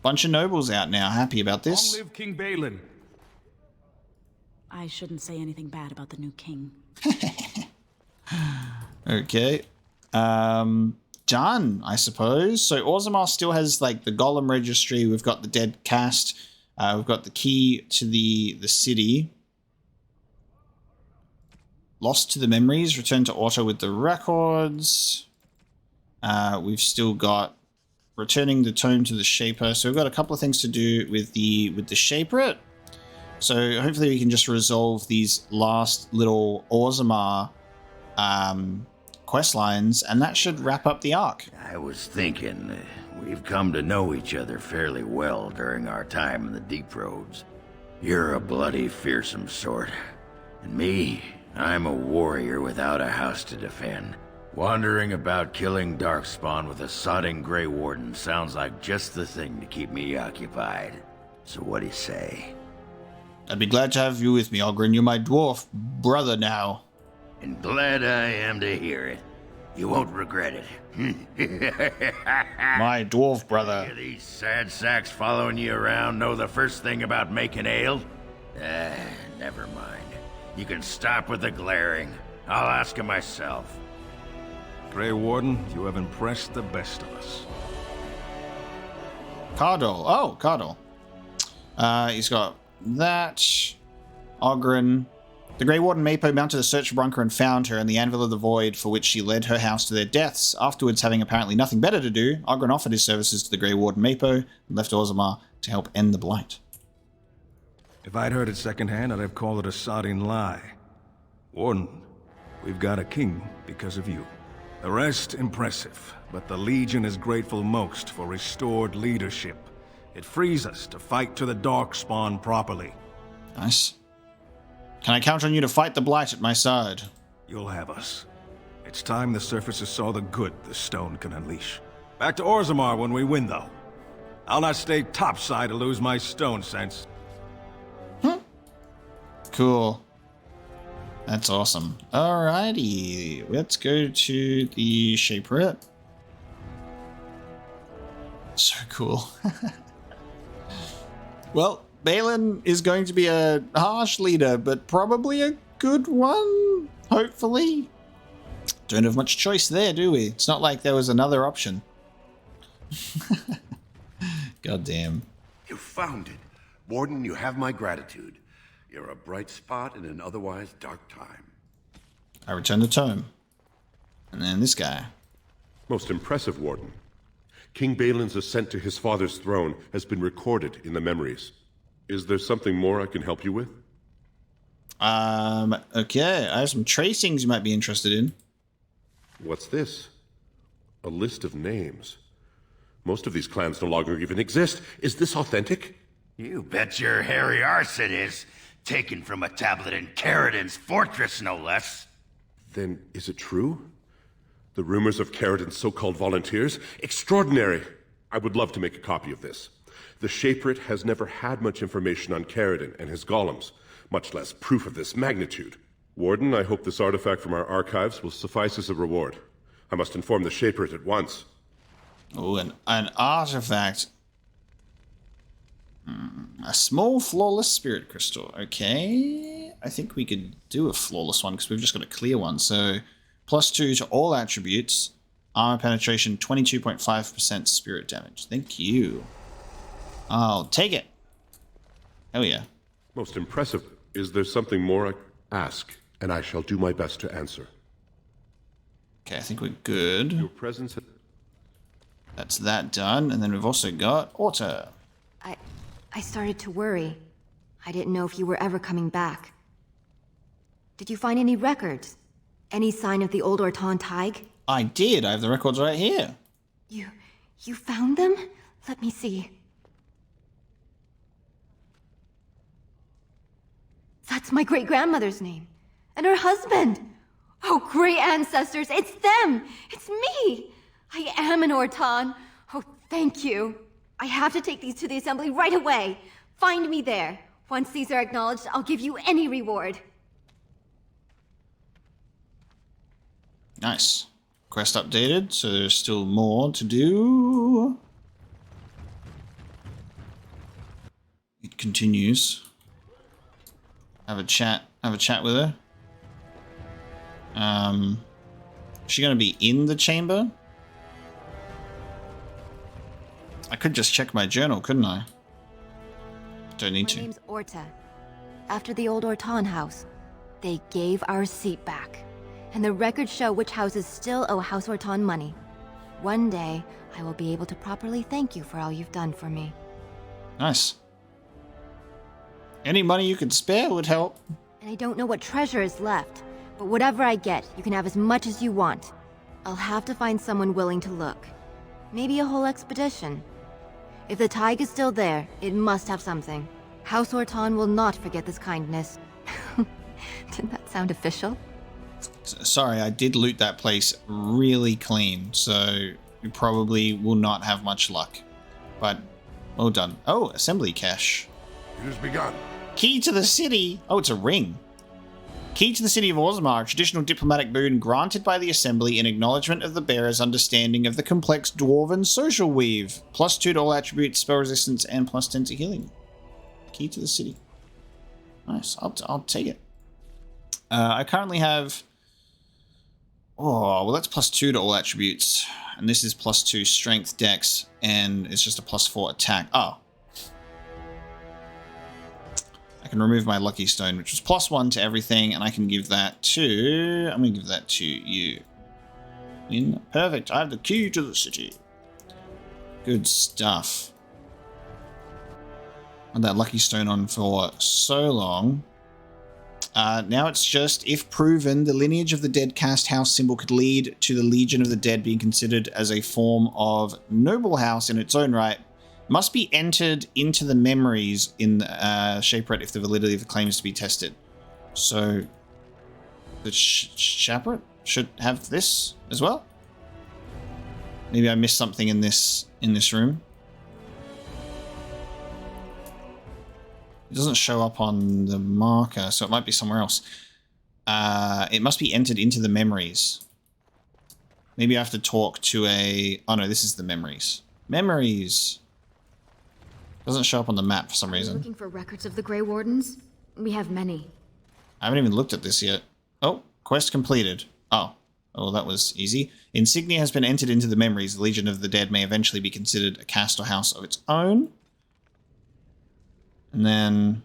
Bunch of nobles out now, happy about this. Long live King Balin. I shouldn't say anything bad about the new king. Okay. Done, I suppose. So Orzammar still has like the Golem registry. We've got the dead cast. We've got the key to the city. Lost to the memories. Return to Auto with the records. We've still got returning the tome to the Shaper. So we've got a couple of things to do with the Shaper. So hopefully we can just resolve these last little Orzammar quest lines, and that should wrap up the arc. I was thinking, we've come to know each other fairly well during our time in the Deep Roads. You're a bloody, fearsome sort. And me, I'm a warrior without a house to defend. Wandering about killing Darkspawn with a sodding Grey Warden sounds like just the thing to keep me occupied. So what do you say? I'd be glad to have you with me, Oghren. You're my dwarf brother now. And glad I am to hear it. You won't regret it. My dwarf brother. Do these sad sacks following you around know the first thing about making ale? Never mind. You can stop with the glaring. I'll ask him myself. Grey Warden, you have impressed the best of us. Cardol. Oh, Cardol. He's got that. Oghren. The Grey Warden Mapo mounted a search for Bronca and found her in the Anvil of the Void, for which she led her house to their deaths. Afterwards, having apparently nothing better to do, Oghren offered his services to the Grey Warden Mapo and left Orzammar to help end the blight. If I'd heard it secondhand, I'd have called it a sodding lie. Warden, we've got a king because of you. The rest, impressive, but the Legion is grateful most for restored leadership. It frees us to fight to the Darkspawn properly. Nice. Can I count on you to fight the blight at my side? You'll have us. It's time the surfaces saw the good the stone can unleash. Back to Orzammar when we win, though. I'll not stay topside to lose my stone sense. Cool. That's awesome. Alrighty, let's go to the Shaper. So cool. Well, Balin is going to be a harsh leader, but probably a good one, hopefully. Don't have much choice there, do we? It's not like there was another option. God damn. You found it. Warden, you have my gratitude. You're a bright spot in an otherwise dark time. I return the tome. And then this guy. Most impressive, Warden. King Balin's ascent to his father's throne has been recorded in the memories. Is there something more I can help you with? Okay. I have some tracings you might be interested in. What's this? A list of names. Most of these clans no longer even exist. Is this authentic? You bet your hairy arse it is. Taken from a tablet in Caridin's fortress, no less. Then is it true? The rumors of Caridin's so-called volunteers? Extraordinary! I would love to make a copy of this. The Shaperate has never had much information on Caridin and his golems, much less proof of this magnitude. Warden, I hope this artifact from our archives will suffice as a reward. I must inform the Shaperate at once. Oh, an artifact. A small flawless spirit crystal. Okay. I think we could do a flawless one because we've just got a clear one. So, +2 to all attributes. Armor penetration, 22.5% spirit damage. Thank you. I'll take it. Oh, yeah. Most impressive. Is there something more I ask? And I shall do my best to answer. Okay, I think we're good. Your presence... That's that done. And then we've also got Orta. I started to worry. I didn't know if you were ever coming back. Did you find any records? Any sign of the old Orton Tig? I did. I have the records right here. You found them? Let me see. That's my great-grandmother's name. And her husband. Oh, great ancestors, it's them! It's me! I am an Orton. Oh, thank you. I have to take these to the assembly right away. Find me there. Once these are acknowledged, I'll give you any reward. Nice. Quest updated, so there's still more to do. It continues. Have a chat with her. Is she gonna be in the chamber? I could just check my journal, couldn't I? Don't need to. My name's Orta. After the old Orton house, they gave our seat back. And the records show which houses still owe House Orton money. One day, I will be able to properly thank you for all you've done for me. Nice. Any money you could spare would help. And I don't know what treasure is left, but whatever I get, you can have as much as you want. I'll have to find someone willing to look. Maybe a whole expedition. If the Tig is still there, it must have something. House Orton will not forget this kindness. Didn't that sound official? Sorry, I did loot that place really clean, so we probably will not have much luck. But, well done. Oh, assembly cache. It has begun. Key to the city. Oh, it's a ring. Key to the city of Orzammar, a traditional diplomatic boon granted by the Assembly in acknowledgement of the bearer's understanding of the complex dwarven social weave. +2 to all attributes, spell resistance, and +10 to healing. Key to the city. Nice. I'll take it. I currently have... Oh, well, that's +2 to all attributes. And this is +2 strength, dex, and it's just a +4 attack. Oh. I can remove my lucky stone, which was +1 to everything, and I can give that to... I'm going to give that to you. Perfect. I have the key to the city. Good stuff. Had that lucky stone on for so long. Now it's just, if proven, the lineage of the dead cast house symbol could lead to the Legion of the Dead being considered as a form of noble house in its own right. Must be entered into the memories in Shaperate if the validity of the claim is to be tested. So the Shaperate should have this as well. Maybe I missed something in this room. It doesn't show up on the marker, so it might be somewhere else. It must be entered into the memories. Maybe I have to talk to a... Oh no, this is the memories. Memories! Doesn't show up on the map for some reason. Looking for records of the Grey Wardens? We have many. I haven't even looked at this yet. Oh, quest completed. Oh, that was easy. Insignia has been entered into the memories. The Legion of the Dead may eventually be considered a caste or house of its own. And then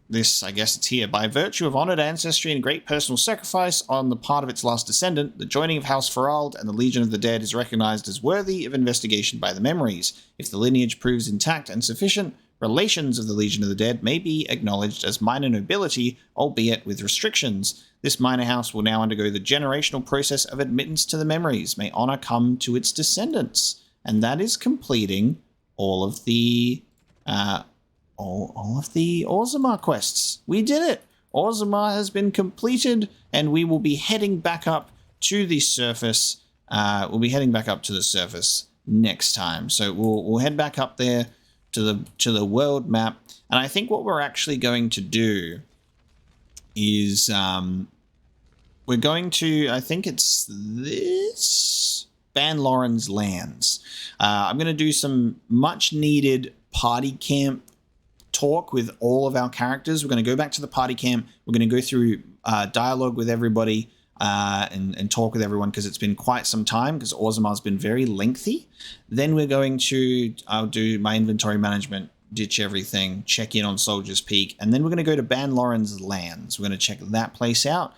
this, I guess it's here. By virtue of honored ancestry and great personal sacrifice on the part of its last descendant, the joining of House Farald and the Legion of the Dead is recognized as worthy of investigation by the memories. If the lineage proves intact and sufficient, relations of the Legion of the Dead may be acknowledged as minor nobility, albeit with restrictions. This minor house will now undergo the generational process of admittance to the memories. May honor come to its descendants. And that is completing all of the Orzammar quests. We did it. Orzammar has been completed, and we will be heading back up to the surface. We'll be heading back up to the surface next time. So we'll head back up there to the world map, and I think what we're actually going to do is we're going to, I think it's this, Ban Loren's lands. I'm going to do some much needed party camp talk with all of our characters. We're going to go back to the party camp. We're going to go through dialogue with everybody and talk with everyone because it's been quite some time because Orzammar's been very lengthy. Then we're going to, I'll do my inventory management, ditch everything, check in on Soldier's Peak, and then we're going to go to Ban Loren's lands. We're going to check that place out.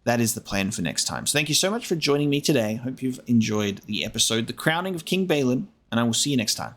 That is the plan for next time. So thank you so much for joining me today. Hope you've enjoyed the episode, The Crowning of King Balin, and I will see you next time.